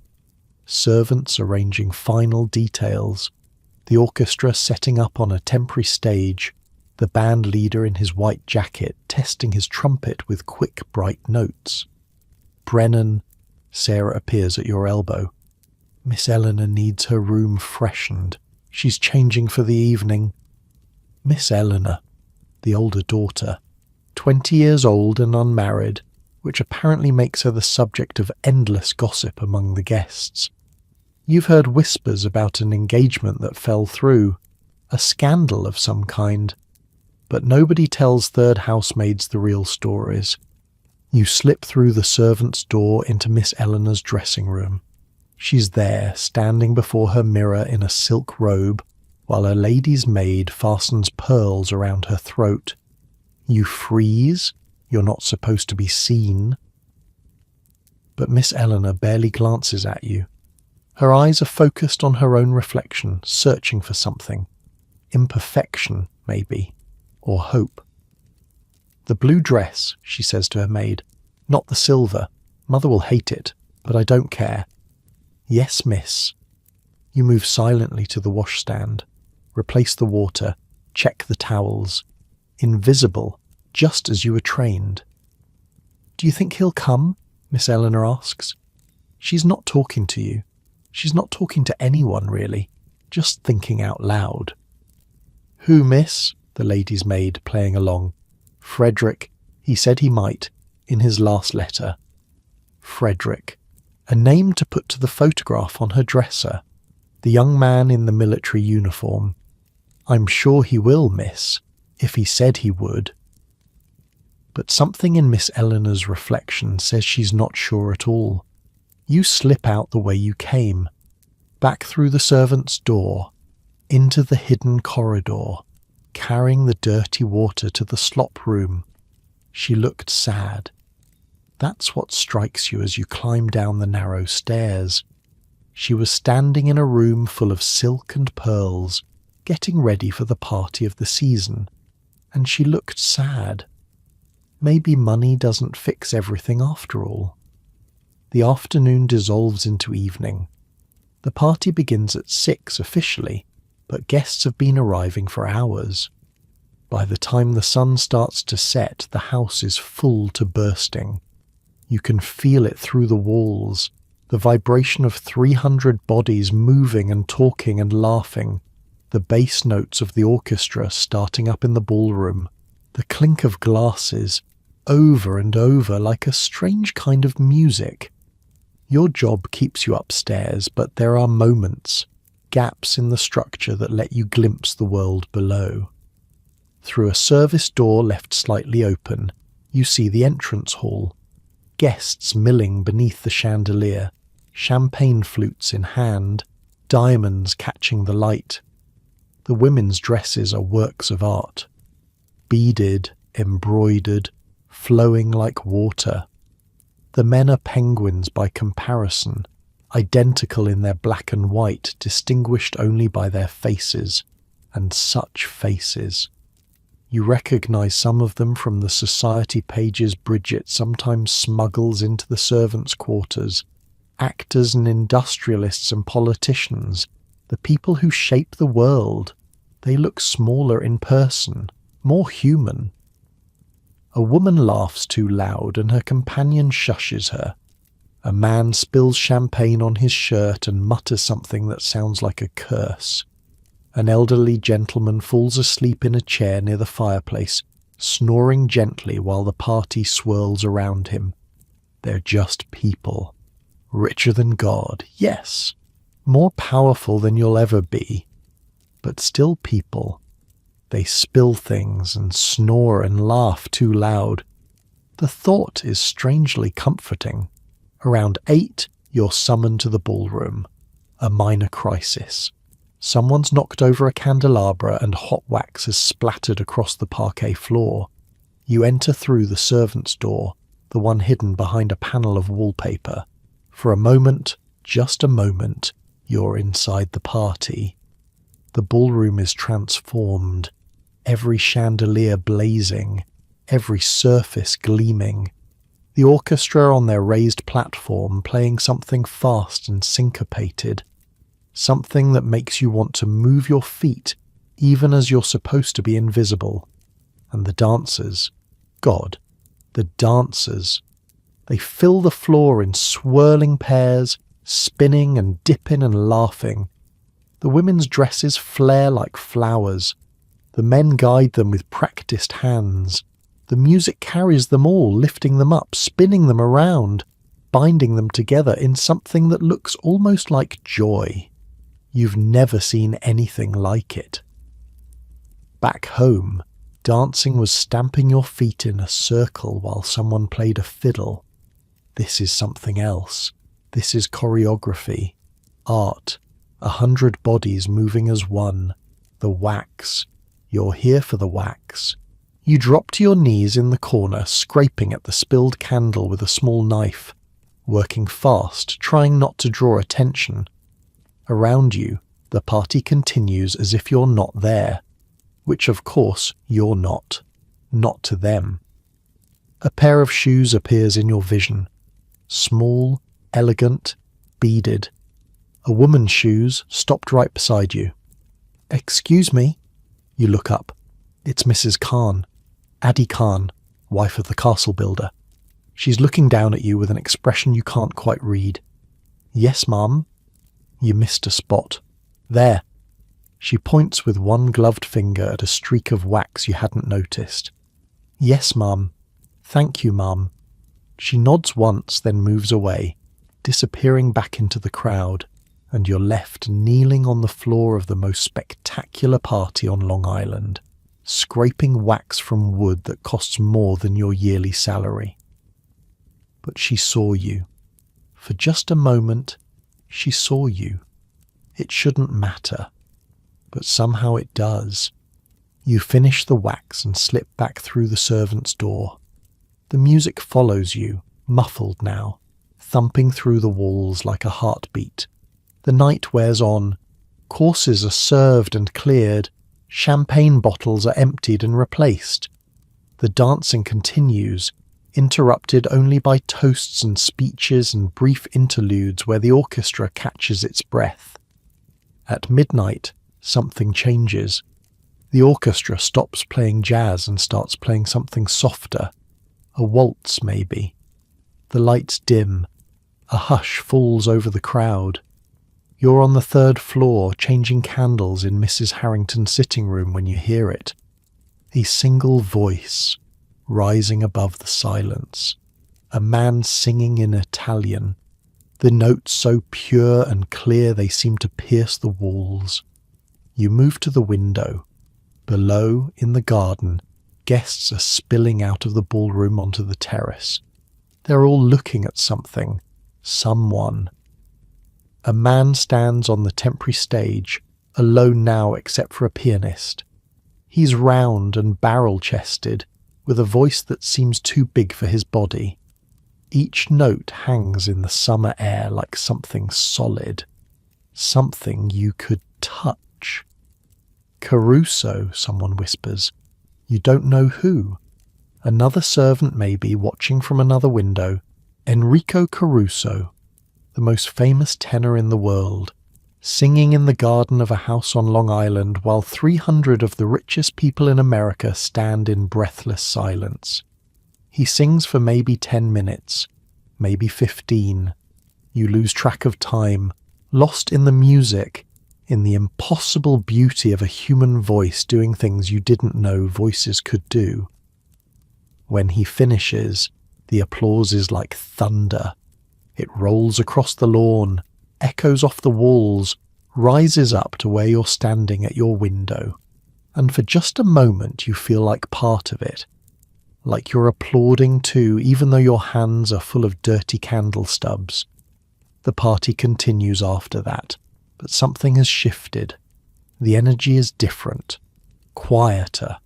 Servants arranging final details, the orchestra setting up on a temporary stage, the band leader in his white jacket testing his trumpet with quick, bright notes. "Brennan," Sarah appears at your elbow. "Miss Eleanor needs her room freshened. She's changing for the evening." Miss Eleanor, the older daughter, 20 years old and unmarried, which apparently makes her the subject of endless gossip among the guests. You've heard whispers about an engagement that fell through, a scandal of some kind, but nobody tells third housemaids the real stories. You slip through the servant's door into Miss Eleanor's dressing room. She's there, standing before her mirror in a silk robe, while a lady's maid fastens pearls around her throat. You freeze. You're not supposed to be seen. But Miss Eleanor barely glances at you. Her eyes are focused on her own reflection, searching for something. Imperfection, maybe, or hope. "The blue dress," she says to her maid. "Not the silver. Mother will hate it, but I don't care." "Yes, miss." You move silently to the washstand, replace the water, check the towels. Invisible, just as you were trained. "Do you think he'll come?" Miss Eleanor asks. She's not talking to you. She's not talking to anyone, really, just thinking out loud. "Who, miss?" the lady's maid, playing along. "Frederick. He said he might, in his last letter." Frederick. A name to put to the photograph on her dresser. The young man in the military uniform. "I'm sure he will, miss, if he said he would." But something in Miss Eleanor's reflection says she's not sure at all. You slip out the way you came, back through the servant's door, into the hidden corridor, carrying the dirty water to the slop room. She looked sad. That's what strikes you as you climb down the narrow stairs. She was standing in a room full of silk and pearls, getting ready for the party of the season, and she looked sad. Maybe money doesn't fix everything after all. The afternoon dissolves into evening. The party begins at 6 officially, but guests have been arriving for hours. By the time the sun starts to set, the house is full to bursting. You can feel it through the walls, the vibration of 300 bodies moving and talking and laughing, the bass notes of the orchestra starting up in the ballroom, the clink of glasses, over and over like a strange kind of music. Your job keeps you upstairs, but there are moments, gaps in the structure that let you glimpse the world below. Through a service door left slightly open, you see the entrance hall. Guests milling beneath the chandelier, champagne flutes in hand, diamonds catching the light. The women's dresses are works of art. Beaded, embroidered, flowing like water. The men are penguins by comparison, identical in their black and white, distinguished only by their faces, and such faces. You recognize some of them from the society pages Bridget sometimes smuggles into the servants' quarters. Actors and industrialists and politicians, the people who shape the world. They look smaller in person, more human. A woman laughs too loud and her companion shushes her. A man spills champagne on his shirt and mutters something that sounds like a curse. An elderly gentleman falls asleep in a chair near the fireplace, snoring gently while the party swirls around him. They're just people. Richer than God, yes. More powerful than you'll ever be. But still people. They spill things and snore and laugh too loud. The thought is strangely comforting. Around 8, you're summoned to the ballroom. A minor crisis. Someone's knocked over a candelabra and hot wax has splattered across the parquet floor. You enter through the servants' door, the one hidden behind a panel of wallpaper. For a moment, just a moment, you're inside the party. The ballroom is transformed, every chandelier blazing, every surface gleaming. The orchestra on their raised platform playing something fast and syncopated. Something that makes you want to move your feet even as you're supposed to be invisible. And the dancers, God, the dancers, they fill the floor in swirling pairs, spinning and dipping and laughing. The women's dresses flare like flowers. The men guide them with practiced hands. The music carries them all, lifting them up, spinning them around, binding them together in something that looks almost like joy. You've never seen anything like it. Back home, dancing was stamping your feet in a circle while someone played a fiddle. This is something else. This is choreography, art, 100 bodies moving as one. The wax. You're here for the wax. You drop to your knees in the corner, scraping at the spilled candle with a small knife, working fast, trying not to draw attention. Around you, the party continues as if you're not there, which of course you're not to them. A pair of shoes appears in your vision. Small, elegant, beaded. A woman's shoes stopped right beside you. "Excuse me." You look up. It's Mrs. Khan, Addie Khan, wife of the castle builder. She's looking down at you with an expression you can't quite read. "Yes, ma'am." You missed a spot. "There." She points with one gloved finger at a streak of wax you hadn't noticed. "Yes, ma'am. Thank you, ma'am." She nods once, then moves away, disappearing back into the crowd, and you're left kneeling on the floor of the most spectacular party on Long Island, scraping wax from wood that costs more than your yearly salary. But she saw you. For just a moment, she saw you. It shouldn't matter, but somehow it does. You finish the wax and slip back through the servants' door. The music follows you, muffled now, thumping through the walls like a heartbeat. The night wears on. Courses are served and cleared. Champagne bottles are emptied and replaced. The dancing continues, interrupted only by toasts and speeches and brief interludes where the orchestra catches its breath. At midnight, something changes. The orchestra stops playing jazz and starts playing something softer. A waltz, maybe. The lights dim. A hush falls over the crowd. You're on the 3rd floor, changing candles in Mrs. Harrington's sitting room when you hear it. A single voice, rising above the silence. A man singing in Italian. The notes so pure and clear they seem to pierce the walls. You move to the window. Below, in the garden, guests are spilling out of the ballroom onto the terrace. They're all looking at something. Someone. A man stands on the temporary stage, alone now except for a pianist. He's round and barrel-chested, with a voice that seems too big for his body. Each note hangs in the summer air like something solid, something you could touch. Caruso, someone whispers. You don't know who. Another servant maybe, watching from another window. Enrico Caruso, the most famous tenor in the world, singing in the garden of a house on Long Island while 300 of the richest people in America stand in breathless silence. He sings for maybe 10 minutes, maybe 15. You lose track of time, lost in the music, in the impossible beauty of a human voice doing things you didn't know voices could do. When he finishes, the applause is like thunder. It rolls across the lawn, echoes off the walls, rises up to where you're standing at your window, and for just a moment you feel like part of it, like you're applauding too, even though your hands are full of dirty candle stubs. The party continues after that, but something has shifted. The energy is different, quieter.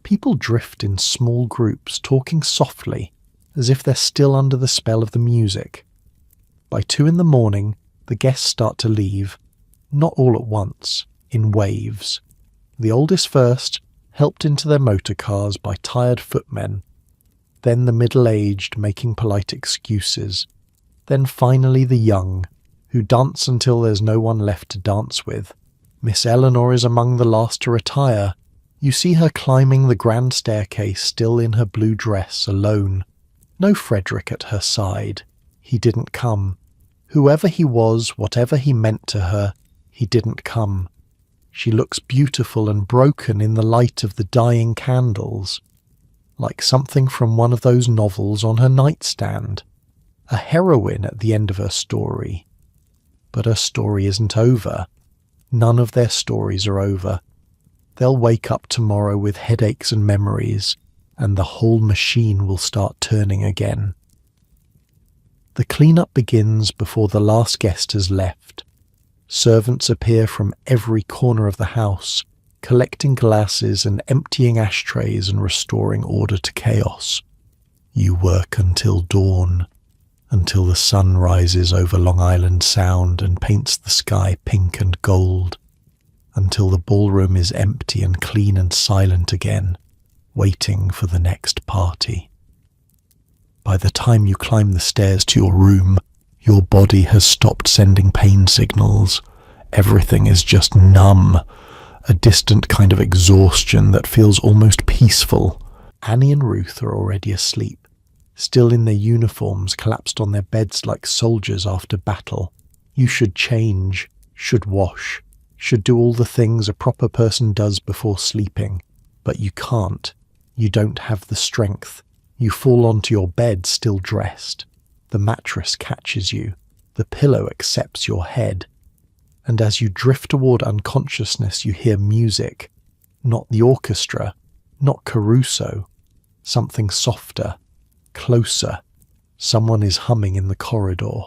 People drift in small groups, talking softly, as if they're still under the spell of the music. By 2 a.m, the guests start to leave, not all at once, in waves. The oldest first, helped into their motor cars by tired footmen. Then the middle-aged, making polite excuses. Then finally the young, who dance until there's no one left to dance with. Miss Eleanor is among the last to retire. You see her climbing the grand staircase, still in her blue dress, alone. No Frederick at her side. He didn't come. Whoever he was, whatever he meant to her, he didn't come. She looks beautiful and broken in the light of the dying candles, like something from one of those novels on her nightstand. A heroine at the end of her story. But her story isn't over. None of their stories are over. They'll wake up tomorrow with headaches and memories, and the whole machine will start turning again. The clean-up begins before the last guest has left. Servants appear from every corner of the house, collecting glasses and emptying ashtrays and restoring order to chaos. You work until dawn, until the sun rises over Long Island Sound and paints the sky pink and gold, until the ballroom is empty and clean and silent again, waiting for the next party. By the time you climb the stairs to your room, your body has stopped sending pain signals. Everything is just numb, a distant kind of exhaustion that feels almost peaceful. Annie and Ruth are already asleep, still in their uniforms, collapsed on their beds like soldiers after battle. You should change, should wash, should do all the things a proper person does before sleeping, but you can't. You don't have the strength. You fall onto your bed still dressed. The mattress catches you. The pillow accepts your head. And as you drift toward unconsciousness, you hear music. Not the orchestra, not Caruso. Something softer, closer. Someone is humming in the corridor.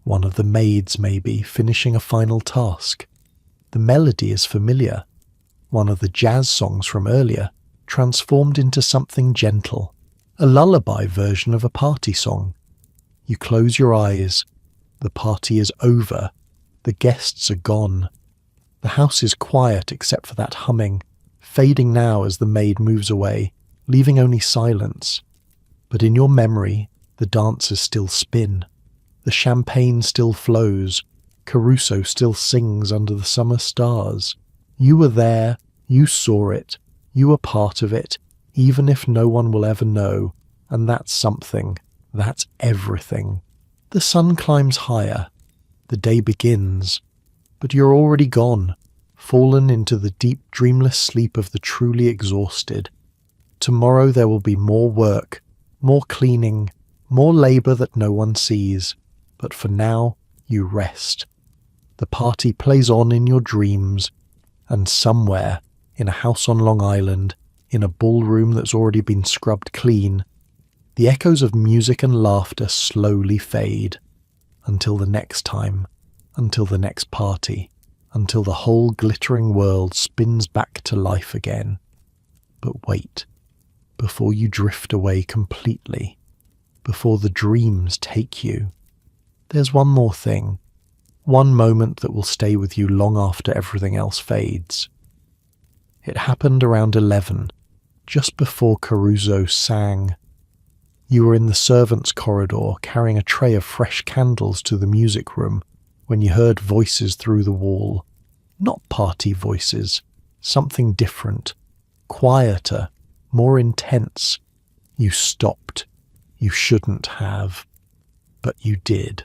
One of the maids, maybe, finishing a final task. The melody is familiar. One of the jazz songs from earlier, transformed into something gentle. A lullaby version of a party song. You close your eyes. The party is over. The guests are gone. The house is quiet except for that humming, fading now as the maid moves away, leaving only silence. But in your memory, the dancers still spin. The champagne still flows. Caruso still sings under the summer stars. You were there, you saw it, you were part of it, even if no one will ever know, and that's something, that's everything. The sun climbs higher, the day begins, but you're already gone, fallen into the deep dreamless sleep of the truly exhausted. Tomorrow there will be more work, more cleaning, more labour that no one sees, but for now you rest. The party plays on in your dreams, and somewhere, in a house on Long Island, in a ballroom that's already been scrubbed clean, the echoes of music and laughter slowly fade, until the next time, until the next party, until the whole glittering world spins back to life again. But wait, before you drift away completely, before the dreams take you, there's one more thing, one moment that will stay with you long after everything else fades. It happened around 11, just before Caruso sang. You were in the servants' corridor carrying a tray of fresh candles to the music room when you heard voices through the wall. Not party voices, something different, quieter, more intense. You stopped. You shouldn't have. But you did.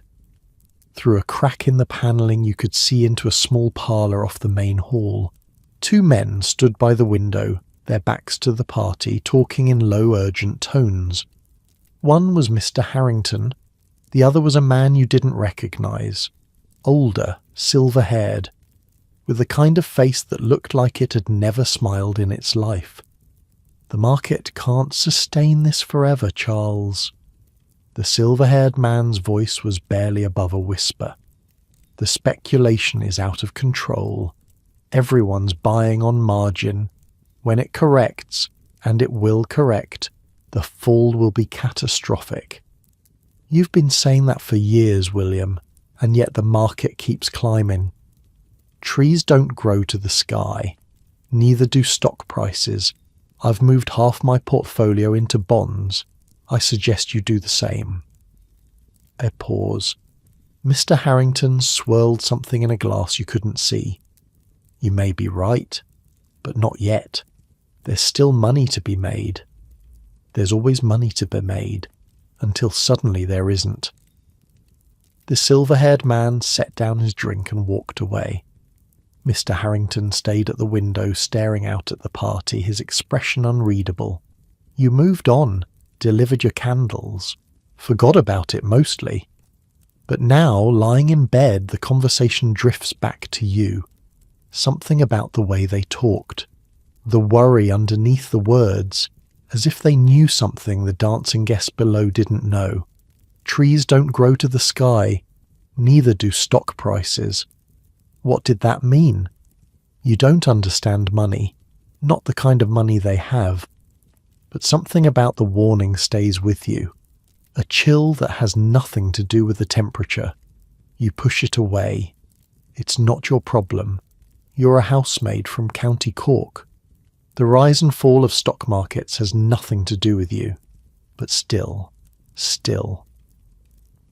Through a crack in the panelling you could see into a small parlour off the main hall. Two men stood by the window, their backs to the party, talking in low, urgent tones. One was Mr. Harrington, the other was a man you didn't recognise. Older, silver-haired, with the kind of face that looked like it had never smiled in its life. The market can't sustain this forever, Charles. The silver-haired man's voice was barely above a whisper. The speculation is out of control. Everyone's buying on margin. When it corrects, and it will correct, the fall will be catastrophic. You've been saying that for years, William, and yet the market keeps climbing. Trees don't grow to the sky. Neither do stock prices. I've moved half my portfolio into bonds. I suggest you do the same. A pause. Mr. Harrington swirled something in a glass you couldn't see. You may be right, but not yet. There's still money to be made. There's always money to be made, until suddenly there isn't. The silver-haired man set down his drink and walked away. Mr. Harrington stayed at the window staring out at the party, his expression unreadable. You moved on, delivered your candles, forgot about it mostly. But now, lying in bed, the conversation drifts back to you. Something about the way they talked, the worry underneath the words, as if they knew something the dancing guests below didn't know. Trees don't grow to the sky, neither do stock prices. What did that mean? You don't understand money, not the kind of money they have. But something about the warning stays with you. A chill that has nothing to do with the temperature. You push it away. It's not your problem. You're a housemaid from County Cork. The rise and fall of stock markets has nothing to do with you. But still.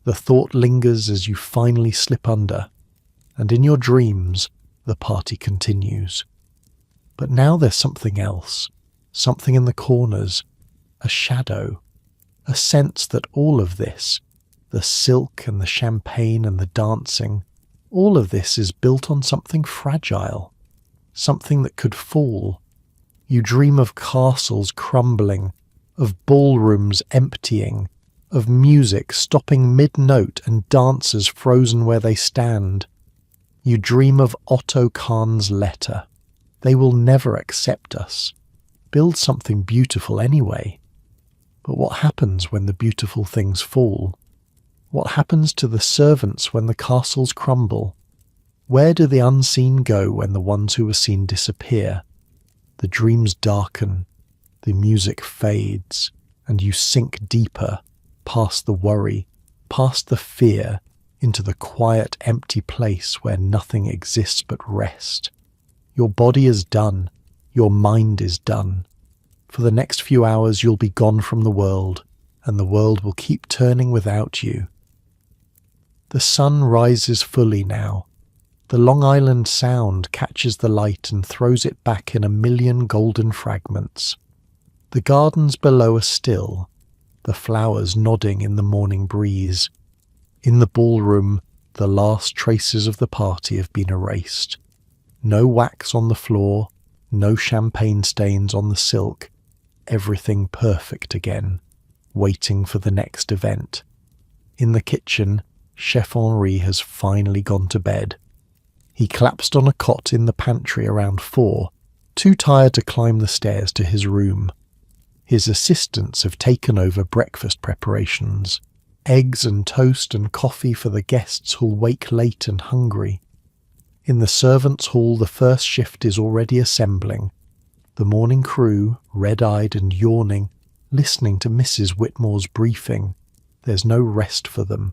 The thought lingers as you finally slip under, and in your dreams, the party continues. But now there's something else. Something in the corners, a shadow, a sense that all of this, the silk and the champagne and the dancing, all of this is built on something fragile, something that could fall. You dream of castles crumbling, of ballrooms emptying, of music stopping mid-note and dancers frozen where they stand. You dream of Otto Kahn's letter. They will never accept us. Build something beautiful anyway. But what happens when the beautiful things fall? What happens to the servants when the castles crumble? Where do the unseen go when the ones who were seen disappear? The dreams darken, the music fades, and you sink deeper, past the worry, past the fear, into the quiet, empty place where nothing exists but rest. Your body is done. Your mind is done. For the next few hours you'll be gone from the world, and the world will keep turning without you. The sun rises fully now. The Long Island Sound catches the light and throws it back in a million golden fragments. The gardens below are still, the flowers nodding in the morning breeze. In the ballroom, the last traces of the party have been erased. No wax on the floor, no champagne stains on the silk, everything perfect again, waiting for the next event. In the kitchen, Chef Henri has finally gone to bed. He collapsed on a cot in the pantry around 4, too tired to climb the stairs to his room. His assistants have taken over breakfast preparations. Eggs and toast and coffee for the guests who'll wake late and hungry. In the servants' hall the first shift is already assembling. The morning crew, red-eyed and yawning, listening to Mrs. Whitmore's briefing. There's no rest for them.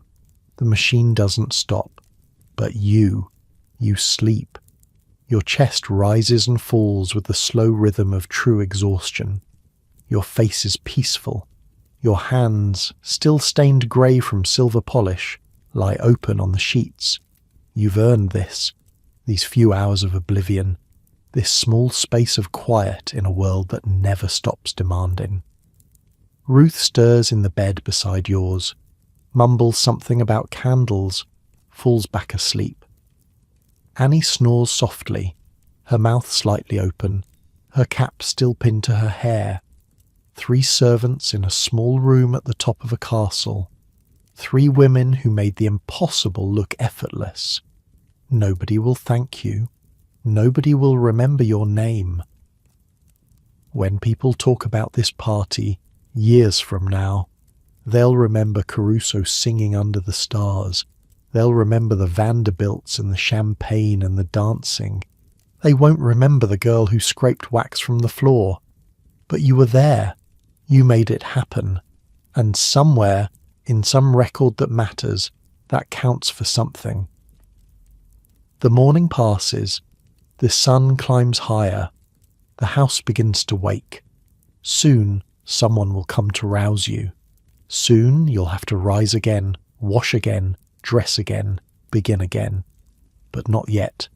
The machine doesn't stop. But you sleep. Your chest rises and falls with the slow rhythm of true exhaustion. Your face is peaceful. Your hands, still stained grey from silver polish, lie open on the sheets. You've earned this, these few hours of oblivion, this small space of quiet in a world that never stops demanding. Ruth stirs in the bed beside yours, mumbles something about candles, falls back asleep. Annie snores softly, her mouth slightly open, her cap still pinned to her hair. 3 servants in a small room at the top of a castle. 3 women who made the impossible look effortless. Nobody will thank you. Nobody will remember your name. When people talk about this party, years from now, they'll remember Caruso singing under the stars. They'll remember the Vanderbilts and the champagne and the dancing. They won't remember the girl who scraped wax from the floor. But you were there. You made it happen, and somewhere, in some record that matters, that counts for something. The morning passes, the sun climbs higher, the house begins to wake. Soon, someone will come to rouse you. Soon, you'll have to rise again, wash again, dress again, begin again. But not yet.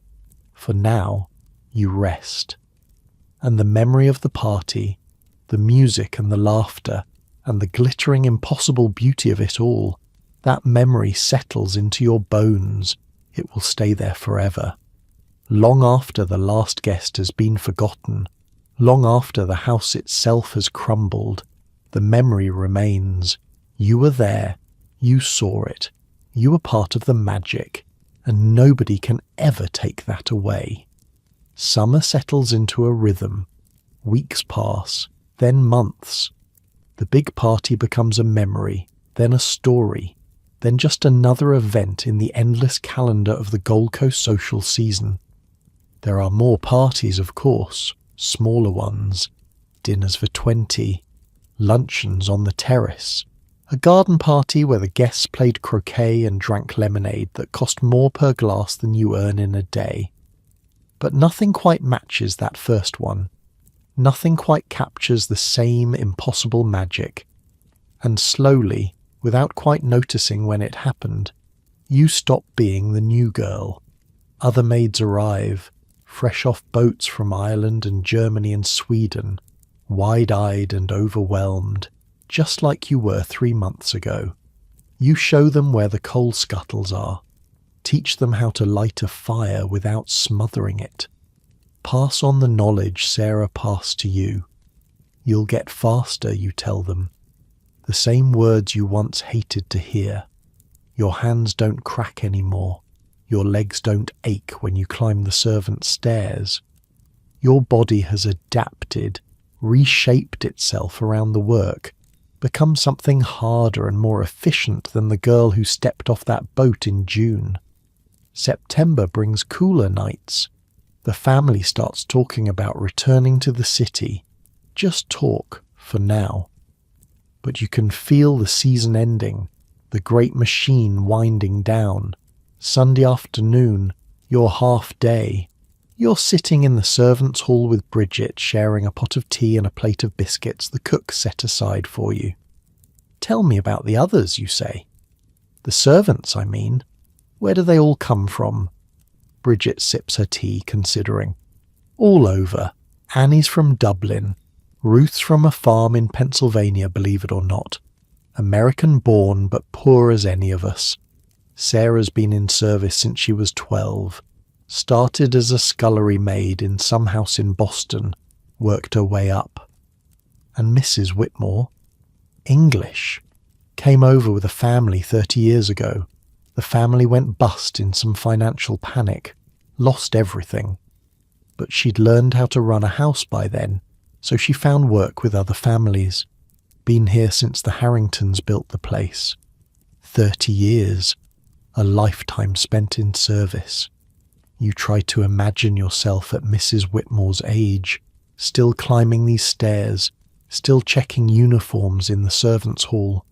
For now, you rest. And the memory of the party, the music and the laughter, and the glittering impossible beauty of it all, that memory settles into your bones. It will stay there forever. Long after the last guest has been forgotten, long after the house itself has crumbled, the memory remains. You were there, you saw it, you were part of the magic, and nobody can ever take that away. Summer settles into a rhythm. Weeks pass, then months. The big party becomes a memory, then a story, then just another event in the endless calendar of the Gold Coast social season. There are more parties, of course, smaller ones, dinners for 20, luncheons on the terrace, a garden party where the guests played croquet and drank lemonade that cost more per glass than you earn in a day. But nothing quite matches that first one. Nothing quite captures the same impossible magic. And slowly, without quite noticing when it happened, you stop being the new girl. Other maids arrive, fresh off boats from Ireland and Germany and Sweden, wide-eyed and overwhelmed, just like you were 3 months ago. You show them where the coal scuttles are, teach them how to light a fire without smothering it. Pass on the knowledge Sarah passed to you. You'll get faster, you tell them. The same words you once hated to hear. Your hands don't crack anymore. Your legs don't ache when you climb the servants' stairs. Your body has adapted, reshaped itself around the work, become something harder and more efficient than the girl who stepped off that boat in June. September brings cooler nights. The family starts talking about returning to the city. Just talk, for now. But you can feel the season ending, the great machine winding down. Sunday afternoon, your half day. You're sitting in the servants' hall with Bridget, sharing a pot of tea and a plate of biscuits the cook set aside for you. Tell me about the others, you say. The servants, I mean. Where do they all come from? Bridget sips her tea, considering. All over. Annie's from Dublin. Ruth's from a farm in Pennsylvania, believe it or not. American-born, but poor as any of us. Sarah's been in service since she was 12. Started as a scullery maid in some house in Boston, worked her way up. And Mrs. Whitmore? English. Came over with a family 30 years ago. The family went bust in some financial panic, lost everything. But she'd learned how to run a house by then, so she found work with other families. Been here since the Harringtons built the place. 30 years. A lifetime spent in service. You try to imagine yourself at Mrs. Whitmore's age, still climbing these stairs, still checking uniforms in the servants' hall.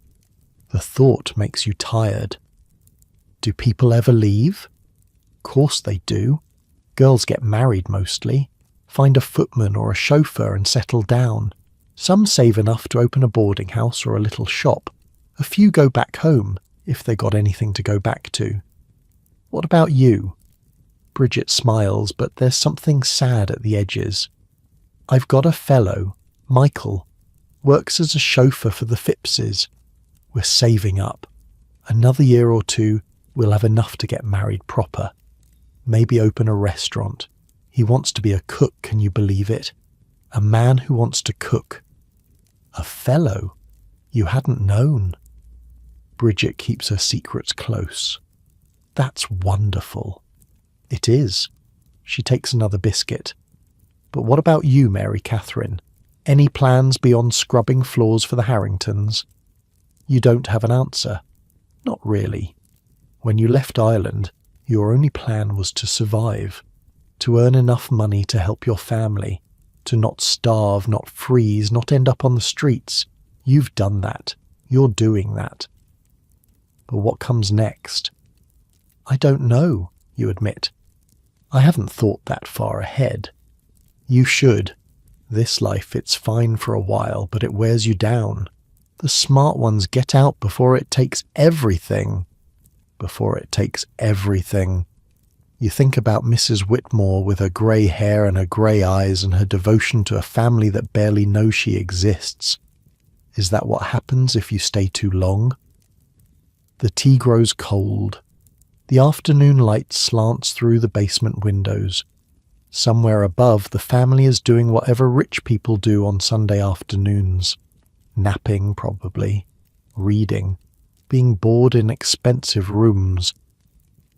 The thought makes you tired. Do people ever leave? Course they do. Girls get married mostly, find a footman or a chauffeur and settle down. Some save enough to open a boarding house or a little shop. A few go back home, if they got anything to go back to. What about you? Bridget smiles, but there's something sad at the edges. I've got a fellow, Michael, works as a chauffeur for the Phippses. We're saving up. Another year or two, we'll have enough to get married proper. Maybe open a restaurant. He wants to be a cook, can you believe it? A man who wants to cook. A fellow? You hadn't known. Bridget keeps her secrets close. That's wonderful. It is. She takes another biscuit. But what about you, Mary Catherine? Any plans beyond scrubbing floors for the Harringtons? You don't have an answer. Not really. When you left Ireland, your only plan was to survive, to earn enough money to help your family, to not starve, not freeze, not end up on the streets. You've done that. You're doing that. But what comes next? I don't know, you admit. I haven't thought that far ahead. You should. This life, it's fine for a while, but it wears you down. The smart ones get out before it takes everything. Before it takes everything. You think about Mrs. Whitmore with her grey hair and her grey eyes and her devotion to a family that barely knows she exists. Is that what happens if you stay too long? The tea grows cold. The afternoon light slants through the basement windows. Somewhere above, the family is doing whatever rich people do on Sunday afternoons. Napping, probably. Reading. Being bored in expensive rooms.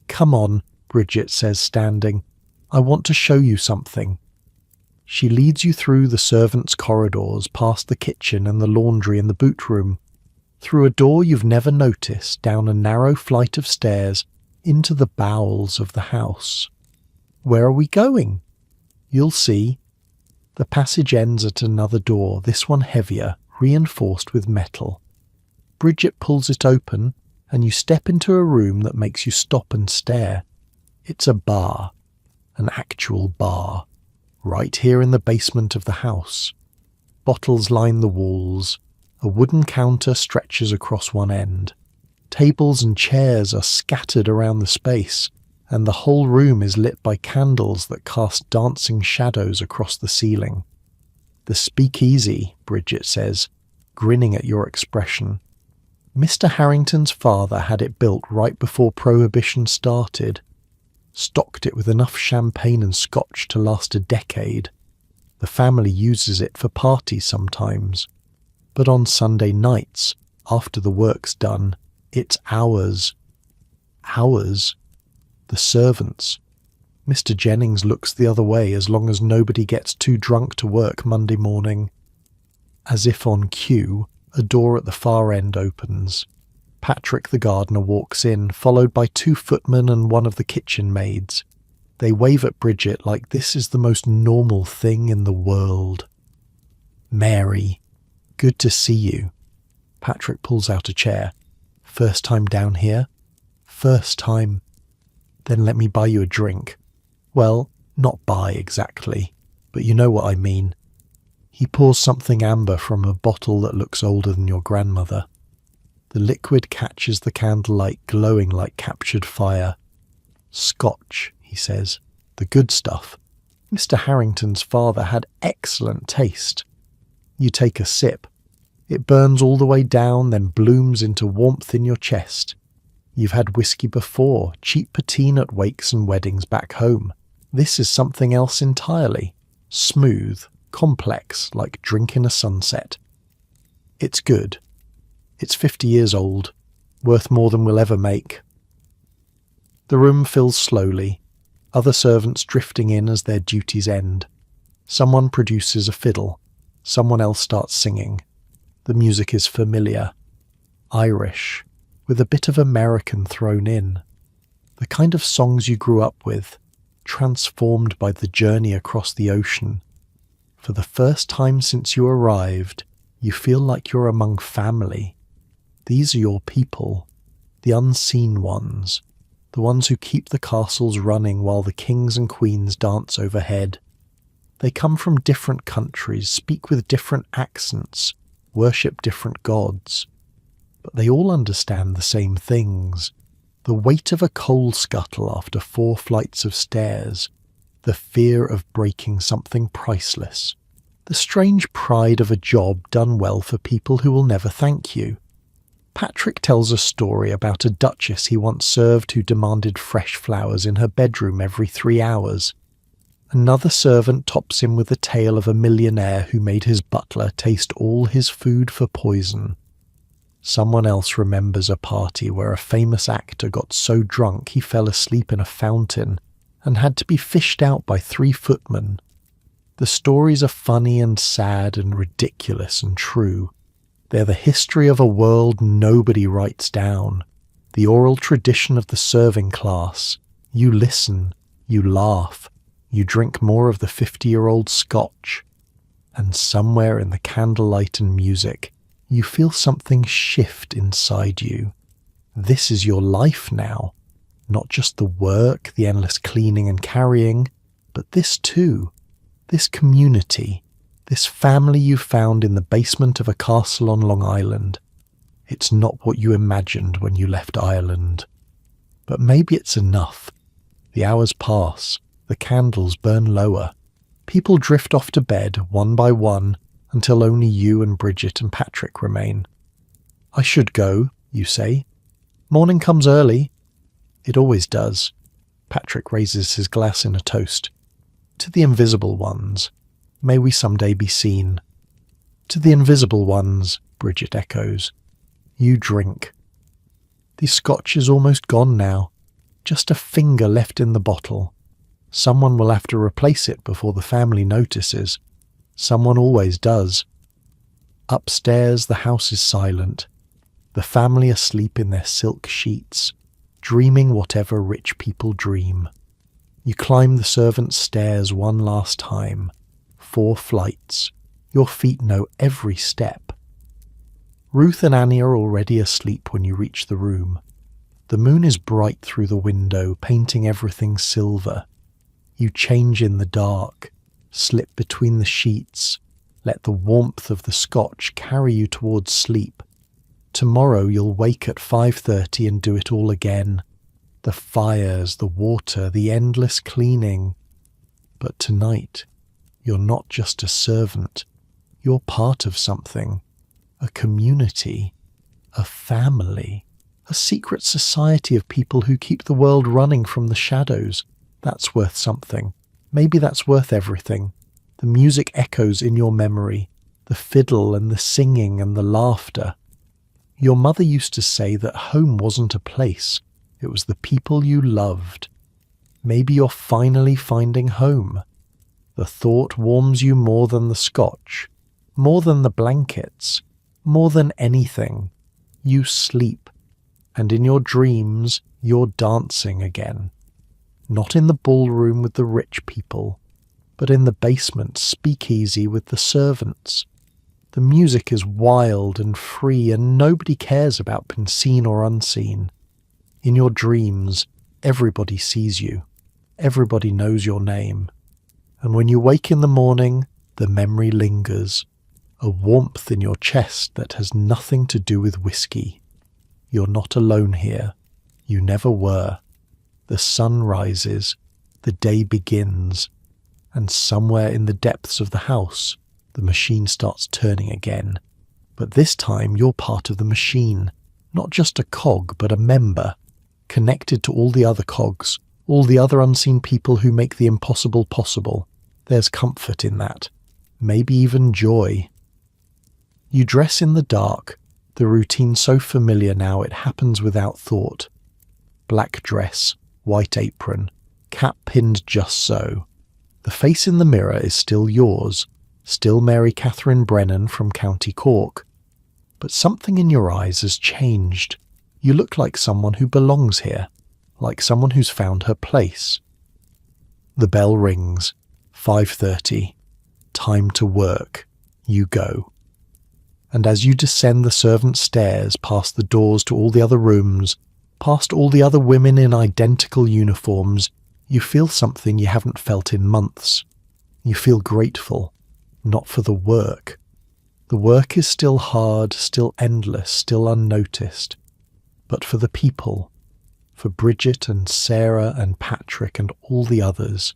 Come on, Bridget says, standing. I want to show you something. She leads you through the servants' corridors, past the kitchen and the laundry and the boot room, through a door you've never noticed, down a narrow flight of stairs, into the bowels of the house. Where are we going? You'll see. The passage ends at another door, this one heavier, reinforced with metal. Bridget pulls it open, and you step into a room that makes you stop and stare. It's a bar, an actual bar, right here in the basement of the house. Bottles line the walls. A wooden counter stretches across one end. Tables and chairs are scattered around the space, and the whole room is lit by candles that cast dancing shadows across the ceiling. The speakeasy, Bridget says, grinning at your expression. Mr. Harrington's father had it built right before Prohibition started. Stocked it with enough champagne and scotch to last a decade. The family uses it for parties sometimes. But on Sunday nights, after the work's done, it's ours. Ours? The servants. Mr. Jennings looks the other way as long as nobody gets too drunk to work Monday morning. As if on cue, a door at the far end opens. Patrick the gardener walks in, followed by 2 footmen and one of the kitchen maids. They wave at Bridget like this is the most normal thing in the world. Mary, good to see you. Patrick pulls out a chair. First time down here? First time. Then let me buy you a drink. Well, not buy exactly, but you know what I mean. He pours something amber from a bottle that looks older than your grandmother. The liquid catches the candlelight, glowing like captured fire. Scotch, he says, the good stuff. Mr. Harrington's father had excellent taste. You take a sip. It burns all the way down, then blooms into warmth in your chest. You've had whiskey before, cheap poteen at wakes and weddings back home. This is something else entirely. Smooth, complex, like drinking a sunset. It's good. It's 50 years old, worth more than we'll ever make. The room fills slowly, other servants drifting in as their duties end. Someone produces a fiddle. Someone else starts singing. The music is familiar. Irish, with a bit of American thrown in. The kind of songs you grew up with, transformed by the journey across the ocean. For the first time since you arrived, you feel like you're among family. These are your people, the unseen ones, the ones who keep the castles running while the kings and queens dance overhead. They come from different countries, speak with different accents, worship different gods. But they all understand the same things. The weight of a coal scuttle after 4 flights of stairs, the fear of breaking something priceless, the strange pride of a job done well for people who will never thank you. Patrick tells a story about a duchess he once served who demanded fresh flowers in her bedroom every 3 hours. Another servant tops him with a tale of a millionaire who made his butler taste all his food for poison. Someone else remembers a party where a famous actor got so drunk he fell asleep in a fountain and had to be fished out by 3 footmen. The stories are funny and sad and ridiculous and true. They're the history of a world nobody writes down, the oral tradition of the serving class. You listen, you laugh, you drink more of the 50-year-old scotch, and somewhere in the candlelight and music, you feel something shift inside you. This is your life now, not just the work, the endless cleaning and carrying, but this too, this community, this family you found in the basement of a castle on Long Island. It's not what you imagined when you left Ireland. But maybe it's enough. The hours pass, the candles burn lower. People drift off to bed, one by one, until only you and Bridget and Patrick remain. I should go, you say. Morning comes early. It always does. Patrick raises his glass in a toast. To the invisible ones. May we someday be seen. To the invisible ones, Bridget echoes. You drink. The scotch is almost gone now. Just a finger left in the bottle. Someone will have to replace it before the family notices. Someone always does. Upstairs the house is silent. The family asleep in their silk sheets, dreaming whatever rich people dream. You climb the servants' stairs one last time. 4 flights. Your feet know every step. Ruth and Annie are already asleep when you reach the room. The moon is bright through the window, painting everything silver. You change in the dark, slip between the sheets, let the warmth of the scotch carry you towards sleep. Tomorrow you'll wake at 5:30 and do it all again. The fires, the water, the endless cleaning. But tonight, you're not just a servant. You're part of something. A community. A family. A secret society of people who keep the world running from the shadows. That's worth something. Maybe that's worth everything. The music echoes in your memory. The fiddle and the singing and the laughter. Your mother used to say that home wasn't a place. It was the people you loved. Maybe you're finally finding home. The thought warms you more than the scotch, more than the blankets, more than anything. You sleep, and in your dreams you're dancing again. Not in the ballroom with the rich people, but in the basement speakeasy with the servants. The music is wild and free, and nobody cares about being seen or unseen. In your dreams, everybody sees you. Everybody knows your name. And when you wake in the morning, the memory lingers, a warmth in your chest that has nothing to do with whiskey. You're not alone here. You never were. The sun rises, the day begins, and somewhere in the depths of the house, the machine starts turning again. But this time you're part of the machine, not just a cog, but a member, connected to all the other cogs, all the other unseen people who make the impossible possible. There's comfort in that, maybe even joy. You dress in the dark, the routine so familiar now it happens without thought. Black dress, white apron, cap pinned just so. The face in the mirror is still yours, still Mary Catherine Brennan from County Cork. But something in your eyes has changed. You look like someone who belongs here, like someone who's found her place. The bell rings. 5:30. Time to work. You go. And as you descend the servants' stairs, past the doors to all the other rooms, past all the other women in identical uniforms, you feel something you haven't felt in months. You feel grateful, not for the work. The work is still hard, still endless, still unnoticed, but for the people, for Bridget and Sarah and Patrick and all the others,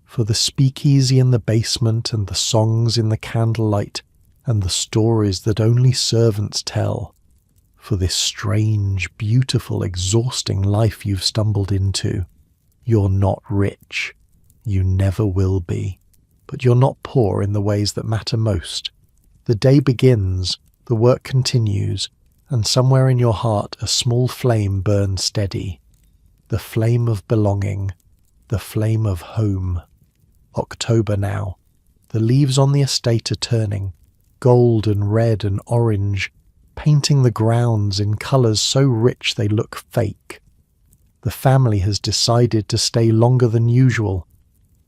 for the speakeasy in the basement and the songs in the candlelight and the stories that only servants tell, for this strange, beautiful, exhausting life you've stumbled into. You're not rich. You never will be. But you're not poor in the ways that matter most. The day begins, the work continues, and somewhere in your heart a small flame burns steady. The flame of belonging, the flame of home. October now. The leaves on the estate are turning, gold and red and orange, painting the grounds in colours so rich they look fake. The family has decided to stay longer than usual.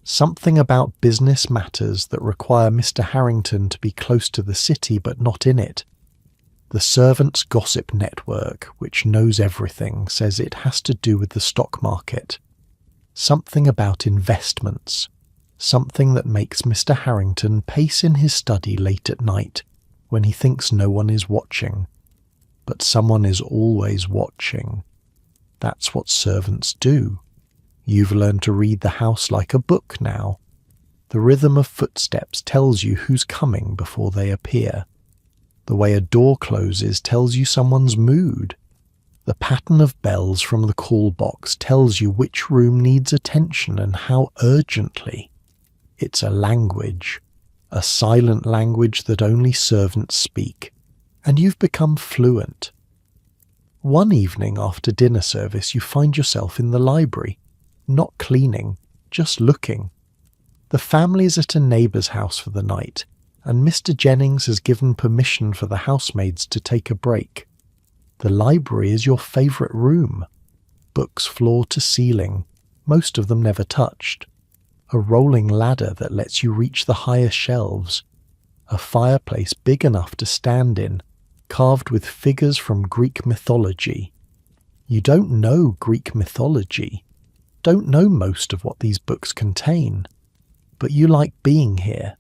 Something about business matters that require Mr. Harrington to be close to the city but not in it. The servants' gossip network, which knows everything, says it has to do with the stock market. Something about investments. Something that makes Mr. Harrington pace in his study late at night when he thinks no one is watching. But someone is always watching. That's what servants do. You've learned to read the house like a book now. The rhythm of footsteps tells you who's coming before they appear. The way a door closes tells you someone's mood. The pattern of bells from the call box tells you which room needs attention and how urgently. It's a language, a silent language that only servants speak, and you've become fluent. One evening after dinner service you find yourself in the library, not cleaning, just looking. The family is at a neighbour's house for the night, and Mr. Jennings has given permission for the housemaids to take a break. The library is your favourite room. Books floor to ceiling, most of them never touched. A rolling ladder that lets you reach the higher shelves. A fireplace big enough to stand in, carved with figures from Greek mythology. You don't know Greek mythology, don't know most of what these books contain, but you like being here,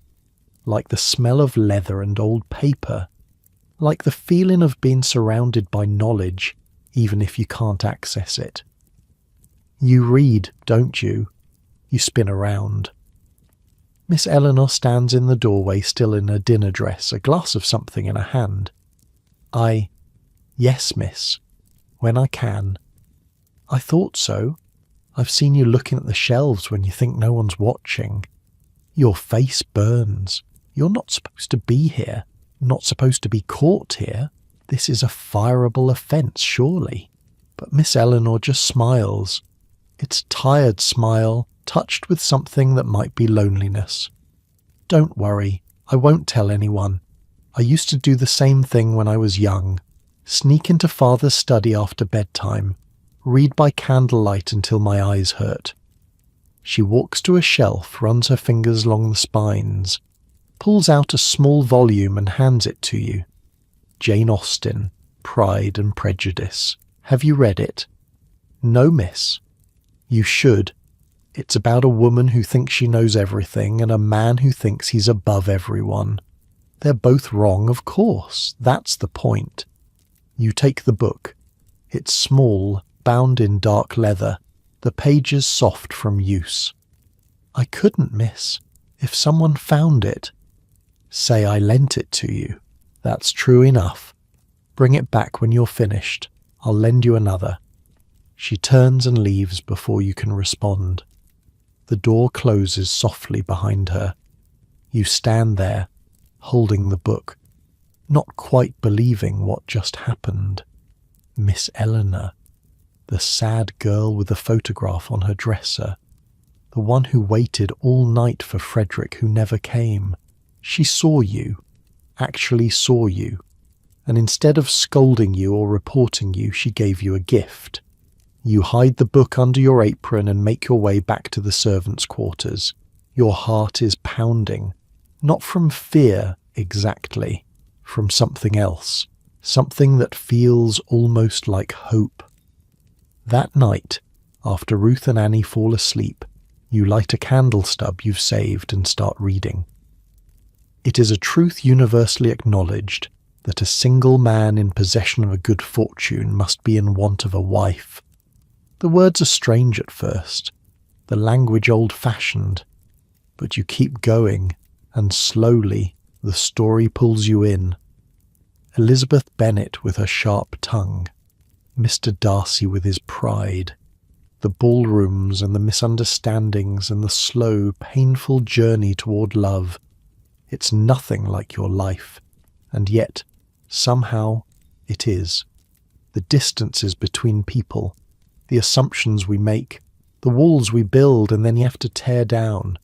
like the smell of leather and old paper, like the feeling of being surrounded by knowledge, even if you can't access it. You read, don't you? You spin around. Miss Eleanor stands in the doorway still in her dinner dress, a glass of something in her hand. Yes, miss. When I can. I thought so. I've seen you looking at the shelves when you think no one's watching. Your face burns. You're not supposed to be here. Not supposed to be caught here. This is a fireable offence, surely. But Miss Eleanor just smiles. It's a tired smile, touched with something that might be loneliness. Don't worry, I won't tell anyone. I used to do the same thing when I was young. Sneak into father's study after bedtime, read by candlelight until my eyes hurt. She walks to a shelf, runs her fingers along the spines. pulls out a small volume and hands it to you. Jane Austen, Pride and Prejudice. Have you read it? No, miss. You should. It's about a woman who thinks she knows everything and a man who thinks he's above everyone. They're both wrong, of course. That's the point. You take the book. It's small, bound in dark leather, the pages soft from use. I couldn't, miss. If someone found it. Say I lent it to you. That's true enough. Bring it back when you're finished. I'll lend you another. She turns and leaves before you can respond. The door closes softly behind her. You stand there, holding the book, not quite believing what just happened. Miss Eleanor, the sad girl with the photograph on her dresser, the one who waited all night for Frederick who never came. She saw you, actually saw you, and instead of scolding you or reporting you, she gave you a gift. You hide the book under your apron and make your way back to the servants' quarters. Your heart is pounding, not from fear exactly, from something else, something that feels almost like hope. That night, after Ruth and Annie fall asleep, you light a candle stub you've saved and start reading. It is a truth universally acknowledged that a single man in possession of a good fortune must be in want of a wife. The words are strange at first, the language old-fashioned, but you keep going, and slowly the story pulls you in. Elizabeth Bennet with her sharp tongue, Mr. Darcy with his pride, the ballrooms and the misunderstandings and the slow, painful journey toward love. It's nothing like your life, and yet, somehow, it is. The distances between people, the assumptions we make, the walls we build and then you have to tear down.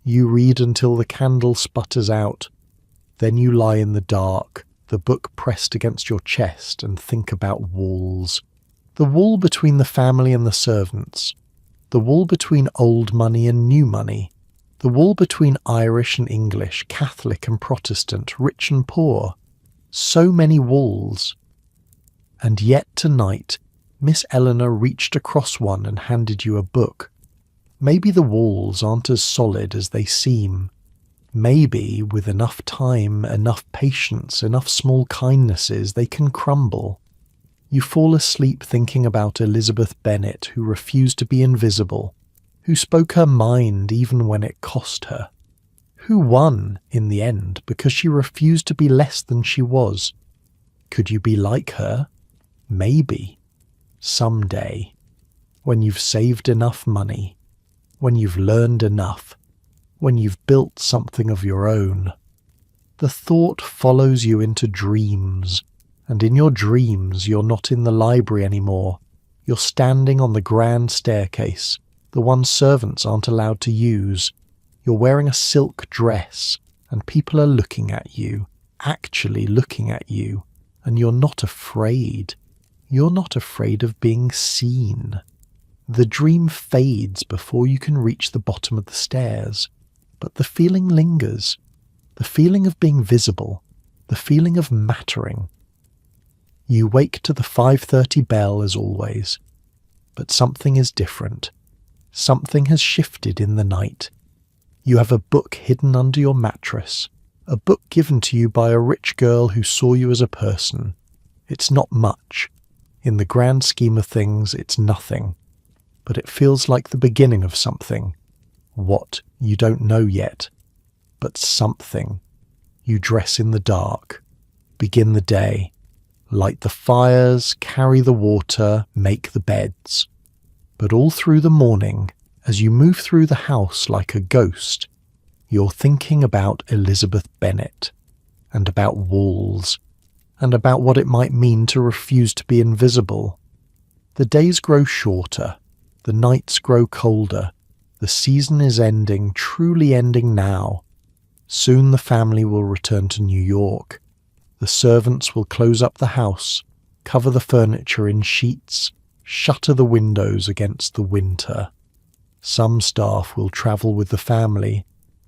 You read until the candle sputters out. Then you lie in the dark, the book pressed against your chest, and think about walls. The wall between the family and the servants. The wall between old money and new money. The wall between Irish and English, Catholic and Protestant, rich and poor. So many walls. And yet tonight, Miss Eleanor reached across one and handed you a book. Maybe the walls aren't as solid as they seem. Maybe, with enough time, enough patience, enough small kindnesses, they can crumble. You fall asleep thinking about Elizabeth Bennet, who refused to be invisible, who spoke her mind even when it cost her, who won, in the end, because she refused to be less than she was. Could you be like her? Maybe. Someday, when you've saved enough money, when you've learned enough, when you've built something of your own. The thought follows you into dreams, and in your dreams you're not in the library anymore. You're standing on the grand staircase, the one servants aren't allowed to use. You're wearing a silk dress, and people are looking at you, actually looking at you, and you're not afraid. You're not afraid of being seen. The dream fades before you can reach the bottom of the stairs, but the feeling lingers, the feeling of being visible, the feeling of mattering. You wake to the 5:30 bell as always, but something is different. Something has shifted in the night. You have a book hidden under your mattress, a book given to you by a rich girl who saw you as a person. It's not much. In the grand scheme of things, it's nothing. But it feels like the beginning of something. What, you don't know yet. But something. You dress in the dark. Begin the day. Light the fires, carry the water, make the beds. But all through the morning, as you move through the house like a ghost, you're thinking about Elizabeth Bennet, and about walls, and about what it might mean to refuse to be invisible. The days grow shorter, the nights grow colder, the season is ending, truly ending now. Soon the family will return to New York. The servants will close up the house, cover the furniture in sheets, shutter the windows against the winter. Some staff will travel with the family,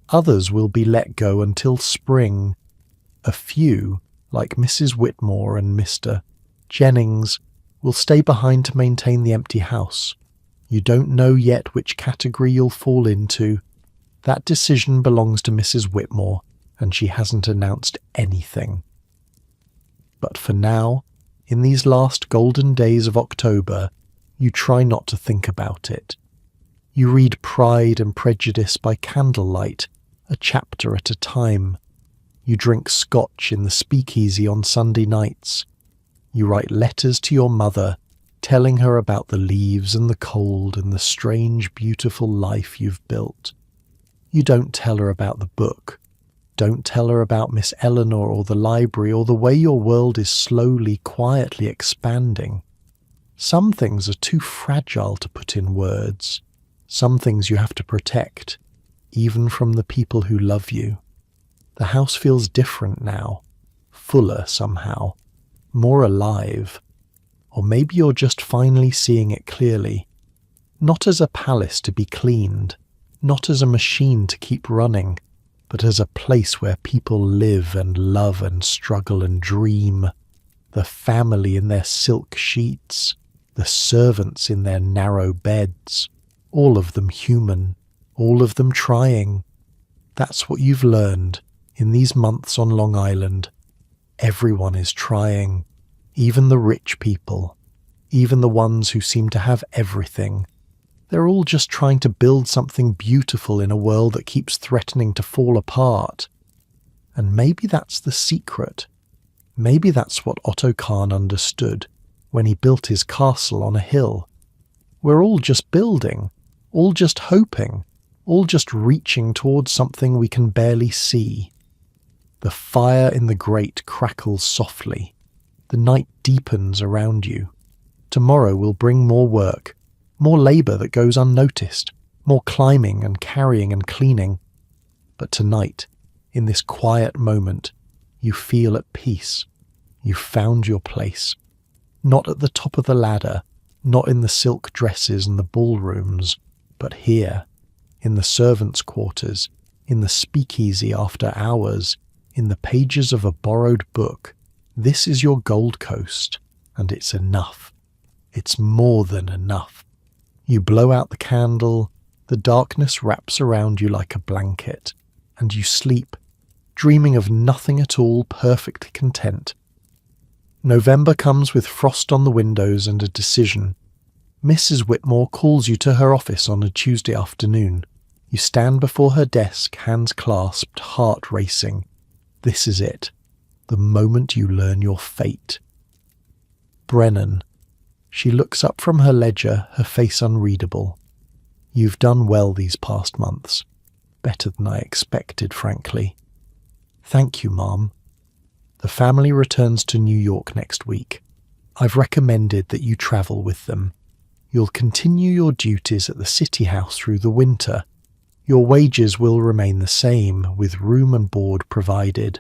Others will be let go until spring. A few, like Mrs. Whitmore and Mr. Jennings, will stay behind to maintain the empty house. You don't know yet which category you'll fall into. That decision belongs to Mrs. Whitmore, and she hasn't announced anything. But for now, in these last golden days of October, you try not to think about it. You read Pride and Prejudice by candlelight, a chapter at a time. You drink scotch in the speakeasy on Sunday nights. You write letters to your mother, telling her about the leaves and the cold and the strange, beautiful life you've built. You don't tell her about the book. Don't tell her about Miss Eleanor or the library or the way your world is slowly, quietly expanding. Some things are too fragile to put in words. Some things you have to protect, even from the people who love you. The house feels different now, fuller somehow, more alive. Or maybe you're just finally seeing it clearly. Not as a palace to be cleaned, not as a machine to keep running, but as a place where people live and love and struggle and dream. The family in their silk sheets, the servants in their narrow beds, all of them human, all of them trying. That's what you've learned in these months on Long Island. Everyone is trying, even the rich people, even the ones who seem to have everything. They're all just trying to build something beautiful in a world that keeps threatening to fall apart. And maybe that's the secret. Maybe that's what Otto Kahn understood when he built his castle on a hill. We're all just building, all just hoping, all just reaching towards something we can barely see. The fire in the grate crackles softly. The night deepens around you. Tomorrow will bring more work, more labour that goes unnoticed, more climbing and carrying and cleaning. But tonight, in this quiet moment, you feel at peace. You've found your place. Not at the top of the ladder, not in the silk dresses and the ballrooms, but here, in the servants' quarters, in the speakeasy after hours, in the pages of a borrowed book. This is your Gold Coast, and it's enough. It's more than enough. You blow out the candle, the darkness wraps around you like a blanket, and you sleep, dreaming of nothing at all, perfectly content. November comes with frost on the windows and a decision. Mrs. Whitmore calls you to her office on a Tuesday afternoon. You stand before her desk, hands clasped, heart racing. This is it, the moment you learn your fate. Brennan. She looks up from her ledger, her face unreadable. You've done well these past months. Better than I expected, frankly. Thank you, Mom. The family returns to New York next week. I've recommended that you travel with them. You'll continue your duties at the city house through the winter. Your wages will remain the same, with room and board provided.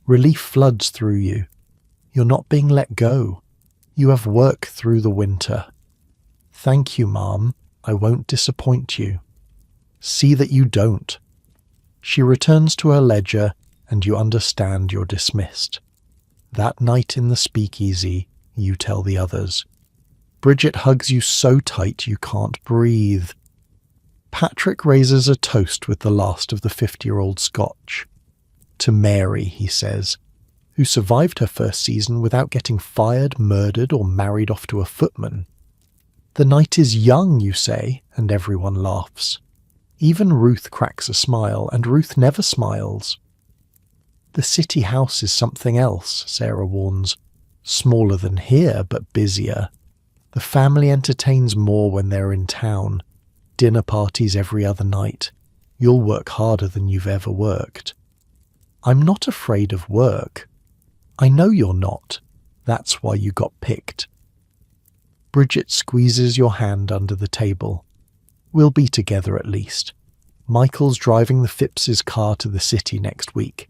Relief floods through you. You're not being let go. You have work through the winter. Thank you, Mom. I won't disappoint you. See that you don't. She returns to her ledger, and you understand you're dismissed. That night in the speakeasy, you tell the others. Bridget hugs you so tight you can't breathe. Patrick raises a toast with the last of the 50-year-old scotch. To Mary, he says, who survived her first season without getting fired, murdered, or married off to a footman. The night is young, you say, and everyone laughs. Even Ruth cracks a smile, and Ruth never smiles. The city house is something else, Sarah warns. Smaller than here, but busier. The family entertains more when they're in town. Dinner parties every other night. You'll work harder than you've ever worked. I'm not afraid of work. I know you're not. That's why you got picked. Bridget squeezes your hand under the table. We'll be together at least. Michael's driving the Phipps's car to the city next week.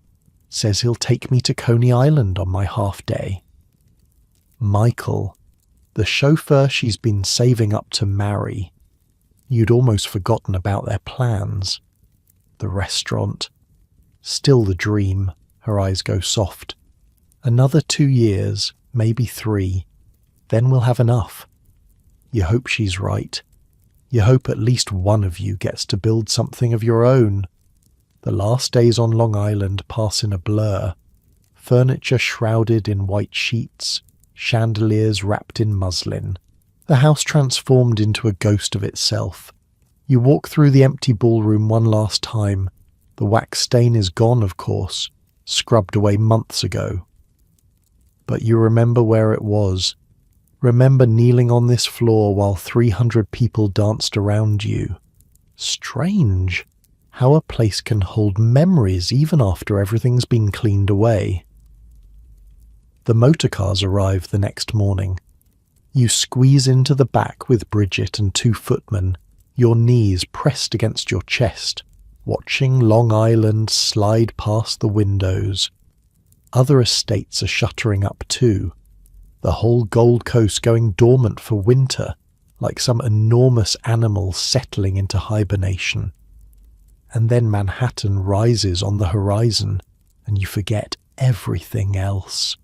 Says he'll take me to Coney Island on my half day. Michael, the chauffeur she's been saving up to marry. You'd almost forgotten about their plans. the restaurant. Still the dream, her eyes go soft. Another 2 years, maybe 3, then we'll have enough. You hope she's right. You hope at least one of you gets to build something of your own. The last days on Long Island pass in a blur. Furniture shrouded in white sheets, chandeliers wrapped in muslin. The house transformed into a ghost of itself. You walk through the empty ballroom one last time. The wax stain is gone, of course, scrubbed away months ago. But you remember where it was. Remember kneeling on this floor while 300 people danced around you. Strange how a place can hold memories even after everything's been cleaned away. The motorcars arrive the next morning. You squeeze into the back with Bridget and 2 footmen, your knees pressed against your chest, watching Long Island slide past the windows. Other estates are shuttering up too. The whole Gold Coast going dormant for winter, like some enormous animal settling into hibernation. And then Manhattan rises on the horizon, and you forget everything else.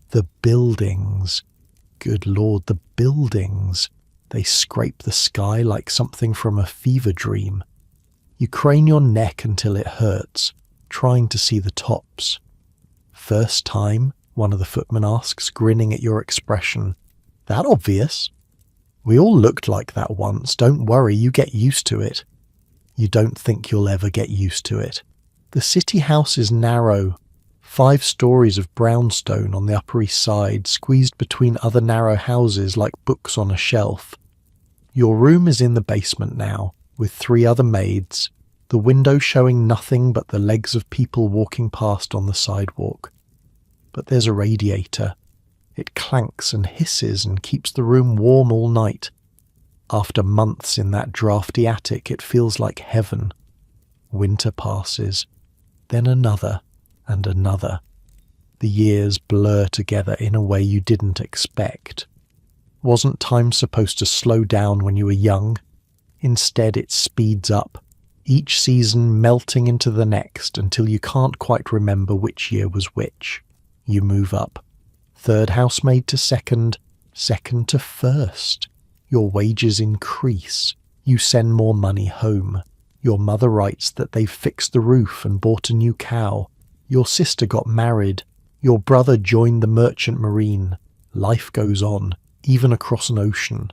The buildings. Good Lord, the buildings. They scrape the sky like something from a fever dream. You crane your neck until it hurts, trying to see the tops. First time? One of the footmen asks, grinning at your expression. That obvious? We all looked like that once. Don't worry, you get used to it. You don't think you'll ever get used to it. The city house is narrow. 5 stories of brownstone on the Upper East Side, squeezed between other narrow houses like books on a shelf. Your room is in the basement now, with 3 other maids, the window showing nothing but the legs of people walking past on the sidewalk. But there's a radiator. It clanks and hisses and keeps the room warm all night. After months in that drafty attic, it feels like heaven. Winter passes, then another and another. The years blur together in a way you didn't expect. Wasn't time supposed to slow down when you were young? Instead, it speeds up, each season melting into the next until you can't quite remember which year was which. You move up. 3rd housemaid to 2nd, 2nd to 1st. Your wages increase. You send more money home. Your mother writes that they've fixed the roof and bought a new cow. Your sister got married. Your brother joined the merchant marine. Life goes on, even across an ocean.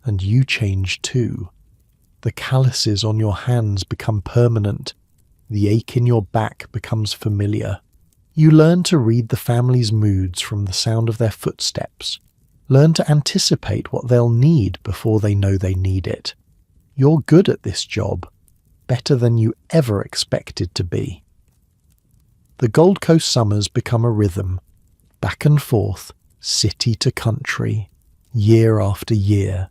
And you change too. The calluses on your hands become permanent. The ache in your back becomes familiar. You learn to read the family's moods from the sound of their footsteps. Learn to anticipate what they'll need before they know they need it. You're good at this job, better than you ever expected to be. The Gold Coast summers become a rhythm, back and forth, city to country, year after year.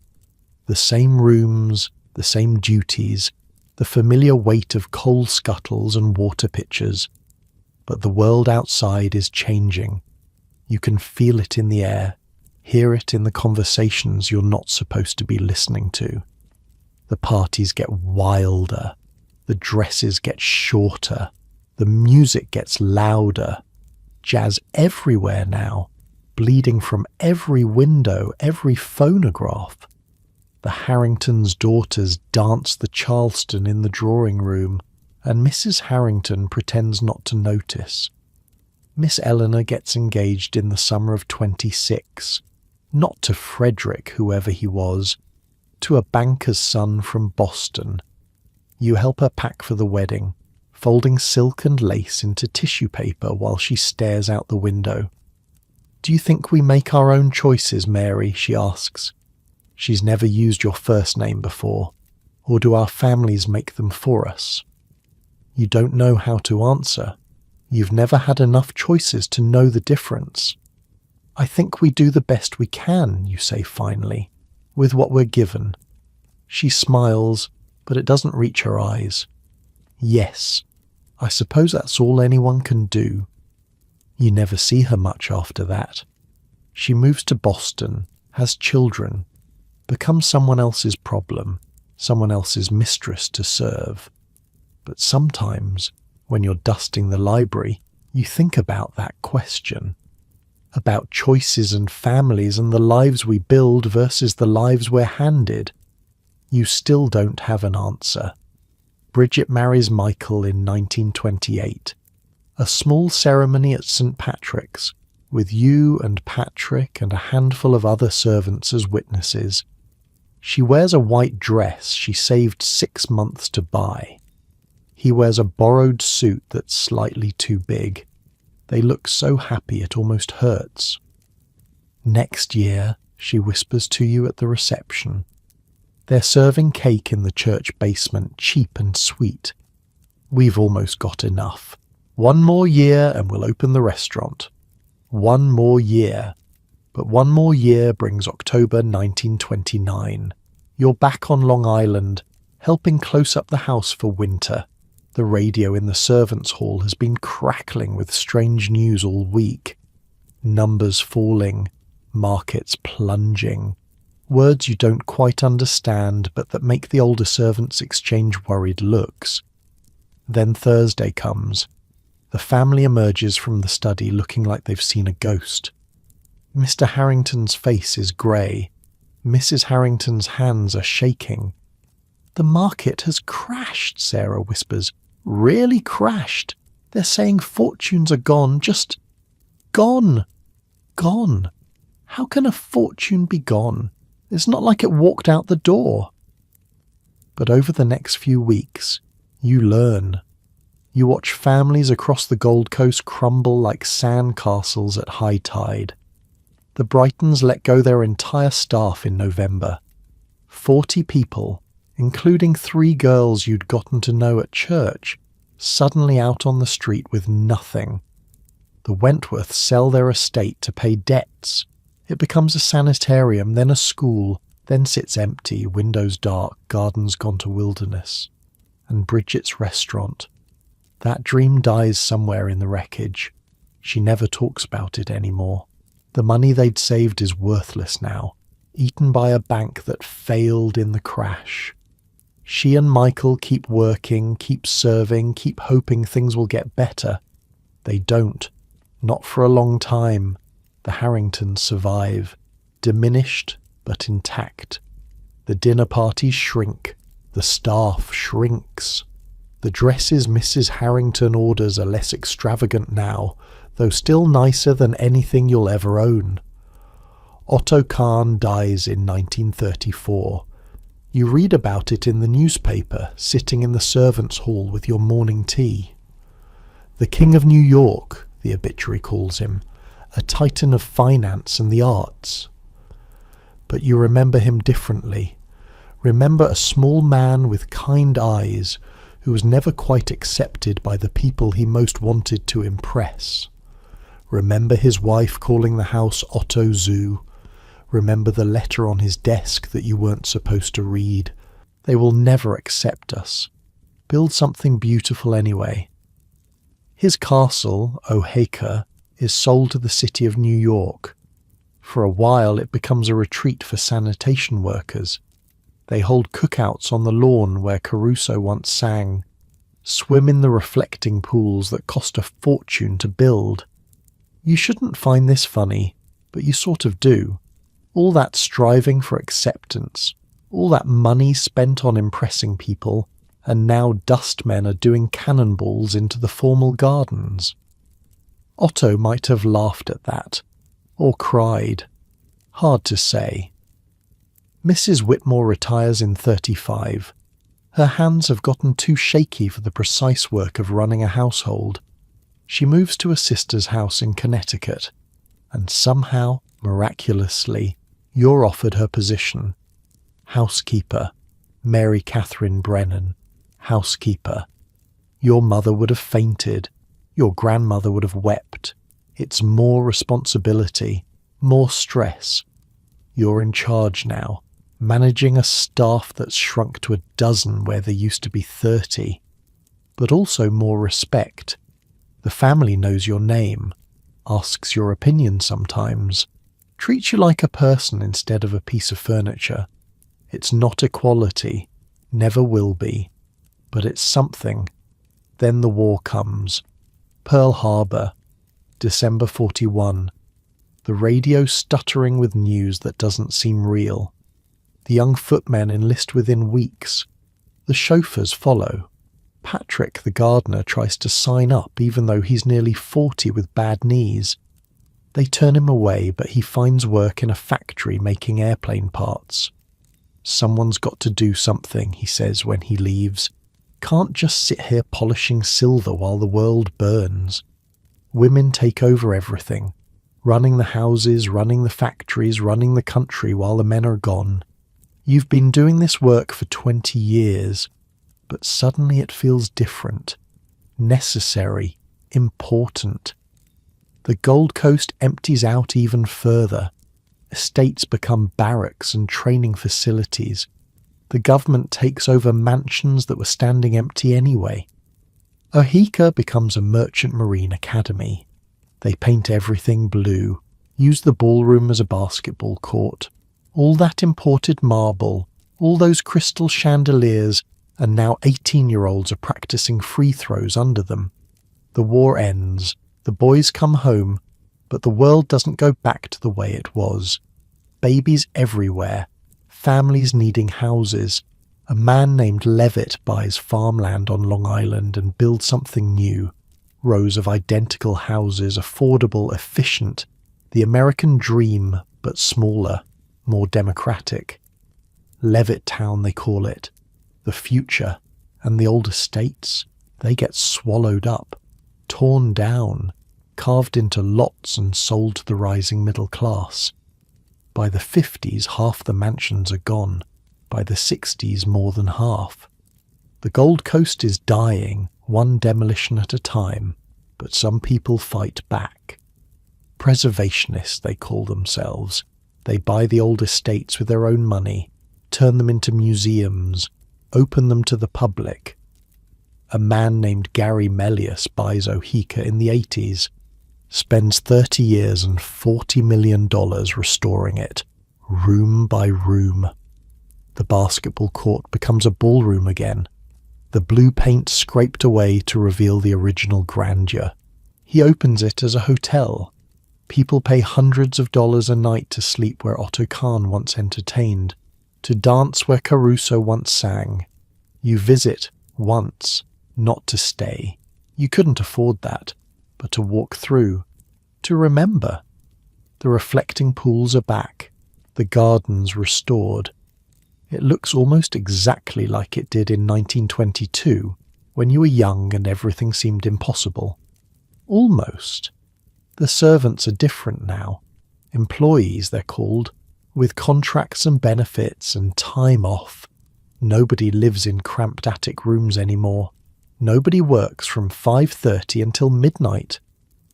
The same rooms, the same duties, the familiar weight of coal scuttles and water pitchers. But the world outside is changing. You can feel it in the air, hear it in the conversations you're not supposed to be listening to. The parties get wilder, the dresses get shorter, the music gets louder. Jazz everywhere now, bleeding from every window, every phonograph. The Harrington's daughters dance the Charleston in the drawing room, and Mrs. Harrington pretends not to notice. Miss Eleanor gets engaged in the summer of 26, not to Frederick, whoever he was, to a banker's son from Boston. You help her pack for the wedding, folding silk and lace into tissue paper while she stares out the window. "Do you think we make our own choices, Mary?" she asks. She's never used your first name before, or do our families make them for us? You don't know how to answer. You've never had enough choices to know the difference. "I think we do the best we can," you say finally, "with what we're given." She smiles, but it doesn't reach her eyes. "Yes, I suppose that's all anyone can do." You never see her much after that. She moves to Boston, has children, becomes someone else's problem, someone else's mistress to serve. But sometimes, when you're dusting the library, you think about that question. About choices and families and the lives we build versus the lives we're handed. You still don't have an answer. Bridget marries Michael in 1928. A small ceremony at St. Patrick's, with you and Patrick and a handful of other servants as witnesses. She wears a white dress she saved 6 months to buy. He wears a borrowed suit that's slightly too big. They look so happy it almost hurts. Next year, she whispers to you at the reception. They're serving cake in the church basement, cheap and sweet. We've almost got enough. 1 more year and we'll open the restaurant. 1 more year. But 1 more year brings October 1929. You're back on Long Island, helping close up the house for winter. The radio in the servants' hall has been crackling with strange news all week. Numbers falling, markets plunging. Words you don't quite understand, but that make the older servants exchange worried looks. Then Thursday comes. The family emerges from the study looking like they've seen a ghost. Mr. Harrington's face is grey. Mrs. Harrington's hands are shaking. "The market has crashed," Sarah whispers. "Really crashed. They're saying fortunes are gone, just gone. Gone. How can a fortune be gone? It's not like it walked out the door." But over the next few weeks, you learn. You watch families across the Gold Coast crumble like sand castles at high tide. The Brightons let go their entire staff in November. 40 people, including 3 girls you'd gotten to know at church, suddenly out on the street with nothing. The Wentworths sell their estate to pay debts. It becomes a sanitarium, then a school, then sits empty, windows dark, gardens gone to wilderness. And Bridget's restaurant. That dream dies somewhere in the wreckage. She never talks about it anymore. The money they'd saved is worthless now, eaten by a bank that failed in the crash. She and Michael keep working, keep serving, keep hoping things will get better. They don't. Not for a long time. The Harringtons survive, diminished but intact. The dinner parties shrink. The staff shrinks. The dresses Mrs. Harrington orders are less extravagant now, though still nicer than anything you'll ever own. Otto Kahn dies in 1934. You read about it in the newspaper, sitting in the servants' hall with your morning tea. The King of New York, the obituary calls him, a titan of finance and the arts. But you remember him differently. Remember a small man with kind eyes who was never quite accepted by the people he most wanted to impress. Remember his wife calling the house Otto Zoo. Remember the letter on his desk that you weren't supposed to read. They will never accept us. Build something beautiful anyway. His castle, O'Haker, is sold to the city of New York. For a while it becomes a retreat for sanitation workers. They hold cookouts on the lawn where Caruso once sang, swim in the reflecting pools that cost a fortune to build. You shouldn't find this funny, but you sort of do. All that striving for acceptance, all that money spent on impressing people, and now dustmen are doing cannonballs into the formal gardens. Otto might have laughed at that, or cried. Hard to say. Mrs. Whitmore retires in 35. Her hands have gotten too shaky for the precise work of running a household. She moves to a sister's house in Connecticut, and somehow, miraculously, you're offered her position. Housekeeper, Mary Catherine Brennan, housekeeper. Your mother would have fainted. Your grandmother would have wept. It's more responsibility, more stress. You're in charge now, managing a staff that's shrunk to 12 where there used to be 30. But also more respect. The family knows your name, asks your opinion sometimes, treats you like a person instead of a piece of furniture. It's not equality, never will be, but it's something Then the war comes. Pearl Harbor, December 41. The radio stuttering with news that doesn't seem real. The young footmen enlist within weeks. The chauffeurs follow. Patrick, the gardener, tries to sign up even though he's nearly 40 with bad knees. They turn him away, but he finds work in a factory making airplane parts. Someone's got to do something, he says when he leaves. Can't just sit here polishing silver while the world burns. Women take over everything, running the houses, running the factories, running the country while the men are gone. You've been doing this work for 20 years, but suddenly it feels different, necessary, important. The Gold Coast empties out even further. Estates become barracks and training facilities. The government takes over mansions that were standing empty anyway. Oheka becomes a merchant marine academy. They paint everything blue, use the ballroom as a basketball court. All that imported marble, all those crystal chandeliers, and now 18-year-olds are practicing free throws under them. The war ends. The boys come home, but the world doesn't go back to the way it was. Babies everywhere, families needing houses. A man named Levitt buys farmland on Long Island and builds something new. Rows of identical houses, affordable, efficient. The American dream, but smaller, more democratic. Levitt Town, they call it. The future. And the old estates, they get swallowed up, torn down, carved into lots and sold to the rising middle class. By the 50s, half the mansions are gone. By the 60s, more than half. The Gold Coast is dying, one demolition at a time, but some people fight back. Preservationists, they call themselves. They buy the old estates with their own money, turn them into museums, open them to the public. A man named Gary Melius buys Oheka in the 80s, spends 30 years and $40 million restoring it, room by room. The basketball court becomes a ballroom again, the blue paint scraped away to reveal the original grandeur. He opens it as a hotel. People pay hundreds of dollars a night to sleep where Otto Kahn once entertained, to dance where Caruso once sang. You visit once, not to stay. You couldn't afford that, but to walk through, to remember. The reflecting pools are back, the gardens restored. It looks almost exactly like it did in 1922, when you were young and everything seemed impossible. Almost. The servants are different now. Employees, they're called, with contracts and benefits and time off. Nobody lives in cramped attic rooms anymore. Nobody works from 5:30 until midnight.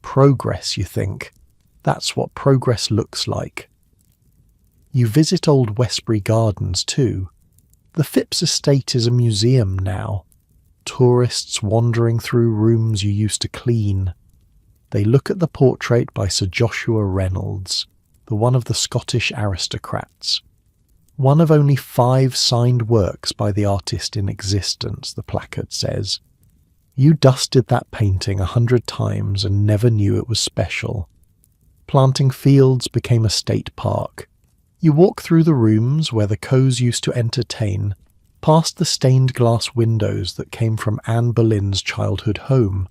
Progress, you think. That's what progress looks like. You visit old Westbury Gardens too. The Phipps estate is a museum now. Tourists wandering through rooms you used to clean. They look at the portrait by Sir Joshua Reynolds, the one of the Scottish aristocrats. One of only 5 signed works by the artist in existence, the placard says. You dusted that painting 100 times and never knew it was special. Planting fields became a state park. You walk through the rooms where the Coes used to entertain, past the stained glass windows that came from Anne Boleyn's childhood home.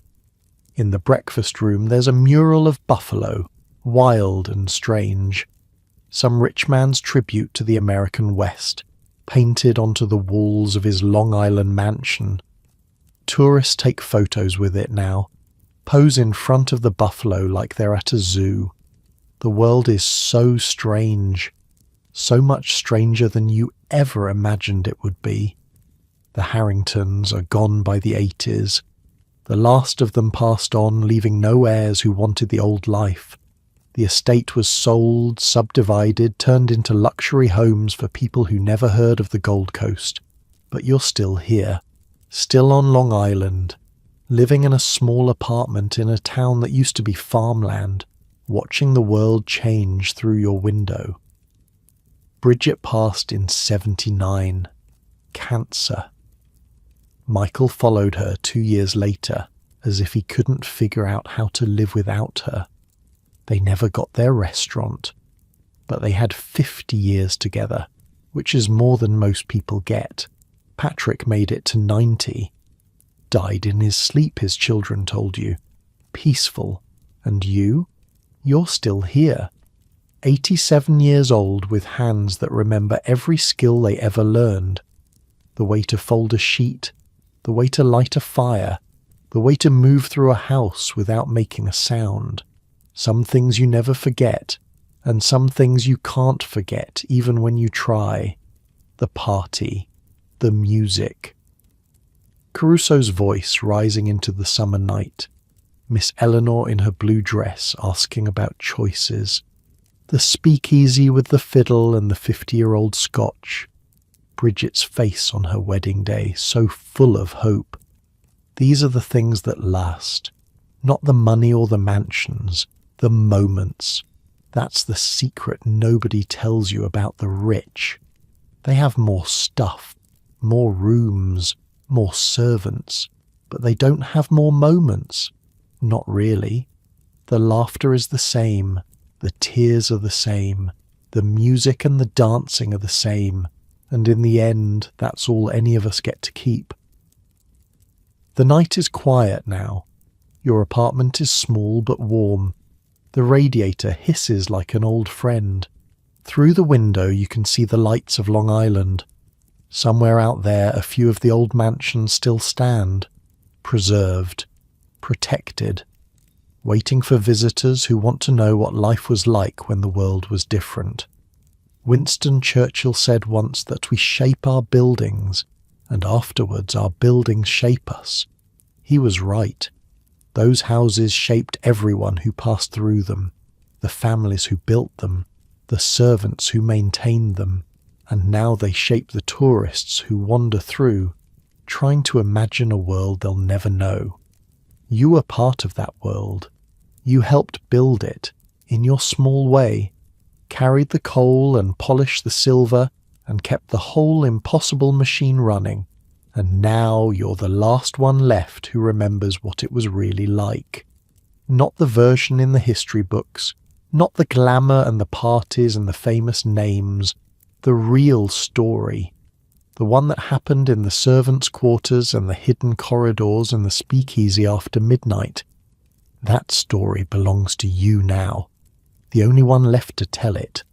In the breakfast room there's a mural of buffalo, wild and strange. Some rich man's tribute to the American West, painted onto the walls of his Long Island mansion. Tourists take photos with it now, pose in front of the buffalo like they're at a zoo. The world is so strange, so much stranger than you ever imagined it would be. The Harringtons are gone by the 80s. The last of them passed on, leaving no heirs who wanted the old life. The estate was sold, subdivided, turned into luxury homes for people who never heard of the Gold Coast. But you're still here, still on Long Island, living in a small apartment in a town that used to be farmland, watching the world change through your window. Bridget passed in 79. Cancer. Michael followed her 2 years later, as if he couldn't figure out how to live without her. They never got their restaurant, but they had 50 years together, which is more than most people get. Patrick made it to 90. Died in his sleep, his children told you. Peaceful. And you're still here. 87 years old with hands that remember every skill they ever learned. The way to fold a sheet, the way to light a fire, the way to move through a house without making a sound. Some things you never forget, and some things you can't forget even when you try. The party, the music. Caruso's voice rising into the summer night. Miss Eleanor in her blue dress asking about choices. The speakeasy with the fiddle and the 50-year-old scotch. Bridget's face on her wedding day, so full of hope. These are the things that last. Not the money or the mansions, the moments. That's the secret nobody tells you about the rich. They have more stuff, more rooms, more servants, but they don't have more moments. Not really. The laughter is the same, the tears are the same, the music and the dancing are the same, and in the end, that's all any of us get to keep. The night is quiet now. Your apartment is small but warm. The radiator hisses like an old friend. Through the window you can see the lights of Long Island. Somewhere out there a few of the old mansions still stand, preserved, protected, waiting for visitors who want to know what life was like when the world was different. Winston Churchill said once that we shape our buildings, and afterwards our buildings shape us. He was right. Those houses shaped everyone who passed through them, the families who built them, the servants who maintained them, and now they shape the tourists who wander through, trying to imagine a world they'll never know. You were part of that world. You helped build it, in your small way, carried the coal and polished the silver, and kept the whole impossible machine running. And now you're the last one left who remembers what it was really like. Not the version in the history books, not the glamour and the parties and the famous names, the real story. The one that happened in the servants' quarters and the hidden corridors and the speakeasy after midnight. That story belongs to you now, the only one left to tell it.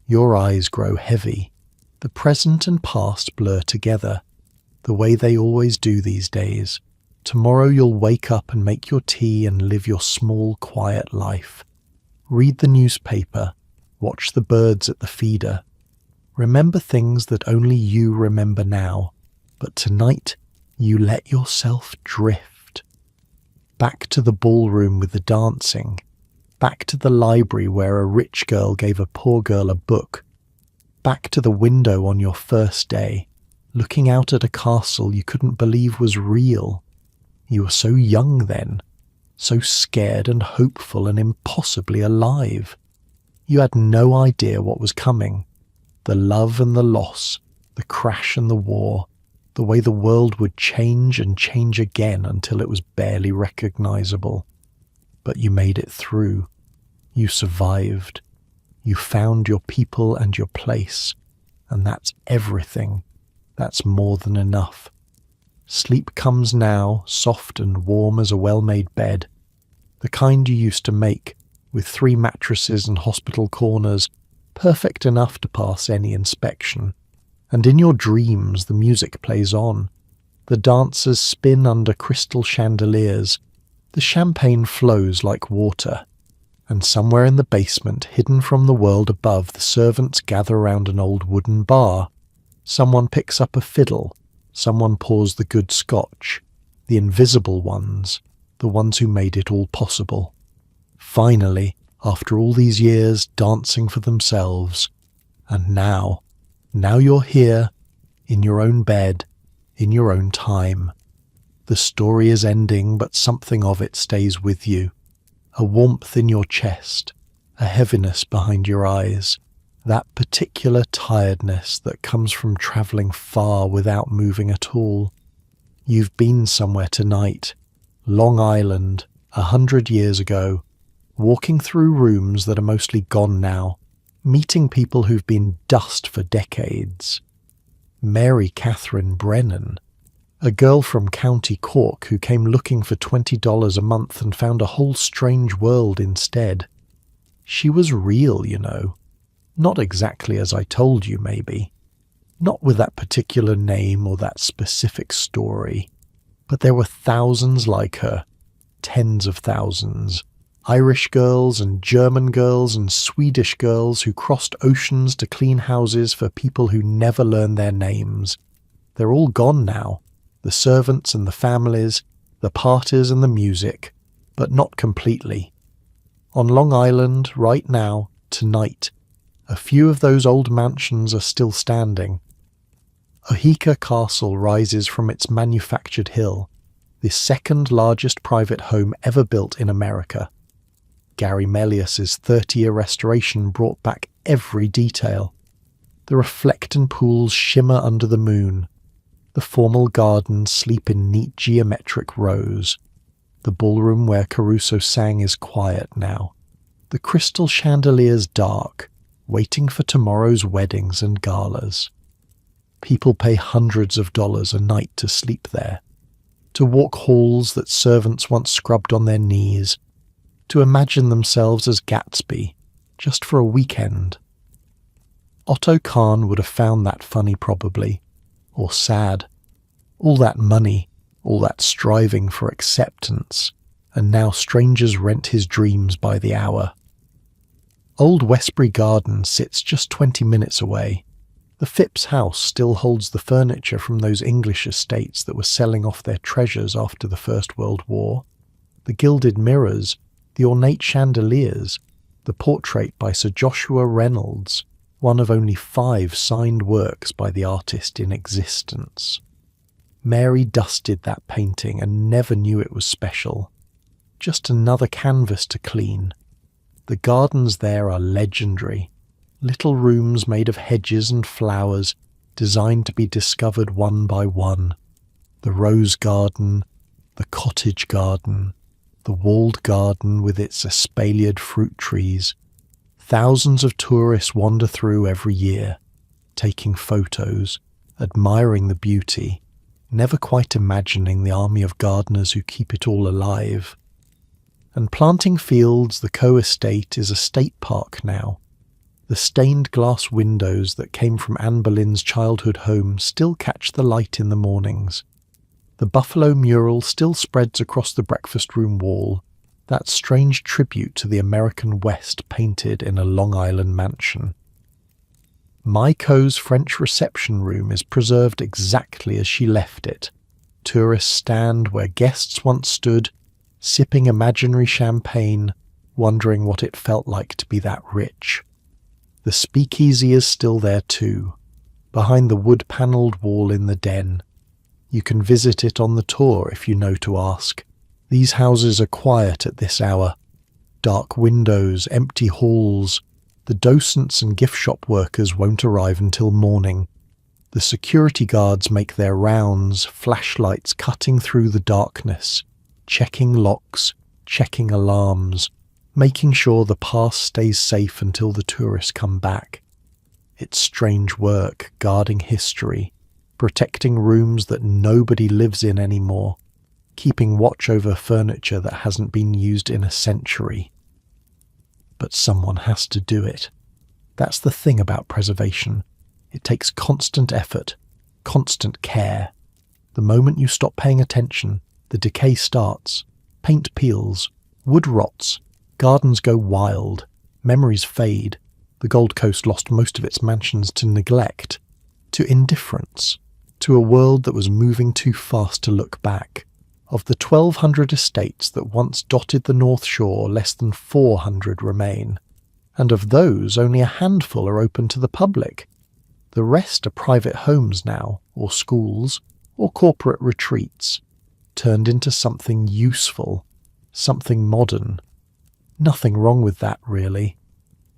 Your eyes grow heavy. The present and past blur together, the way they always do these days. Tomorrow you'll wake up and make your tea and live your small, quiet life. Read the newspaper, watch the birds at the feeder. Remember things that only you remember now, but tonight you let yourself drift. Back to the ballroom with the dancing, back to the library where a rich girl gave a poor girl a book, back to the window on your first day, looking out at a castle you couldn't believe was real. You were so young then, so scared and hopeful and impossibly alive. You had no idea what was coming. The love and the loss, the crash and the war, the way the world would change and change again until it was barely recognizable. But you made it through. You survived. You found your people and your place, and that's everything. That's more than enough. Sleep comes now, soft and warm as a well-made bed, the kind you used to make, with 3 mattresses and hospital corners, perfect enough to pass any inspection. And in your dreams the music plays on. The dancers spin under crystal chandeliers. The champagne flows like water. And somewhere in the basement, hidden from the world above, the servants gather round an old wooden bar. Someone picks up a fiddle. Someone pours the good scotch. The invisible ones. The ones who made it all possible. Finally, after all these years dancing for themselves. And now you're here, in your own bed, in your own time. The story is ending, but something of it stays with you. A warmth in your chest, a heaviness behind your eyes, that particular tiredness that comes from travelling far without moving at all. You've been somewhere tonight, Long Island, 100 years ago, walking through rooms that are mostly gone now, meeting people who've been dust for decades. Mary Catherine Brennan, a girl from County Cork who came looking for $20 a month and found a whole strange world instead. She was real, you know. Not exactly as I told you, maybe. Not with that particular name or that specific story. But there were thousands like her. Tens of thousands. Irish girls and German girls and Swedish girls who crossed oceans to clean houses for people who never learned their names. They're all gone now. The servants and the families, the parties and the music, but not completely. On Long Island, right now, tonight, a few of those old mansions are still standing. Oheka Castle rises from its manufactured hill, the second largest private home ever built in America. Gary Melius's 30-year restoration brought back every detail. The reflectant pools shimmer under the moon. The formal gardens sleep in neat geometric rows. The ballroom where Caruso sang is quiet now. The crystal chandeliers dark, waiting for tomorrow's weddings and galas. People pay hundreds of dollars a night to sleep there, to walk halls that servants once scrubbed on their knees, to imagine themselves as Gatsby, just for a weekend. Otto Kahn would have found that funny probably, or sad. All that money, all that striving for acceptance, and now strangers rent his dreams by the hour. Old Westbury Garden sits just 20 minutes away. The Phipps house still holds the furniture from those English estates that were selling off their treasures after the First World War. The gilded mirrors, the ornate chandeliers, the portrait by Sir Joshua Reynolds, one of only 5 signed works by the artist in existence. Mary dusted that painting and never knew it was special. Just another canvas to clean. The gardens there are legendary. Little rooms made of hedges and flowers, designed to be discovered one by one. The rose garden, the cottage garden, the walled garden with its espaliered fruit trees. Thousands of tourists wander through every year, taking photos, admiring the beauty, never quite imagining the army of gardeners who keep it all alive. And Planting Fields, the co-estate, is a state park now. The stained glass windows that came from Anne Boleyn's childhood home still catch the light in the mornings. The buffalo mural still spreads across the breakfast room wall, that strange tribute to the American West painted in a Long Island mansion. Maiko's French reception room is preserved exactly as she left it. Tourists stand where guests once stood, sipping imaginary champagne, wondering what it felt like to be that rich. The speakeasy is still there too, behind the wood-panelled wall in the den. You can visit it on the tour if you know to ask. These houses are quiet at this hour. Dark windows, empty halls. The docents and gift shop workers won't arrive until morning. The security guards make their rounds, flashlights cutting through the darkness, checking locks, checking alarms, making sure the past stays safe until the tourists come back. It's strange work, guarding history, protecting rooms that nobody lives in anymore, keeping watch over furniture that hasn't been used in a century. But someone has to do it. That's the thing about preservation. It takes constant effort, constant care. The moment you stop paying attention, the decay starts, paint peels, wood rots, gardens go wild, memories fade. The Gold Coast lost most of its mansions to neglect, to indifference, to a world that was moving too fast to look back. Of the 1,200 estates that once dotted the North Shore, less than 400 remain. And of those, only a handful are open to the public. The rest are private homes now, or schools, or corporate retreats, turned into something useful, something modern. Nothing wrong with that, really.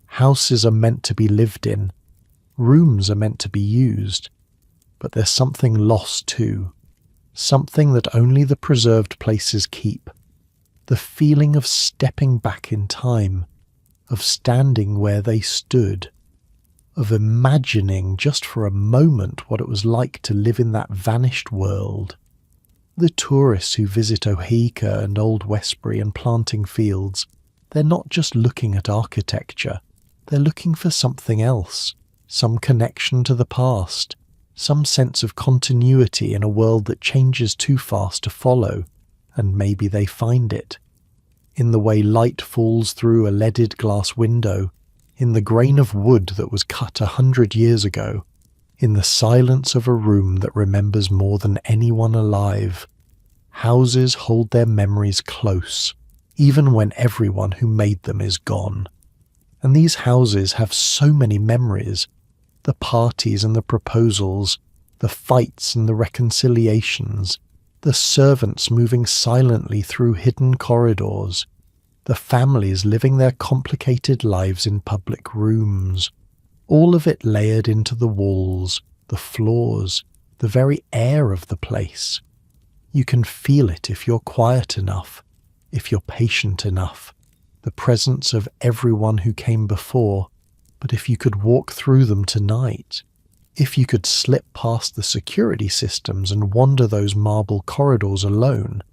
Houses are meant to be lived in. Rooms are meant to be used. But there's something lost too. something that only the preserved places keep, the feeling of stepping back in time, of standing where they stood, of imagining just for a moment what it was like to live in that vanished world. The tourists who visit Oheka and Old Westbury and planting fields, they're not just looking at architecture, they're looking for something else, some connection to the past, some sense of continuity in a world that changes too fast to follow, and maybe they find it. In the way light falls through a leaded glass window, in the grain of wood that was cut 100 years ago, in the silence of a room that remembers more than anyone alive. Houses hold their memories close, even when everyone who made them is gone. And these houses have so many memories, the parties and the proposals, the fights and the reconciliations, the servants moving silently through hidden corridors, the families living their complicated lives in public rooms, all of it layered into the walls, the floors, the very air of the place. You can feel it if you're quiet enough, if you're patient enough, the presence of everyone who came before. But if you could walk through them tonight, if you could slip past the security systems and wander those marble corridors alone,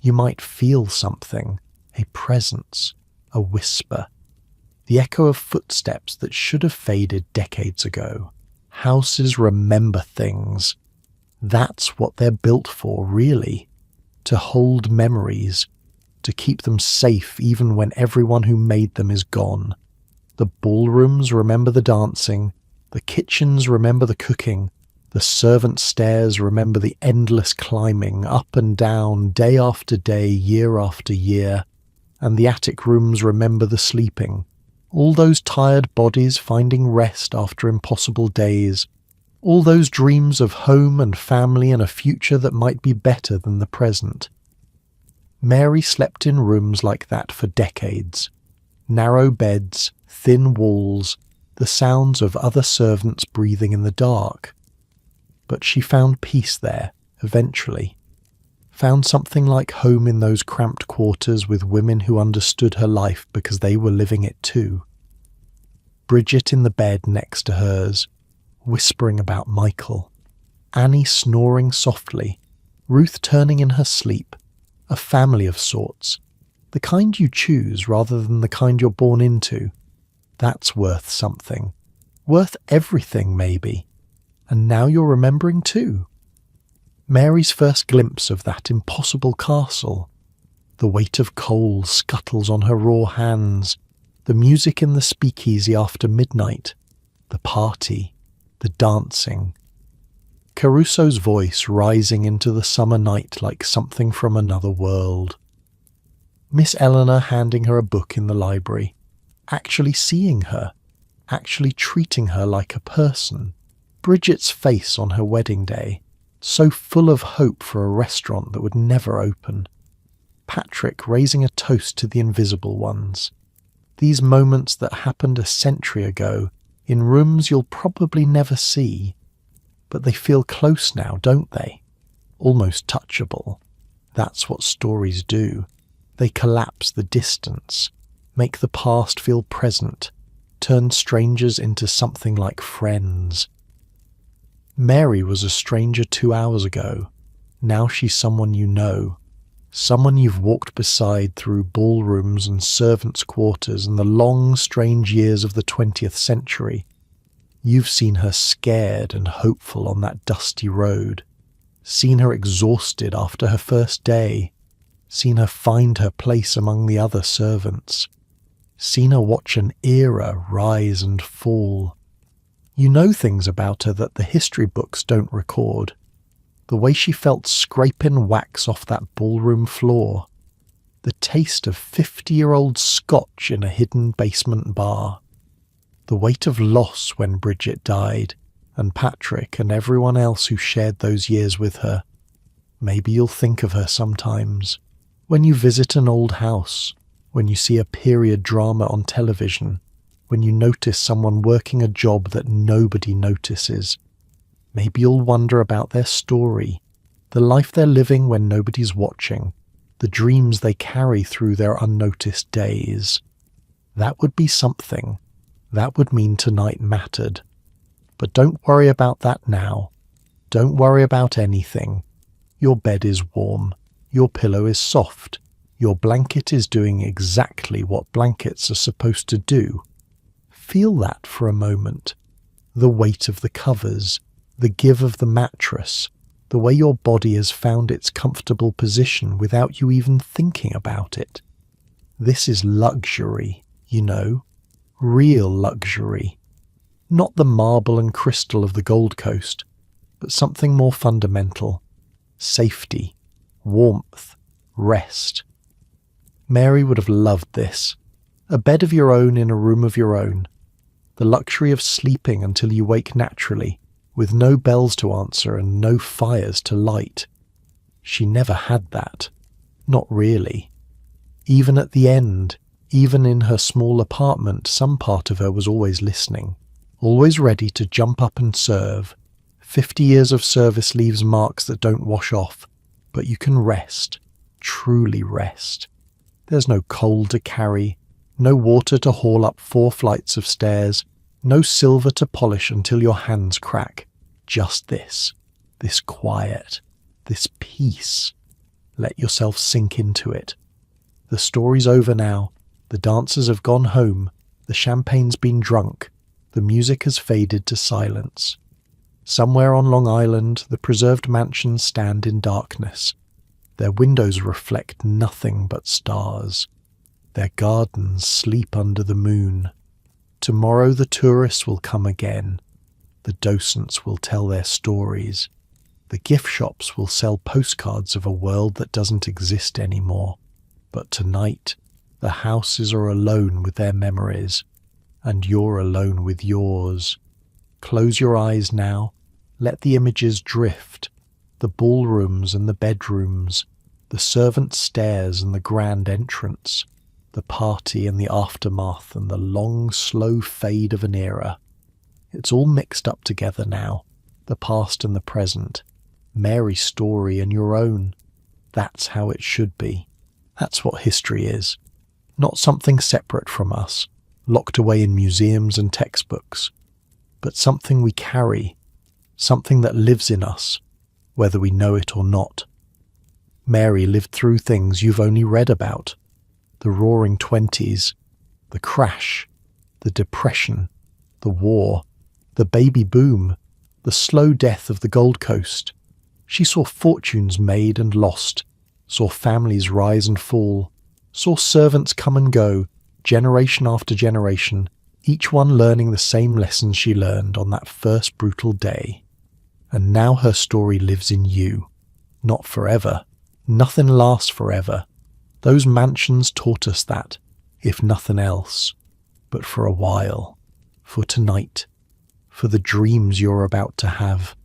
you might feel something, a presence, a whisper, the echo of footsteps that should have faded decades ago. Houses remember things. That's what they're built for, really, to hold memories, to keep them safe even when everyone who made them is gone. The ballrooms remember the dancing, the kitchens remember the cooking, the servant stairs remember the endless climbing up and down, day after day, year after year, and the attic rooms remember the sleeping, all those tired bodies finding rest after impossible days, all those dreams of home and family and a future that might be better than the present. Mary slept in rooms like that for decades. Narrow beds, thin walls, the sounds of other servants breathing in the dark. But she found peace there, eventually. Found something like home in those cramped quarters with women who understood her life because they were living it too. Bridget in the bed next to hers, whispering about Michael. Annie snoring softly. Ruth turning in her sleep. A family of sorts. The kind you choose rather than the kind you're born into. That's worth something. Worth everything, maybe. And now you're remembering too. Mary's first glimpse of that impossible castle. The weight of coal scuttles on her raw hands. The music in the speakeasy after midnight. The party. The dancing. Caruso's voice rising into the summer night like something from another world. Miss Eleanor handing her a book in the library. Actually seeing her. Actually treating her like a person. Bridget's face on her wedding day. So full of hope for a restaurant that would never open. Patrick raising a toast to the invisible ones. These moments that happened a century ago in rooms you'll probably never see. But they feel close now, don't they? Almost touchable. That's what stories do. They collapse the distance, make the past feel present, turn strangers into something like friends. Mary was a stranger 2 hours ago. Now she's someone you know. Someone you've walked beside through ballrooms and servants' quarters and the long, strange years of the 20th century. You've seen her scared and hopeful on that dusty road, seen her exhausted after her first day, seen her find her place among the other servants, seen her watch an era rise and fall. You know things about her that the history books don't record. The way she felt scraping wax off that ballroom floor, the taste of 50-year-old scotch in a hidden basement bar, the weight of loss when Bridget died, and Patrick and everyone else who shared those years with her. Maybe you'll think of her sometimes. When you visit an old house, when you see a period drama on television, when you notice someone working a job that nobody notices. Maybe you'll wonder about their story, the life they're living when nobody's watching, the dreams they carry through their unnoticed days. That would be something. That would mean tonight mattered. But don't worry about that now. Don't worry about anything. Your bed is warm. Your pillow is soft. Your blanket is doing exactly what blankets are supposed to do. Feel that for a moment. The weight of the covers, the give of the mattress, the way your body has found its comfortable position without you even thinking about it. This is luxury, you know, real luxury. Not the marble and crystal of the Gold Coast, but something more fundamental. Safety, warmth, rest. Mary would have loved this. A bed of your own in a room of your own. The luxury of sleeping until you wake naturally, with no bells to answer and no fires to light. She never had that. Not really. Even at the end, even in her small apartment, some part of her was always listening, always ready to jump up and serve. 50 years of service leaves marks that don't wash off, but you can rest, truly rest. There's no coal to carry, no water to haul up 4 flights of stairs, no silver to polish until your hands crack. Just this quiet, this peace. Let yourself sink into it. The story's over now. The dancers have gone home. The champagne's been drunk. The music has faded to silence. Somewhere on Long Island, the preserved mansions stand in darkness. Their windows reflect nothing but stars. Their gardens sleep under the moon. Tomorrow the tourists will come again. The docents will tell their stories. The gift shops will sell postcards of a world that doesn't exist anymore. But tonight, the houses are alone with their memories, and you're alone with yours. Close your eyes now. Let the images drift. The ballrooms and the bedrooms, the servants' stairs and the grand entrance, the party and the aftermath and the long, slow fade of an era. It's all mixed up together now, the past and the present, Mary's story and your own. That's how it should be. That's what history is. Not something separate from us, locked away in museums and textbooks, but something we carry, something that lives in us, whether we know it or not. Mary lived through things you've only read about. The Roaring Twenties, the crash, the depression, the war, the baby boom, the slow death of the Gold Coast. She saw fortunes made and lost, saw families rise and fall, saw servants come and go, generation after generation, each one learning the same lessons she learned on that first brutal day. And now her story lives in you. Not forever. Nothing lasts forever. Those mansions taught us that, if nothing else. But for a while. For tonight. For the dreams you're about to have.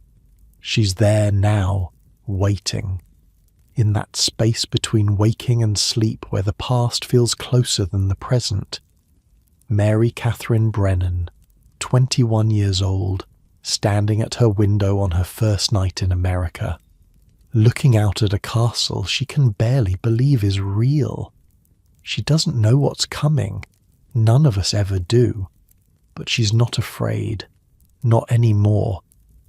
She's there now, waiting. In that space between waking and sleep where the past feels closer than the present. Mary Catherine Brennan, 21 years old, standing at her window on her first night in America, looking out at a castle she can barely believe is real. She doesn't know what's coming. None of us ever do. But she's not afraid. Not anymore.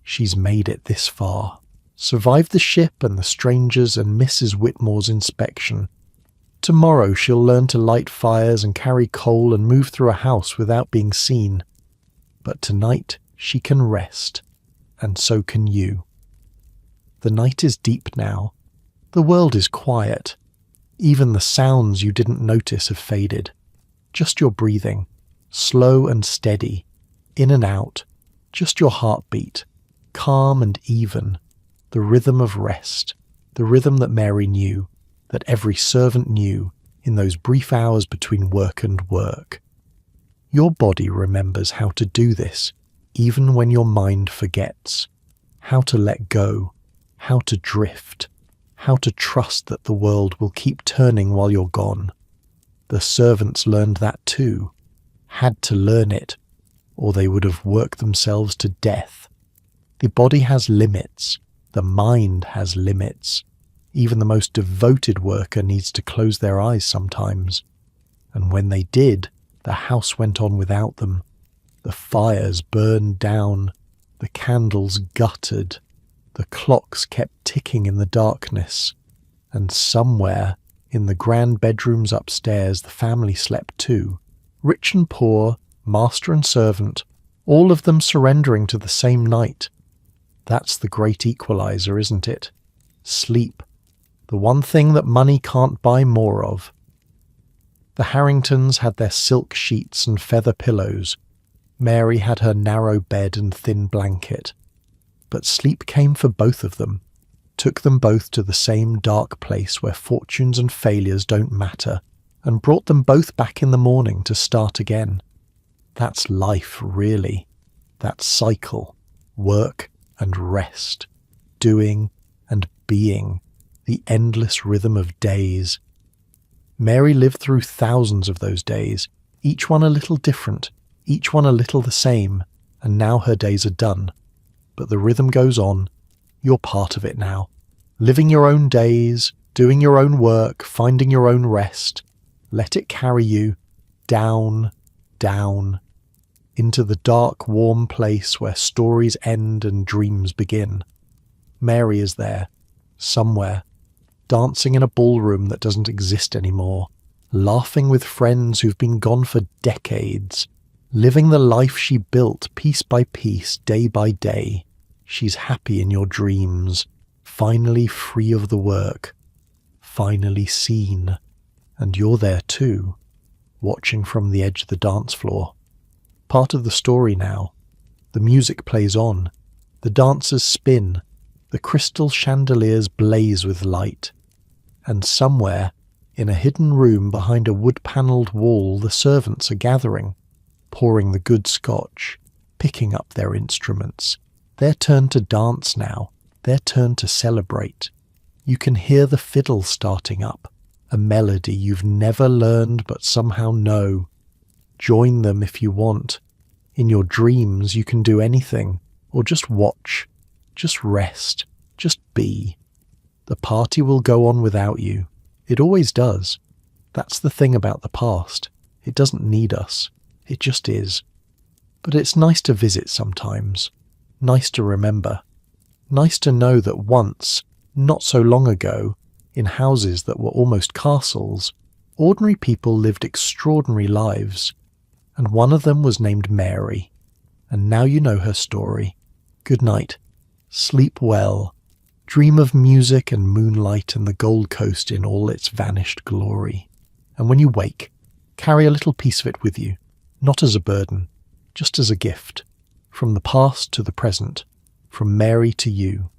She's made it this far. Survived the ship and the strangers and Mrs. Whitmore's inspection. Tomorrow she'll learn to light fires and carry coal and move through a house without being seen. But tonight she can rest, and so can you. The night is deep now. The world is quiet. Even the sounds you didn't notice have faded. Just your breathing, slow and steady, in and out, just your heartbeat, calm and even, the rhythm of rest, the rhythm that Mary knew, that every servant knew in those brief hours between work and work. Your body remembers how to do this, even when your mind forgets, how to let go, how to drift, how to trust that the world will keep turning while you're gone. The servants learned that too, had to learn it, or they would have worked themselves to death. The body has limits. The mind has limits. Even the most devoted worker needs to close their eyes sometimes. And when they did, the house went on without them. The fires burned down, the candles guttered, the clocks kept ticking in the darkness, and somewhere in the grand bedrooms upstairs the family slept too, rich and poor, master and servant, all of them surrendering to the same night. That's the great equalizer, isn't it? Sleep, the one thing that money can't buy more of. The Harringtons had their silk sheets and feather pillows. Mary had her narrow bed and thin blanket. But sleep came for both of them, took them both to the same dark place where fortunes and failures don't matter, and brought them both back in the morning to start again. That's life, really. That cycle, work and rest, doing and being, the endless rhythm of days. Mary lived through thousands of those days, each one a little different, each one a little the same, and now her days are done. But the rhythm goes on. You're part of it now. Living your own days, doing your own work, finding your own rest. Let it carry you down, down, into the dark, warm place where stories end and dreams begin. Mary is there, somewhere, dancing in a ballroom that doesn't exist anymore, laughing with friends who've been gone for decades, living the life she built piece by piece, day by day. She's happy in your dreams, finally free of the work, finally seen. And you're there too, watching from the edge of the dance floor. Part of the story now. The music plays on, the dancers spin, the crystal chandeliers blaze with light. And somewhere, in a hidden room behind a wood-panelled wall, the servants are gathering, pouring the good scotch, picking up their instruments. Their turn to dance now, their turn to celebrate. You can hear the fiddle starting up, a melody you've never learned but somehow know. Join them if you want. In your dreams you can do anything, or just watch, just rest, just be. The party will go on without you. It always does. That's the thing about the past. It doesn't need us. It just is. But it's nice to visit sometimes. Nice to remember. Nice to know that once, not so long ago, in houses that were almost castles, ordinary people lived extraordinary lives. And one of them was named Mary. And now you know her story. Good night. Sleep well. Dream of music and moonlight and the Gold Coast in all its vanished glory. And when you wake, carry a little piece of it with you, not as a burden, just as a gift, from the past to the present, from Mary to you.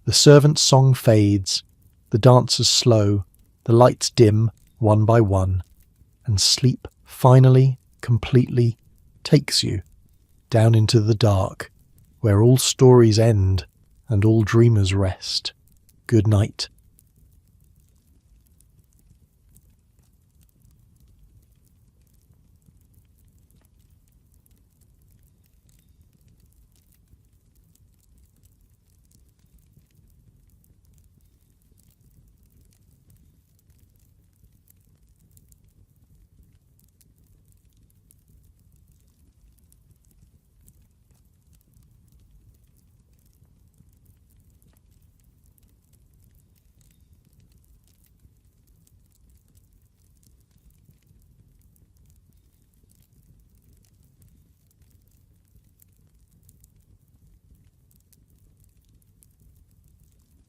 The servant's song fades, the dancers slow, the lights dim one by one, and sleep finally, completely, takes you down into the dark, where all stories end and all dreamers rest. Good night.